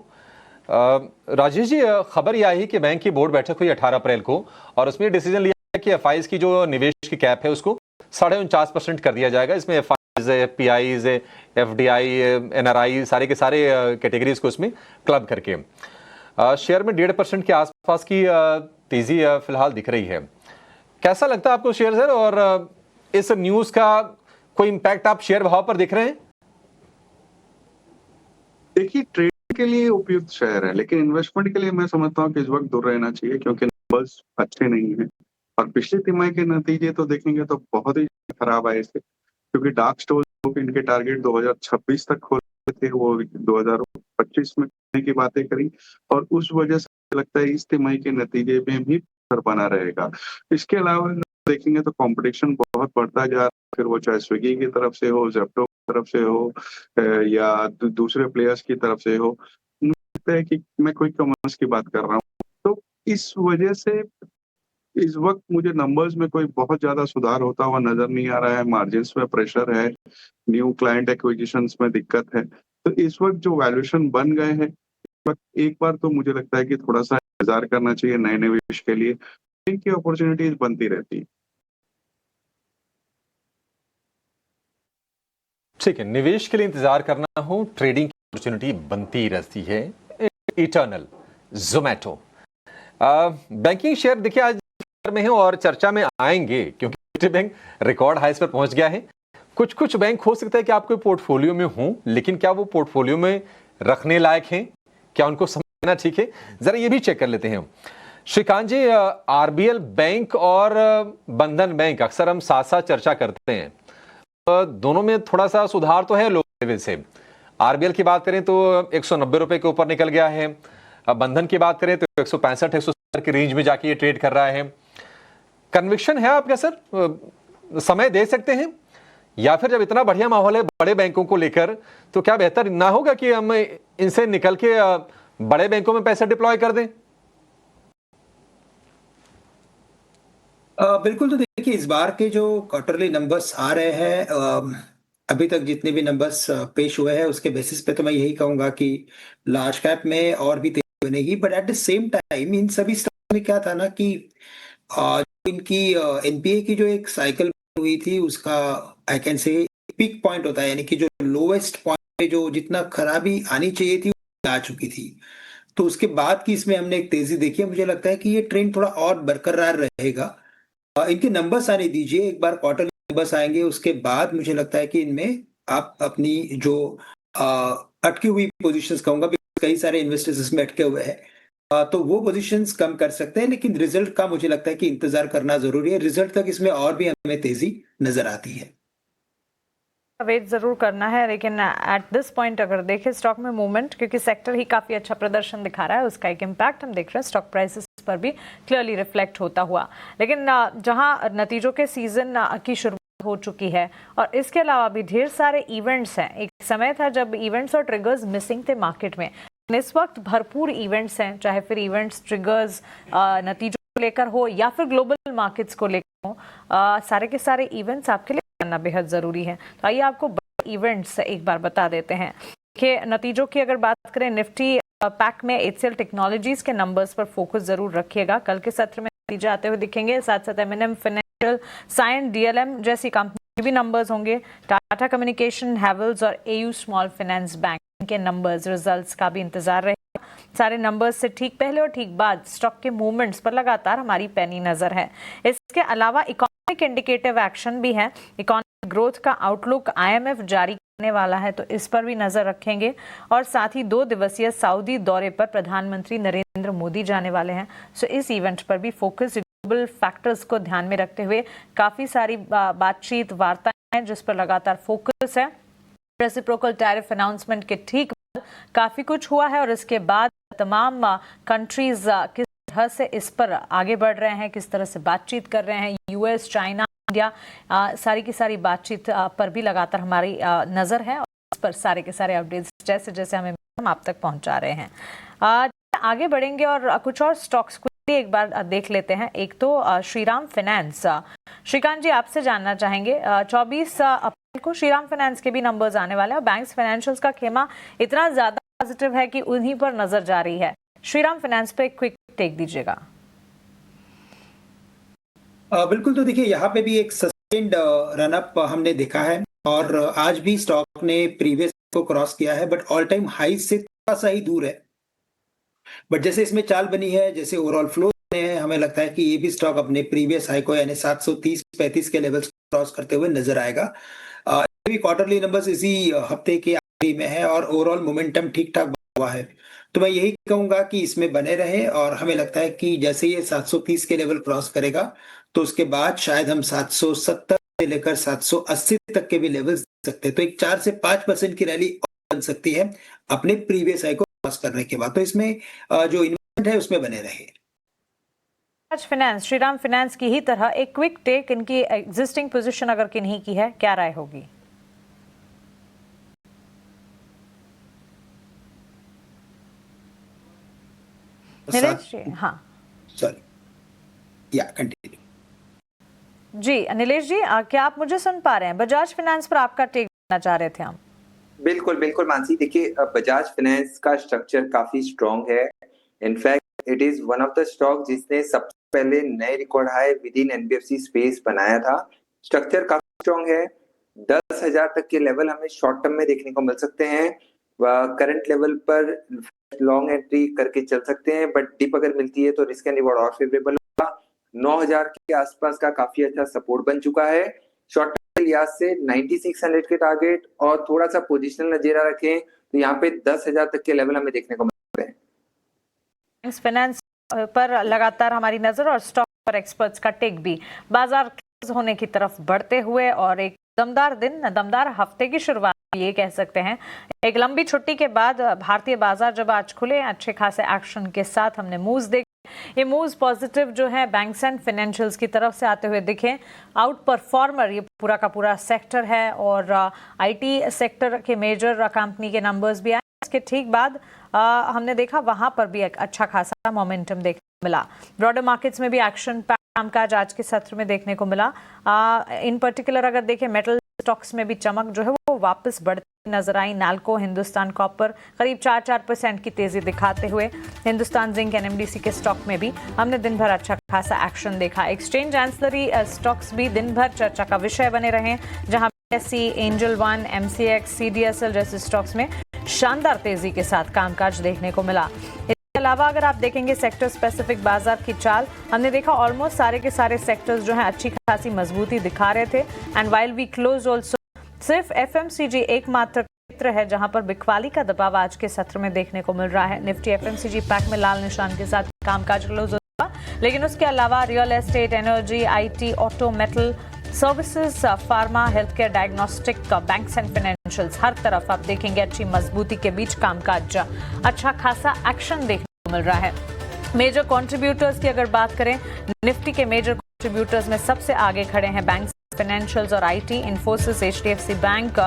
S2: राजेश जी, खबर यह आई कि बैंक की बोर्ड बैठक हुई 18 अप्रैल को और उसमें डिसीजन लिया है कि एफआईज की जो निवेश की कैप है उसको 49.5% कर दिया जाएगा। इसमें एफआईज है, पीआईज है, एफडीआई, एनआरआई, सारे के सारे कैटेगरीज को इसमें क्लब करके शेयर में 1.5% के आसपास की तेजी फिलहाल दिख रही है। कैसा लगता है आपको शेयर सर, और इस न्यूज का कोई इंपैक्ट आप शेयर भाव पर दिख रहे हैं?
S4: देखिए, ट्रेड के लिए उपयुक्त शेयर है, लेकिन इन्वेस्टमेंट के लिए मैं समझता हूँ कि इस वक्त दूर रहना चाहिए, क्योंकि नंबर्स अच्छे नहीं हैं और पिछले तिमाही के नतीजे तो देखेंगे तो बहुत ही खराब आए थे, क्योंकि डार्क स्टोर इनके टारगेट 2026 तक खोले थे, वो 2025 में करने की बातें करी और उस वजह से लगता है इस तिमाही के नतीजे में भी असर बना रहेगा। इसके अलावा देखेंगे तो कंपटीशन बहुत बढ़ता जा रहा है, फिर वो चाहे स्विगी की तरफ से हो, जेप्टो की तरफ से हो या दूसरे प्लेयर्स की तरफ से हो। मुझे लगता है कि मैं कोई कॉमर्स की बात कर रहा हूँ, तो इस वजह से इस वक्त मुझे नंबर्स में कोई बहुत ज्यादा सुधार होता हुआ नजर नहीं आ रहा है। मार्जिन्स में प्रेशर है, न्यू क्लाइंट एक्विजिशंस में दिक्कत है, तो इस वक्त जो वैल्यूएशन बन गए हैं, एक बार तो मुझे लगता है कि थोड़ा सा इंतजार करना चाहिए नए निवेश के लिए, इनकी अपॉर्चुनिटीज बनती रहती है।
S2: ठीक है, निवेश के लिए इंतजार करना हो, ट्रेडिंग की अपॉर्चुनिटी बनती रहती है। इटर्नल, जोमैटो, बैंकिंग शेयर देखिए आज में है और चर्चा में आएंगे, क्योंकि सिटी बैंक रिकॉर्ड हाइस पर पहुंच गया है। कुछ बैंक हो सकता है कि आपके पोर्टफोलियो में हो, लेकिन क्या वो पोर्टफोलियो में रखने लायक हैं, क्या उनको समझना ठीक है, जरा ये भी चेक कर लेते हैं। श्रीकांत जी, आरबीएल बैंक और बंधन बैंक अक्सर हम साथ साथ चर्चा करते हैं, दोनों में थोड़ा सा सुधार तो है लो लेवल से। आरबीएल की बात करें तो 190 रुपए के ऊपर निकल गया है, बंधन की बात करें तो 165-170 की रेंज में जाके ये ट्रेड कर रहा है। कन्विक्शन है आपका सर, समय दे सकते हैं, या फिर जब इतना बढ़िया माहौल है बड़े बैंकों को लेकर तो क्या बेहतर ना होगा कि हम इनसे निकल के बड़े बैंकों में पैसा डिप्लॉय कर दें?
S6: बिल्कुल, तो देखिए इस बार के जो क्वार्टरली नंबर्स आ रहे हैं, अभी तक जितने भी नंबर्स पेश हुए हैं उसके बेसिस पे तो मैं यही कहूंगा कि लार्ज कैप में और भी तेजी बनेगी, but at the same time in सभी स्टॉक में क्या था ना कि इनकी एनपीए की जो एक साइकिल हुई थी उसका I can say peak point होता है, यानी कि जो लोएस्ट पॉइंट पे जो जितना खराबी आनी चाहिए थी आ चुकी थी। तो उसके बाद की इसमें हमने एक तेजी देखी है। मुझे लगता है कि ये ट्रेंड थोड़ा और बरकरार रहेगा। इनके नंबर्स आने दीजिए, एक बार क्वार्टरली नंबर्स आएंगे उसके बाद मुझे लगता है कि इनमें आप अपनी जो अटकी हुई पोजीशंस कहूंगा, कई सारे इन्वेस्टर्स इसमें अटके हुए हैं, तो वो पोजीशंस कम कर सकते हैं, लेकिन रिजल्ट का मुझे लगता है कि इंतजार करना जरूरी है। रिजल्ट तक इसमें और भी हमें तेजी नजर आती है।
S1: वेट जरूर करना है, लेकिन एट दिस पॉइंट अगर देखें स्टॉक में मूवमेंट, क्योंकि सेक्टर ही काफी अच्छा प्रदर्शन दिखा रहा है, उसका एक इम्पैक्ट हम देख रहे हैं स्टॉक प्राइसेस पर भी क्लियरली रिफ्लेक्ट होता हुआ। लेकिन जहां नतीजों के सीजन की शुरुआत हो चुकी है और इसके अलावा भी ढेर सारे इवेंट्स हैं। एक समय था जब इवेंट्स और ट्रिगर्स मिसिंग थे मार्केट में, इस वक्त भरपूर इवेंट्स हैं, चाहे फिर इवेंट्स ट्रिगर्स नतीजों को लेकर हो या फिर ग्लोबल मार्केट्स को लेकर हो, सारे के सारे इवेंट्स आपके लिए करना बेहद जरूरी है। तो आइए आपको बड़े इवेंट्स एक बार बता देते हैं कि नतीजों की अगर बात करें, निफ्टी पैक में HCL टेक्नोलॉजीज के नंबर्स पर फोकस जरूर रखिएगा, कल के सत्र में नतीजे आते हुए दिखेंगे। साथ साथ M&M फाइनेंशियल, साइन, DLM जैसी कंपनी के भी नंबर्स होंगे। टाटा कम्युनिकेशन, हैवेल्स और AU स्मॉल फाइनेंस बैंक के नंबर्स, रिजल्ट्स का भी इंतजार रहेगा। सारे नंबर्स से ठीक पहले और ठीक बाद स्टॉक के मूवमेंट्स पर लगातार हमारी पैनी नजर है। इसके अलावा इकोनॉमिक इंडिकेटिव एक्शन भी है। इकोनॉमिक ग्रोथ का आउटलुक IMF जारी करने वाला है, तो इस पर भी नजर रखेंगे। और साथ ही 2 दिवसीय सऊदी दौरे पर प्रधानमंत्री नरेंद्र मोदी जाने वाले हैं, सो इस इवेंट पर भी फोकस ग्लोबल फैक्टर्स को ध्यान में रखते हुए काफी सारी बातचीत वार्ताएं हैं जिस पर लगातार फोकस है। रेसिप्रोकल टैरिफ अनाउंसमेंट के ठीक बाद काफी कुछ हुआ है और इसके बाद तमाम कंट्रीज किस तरह से इस पर आगे बढ़ रहे हैं, किस तरह से बातचीत कर रहे हैं, US, चाइना, इंडिया, सारी की सारी बातचीत पर भी लगातार हमारी नजर है और इस पर सारे के सारे अपडेट्स जैसे जैसे हमें हम आप तक पहुंचा रहे हैं। आगे बढ़ेंगे और कुछ और स्टॉक्स को एक बार देख लेते हैं। एक तो श्रीराम फाइनेंस, श्रीकांत जी आपसे जानना चाहेंगे, 24 अप्रैल को श्रीराम फाइनेंस के भी नंबर्स आने वाले हैं और बैंक्स फाइनेंशियल्स का खेमा इतना ज्यादा पॉजिटिव है कि उन्हीं पर नजर जा रही है। श्रीराम फाइनेंस पे क्विक टेक दीजिएगा।
S6: बिल्कुल, तो देखिए यहाँ पे भी एक सस्टेन्ड रन अप हमने देखा है और आज भी स्टॉक ने प्रीवियस को क्रॉस किया है, बट ऑल टाइम हाई से थोड़ा सा ही दूर है। बट जैसे इसमें चाल बनी है, जैसे ओवरऑल फ्लो है, हमें लगता है कि ये भी स्टॉक अपने प्रीवियस हाई को यानी 730-35 के लेवल्स क्रॉस करते हुए नजर आएगा। भी क्वार्टरली नंबर्स इसी हफ्ते के आखिरी में है और ओवरऑल मोमेंटम ठीक ठाक हुआ है, तो मैं यही कहूंगा कि इसमें बने रहे और हमें लगता है कि जैसे ये 730 के लेवल क्रॉस करेगा तो उसके बाद शायद हम 770 से लेकर 780 तक के भी लेवल्स देख सकते हैं। तो एक 4 से 5% की रैली बन सकती है अपने प्रीवियस हाई को क्रॉस करने के बाद, तो इसमें जो इन्वेस्टमेंट है उसमें बने रहे।
S1: फाइनेंस, श्रीराम फाइनेंस की ही तरह एक क्विक टेक, इनकी एग्जिस्टिंग पोजीशन अगर किन्हीं की है, क्या राय होगी? नीलेश जी, हाँ
S6: सॉरी या कंटिन्यू
S1: जी। नीलेश जी, क्या आप मुझे सुन पा रहे हैं? बजाज फाइनेंस पर आपका टेक देना चाह रहे थे हम।
S10: बिल्कुल बिल्कुल मानसी, देखिए बजाज फाइनेंस का स्ट्रक्चर काफी स्ट्रॉन्ग है। In fact it is one of the stock जिसने सबसे पहले नए record high with in NBFC space बनाया था। स्ट्रक्चर काफी स्ट्रॉन्ग है। 10,000 तक के लेवल हमें शॉर्ट टर्म में देखने को मिल सकते हैं। करंट लेवल पर लॉन्ग एंट्री करके चल सकते हैं, बट डिप अगर मिलती है तो रिस्क एंड रिवॉर्ड और फेवरेबल होगा। 9,000 के आसपास का काफी अच्छा सपोर्ट बन चुका है। शॉर्ट टर्म लिहाज से 9600 के टारगेट और थोड़ा सा पोजिशनल नजरिया रखें तो यहाँ पे 10,000 तक के लेवल हमें देखने को मिलते हैं।
S1: फाइनेंस पर लगातार हमारी नजर और स्टॉक पर एक्सपर्ट्स का टेक भी बाजार क्लोज होने की तरफ बढ़ते हुए और एक दमदार हफ्ते की शुरुआत ये कह सकते हैं। एक लंबी छुट्टी के बाद भारतीय बाजार जब आज खुले अच्छे खासे एक्शन के साथ हमने मूव्स देखे। ये मूव्स पॉजिटिव जो है बैंक्स एंड फाइनेंशियल्स की तरफ से आते हुए दिखे। आउट परफॉर्मर ये पूरा का पूरा सेक्टर है और IT सेक्टर के मेजर कंपनी के नंबर्स भी आए। इसके ठीक बाद हमने देखा वहां पर भी एक अच्छा खासा मोमेंटम देखने मिला। ब्रॉडर मार्केट्स में भी एक्शन कामकाज आज के सत्र में देखने को मिला। इन पर्टिकुलर अगर देखें मेटल स्टॉक्स में भी चमक जो है वो वापस बढ़ती नजर आई। नाल्को, हिंदुस्तान कॉपर करीब 4% की तेजी दिखाते हुए। हिंदुस्तान जिंक, एनएमडीसी के स्टॉक में भी हमने दिन भर अच्छा खासा एक्शन देखा। एक्सचेंज एंसिलरी स्टॉक्स भी दिन भर चर्चा का विषय बने रहे, जहां BSE, angel one, MCX, CDSL जैसे स्टॉक्स में शानदार तेजी के साथ कामकाज देखने को मिला। इसके अलावा अगर आप देखेंगे सेक्टर स्पेसिफिक बाजार की चाल, हमने देखा ऑलमोस्ट सारे के सारे सेक्टर्स जो हैं अच्छी खासी मजबूती दिखा रहे थे। And while we close also, सिर्फ FMCG एकमात्र क्षेत्र है जहां पर बिकवाली का दबाव आज के सत्र में देखने को मिल रहा है। निफ्टी FMCG पैक में लाल निशान के साथ कामकाज क्लोज हुआ, लेकिन उसके अलावा real estate, energy, IT, auto, metal, services, pharma, health care, diagnostic, banks and financials, हर तरफ आप देखेंगे अच्छी मजबूती के बीच कामकाज अच्छा खासा एक्शन देखने को मिल रहा है। मेजर कंट्रीब्यूटर्स की अगर बात करें, निफ्टी के मेजर कंट्रीब्यूटर्स में सबसे आगे खड़े हैं बैंक्स, फाइनेंशियल्स और IT, Infosys, HDFC bank,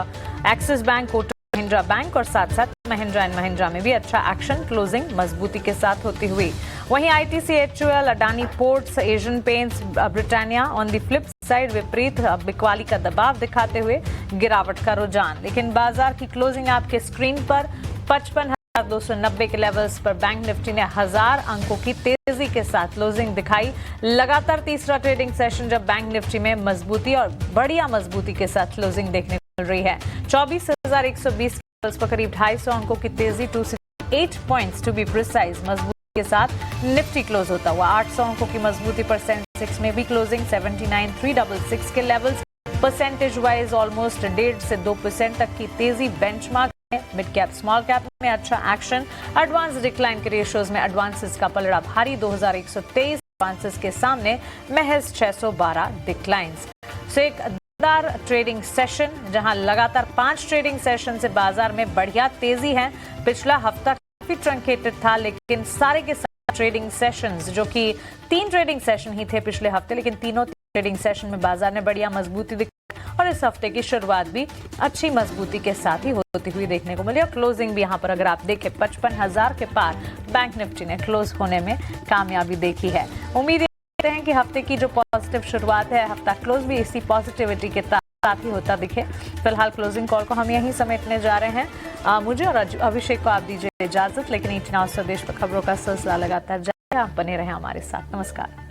S1: Axis bank, Kotak Mahindra bank और साथ साथ महिंद्रा एंड महिंद्रा में भी अच्छा एक्शन क्लोजिंग मजबूती के साथ होती हुई। वहीं ITC, HUL, Adani ports, Asian paints, Britannia on the flip side विपरीत बिकवाली का दबाव दिखाते हुए गिरावट का रुझान। लेकिन बाजार की क्लोजिंग आपके स्क्रीन पर 55,290 के लेवल्स पर बैंक निफ्टी ने 1000 अंकों की तेजी के साथ क्लोजिंग दिखाई। लगातार तीसरा ट्रेडिंग सेशन जब बैंक निफ्टी में मजबूती और बढ़िया मजबूती के साथ क्लोजिंग देखने को मिल रही है। 24,120 के लेवल्स पर करीब 250 अंकों की तेजी, 268 पॉइंट्स टू बी प्रिसाइज मजबूती के साथ निफ्टी क्लोज होता हुआ। 800 अंकों की मजबूती पर सेंसेक्स में भी क्लोजिंग 79,366 के लेवल्स, परसेंटेज वाइज ऑलमोस्ट 1.5 से 2% तक की तेजी। Benchmark mid cap small cap में अच्छा एक्शन। एडवांस डिक्लाइन के रेशियोज में एडवांसेस का पलड़ा भारी, 2123 एडवांसेस के सामने महज 612 डिक्लाइंस। सो एक दमदार ट्रेडिंग सेशन जहां लगातार 5 ट्रेडिंग सेशन से बाजार में बढ़िया तेजी है। पिछला हफ्ता काफी ट्रंकेटेड था, लेकिन सारे के सारे ट्रेडिंग सेशंस जो कि 3 ट्रेडिंग सेशन ही थे पिछले हफ्ते, लेकिन तीनों ट्रेडिंग सेशन में बाजार ने बढ़िया मजबूती दिखाई और इस हफ्ते की शुरुआत भी अच्छी मजबूती के साथ ही होती हुई देखने को मिली। और क्लोजिंग भी यहाँ पर अगर आप देखें 55,000 के पार बैंक निफ्टी ने क्लोज होने में कामयाबी देखी है। उम्मीद करते हैं कि हफ्ते की जो पॉजिटिव शुरुआत है, हफ्ता क्लोज भी इसी पॉजिटिविटी के साथ ही होता दिखे। फिलहाल क्लोजिंग कॉल को हम यहीं समेटने जा रहे हैं। मुझे और अभिषेक को आप दीजिए इजाजत, लेकिन 18 स्वदेश पर खबरों का सिलसिला लगातार जारी, आप बने रहे हमारे साथ। नमस्कार।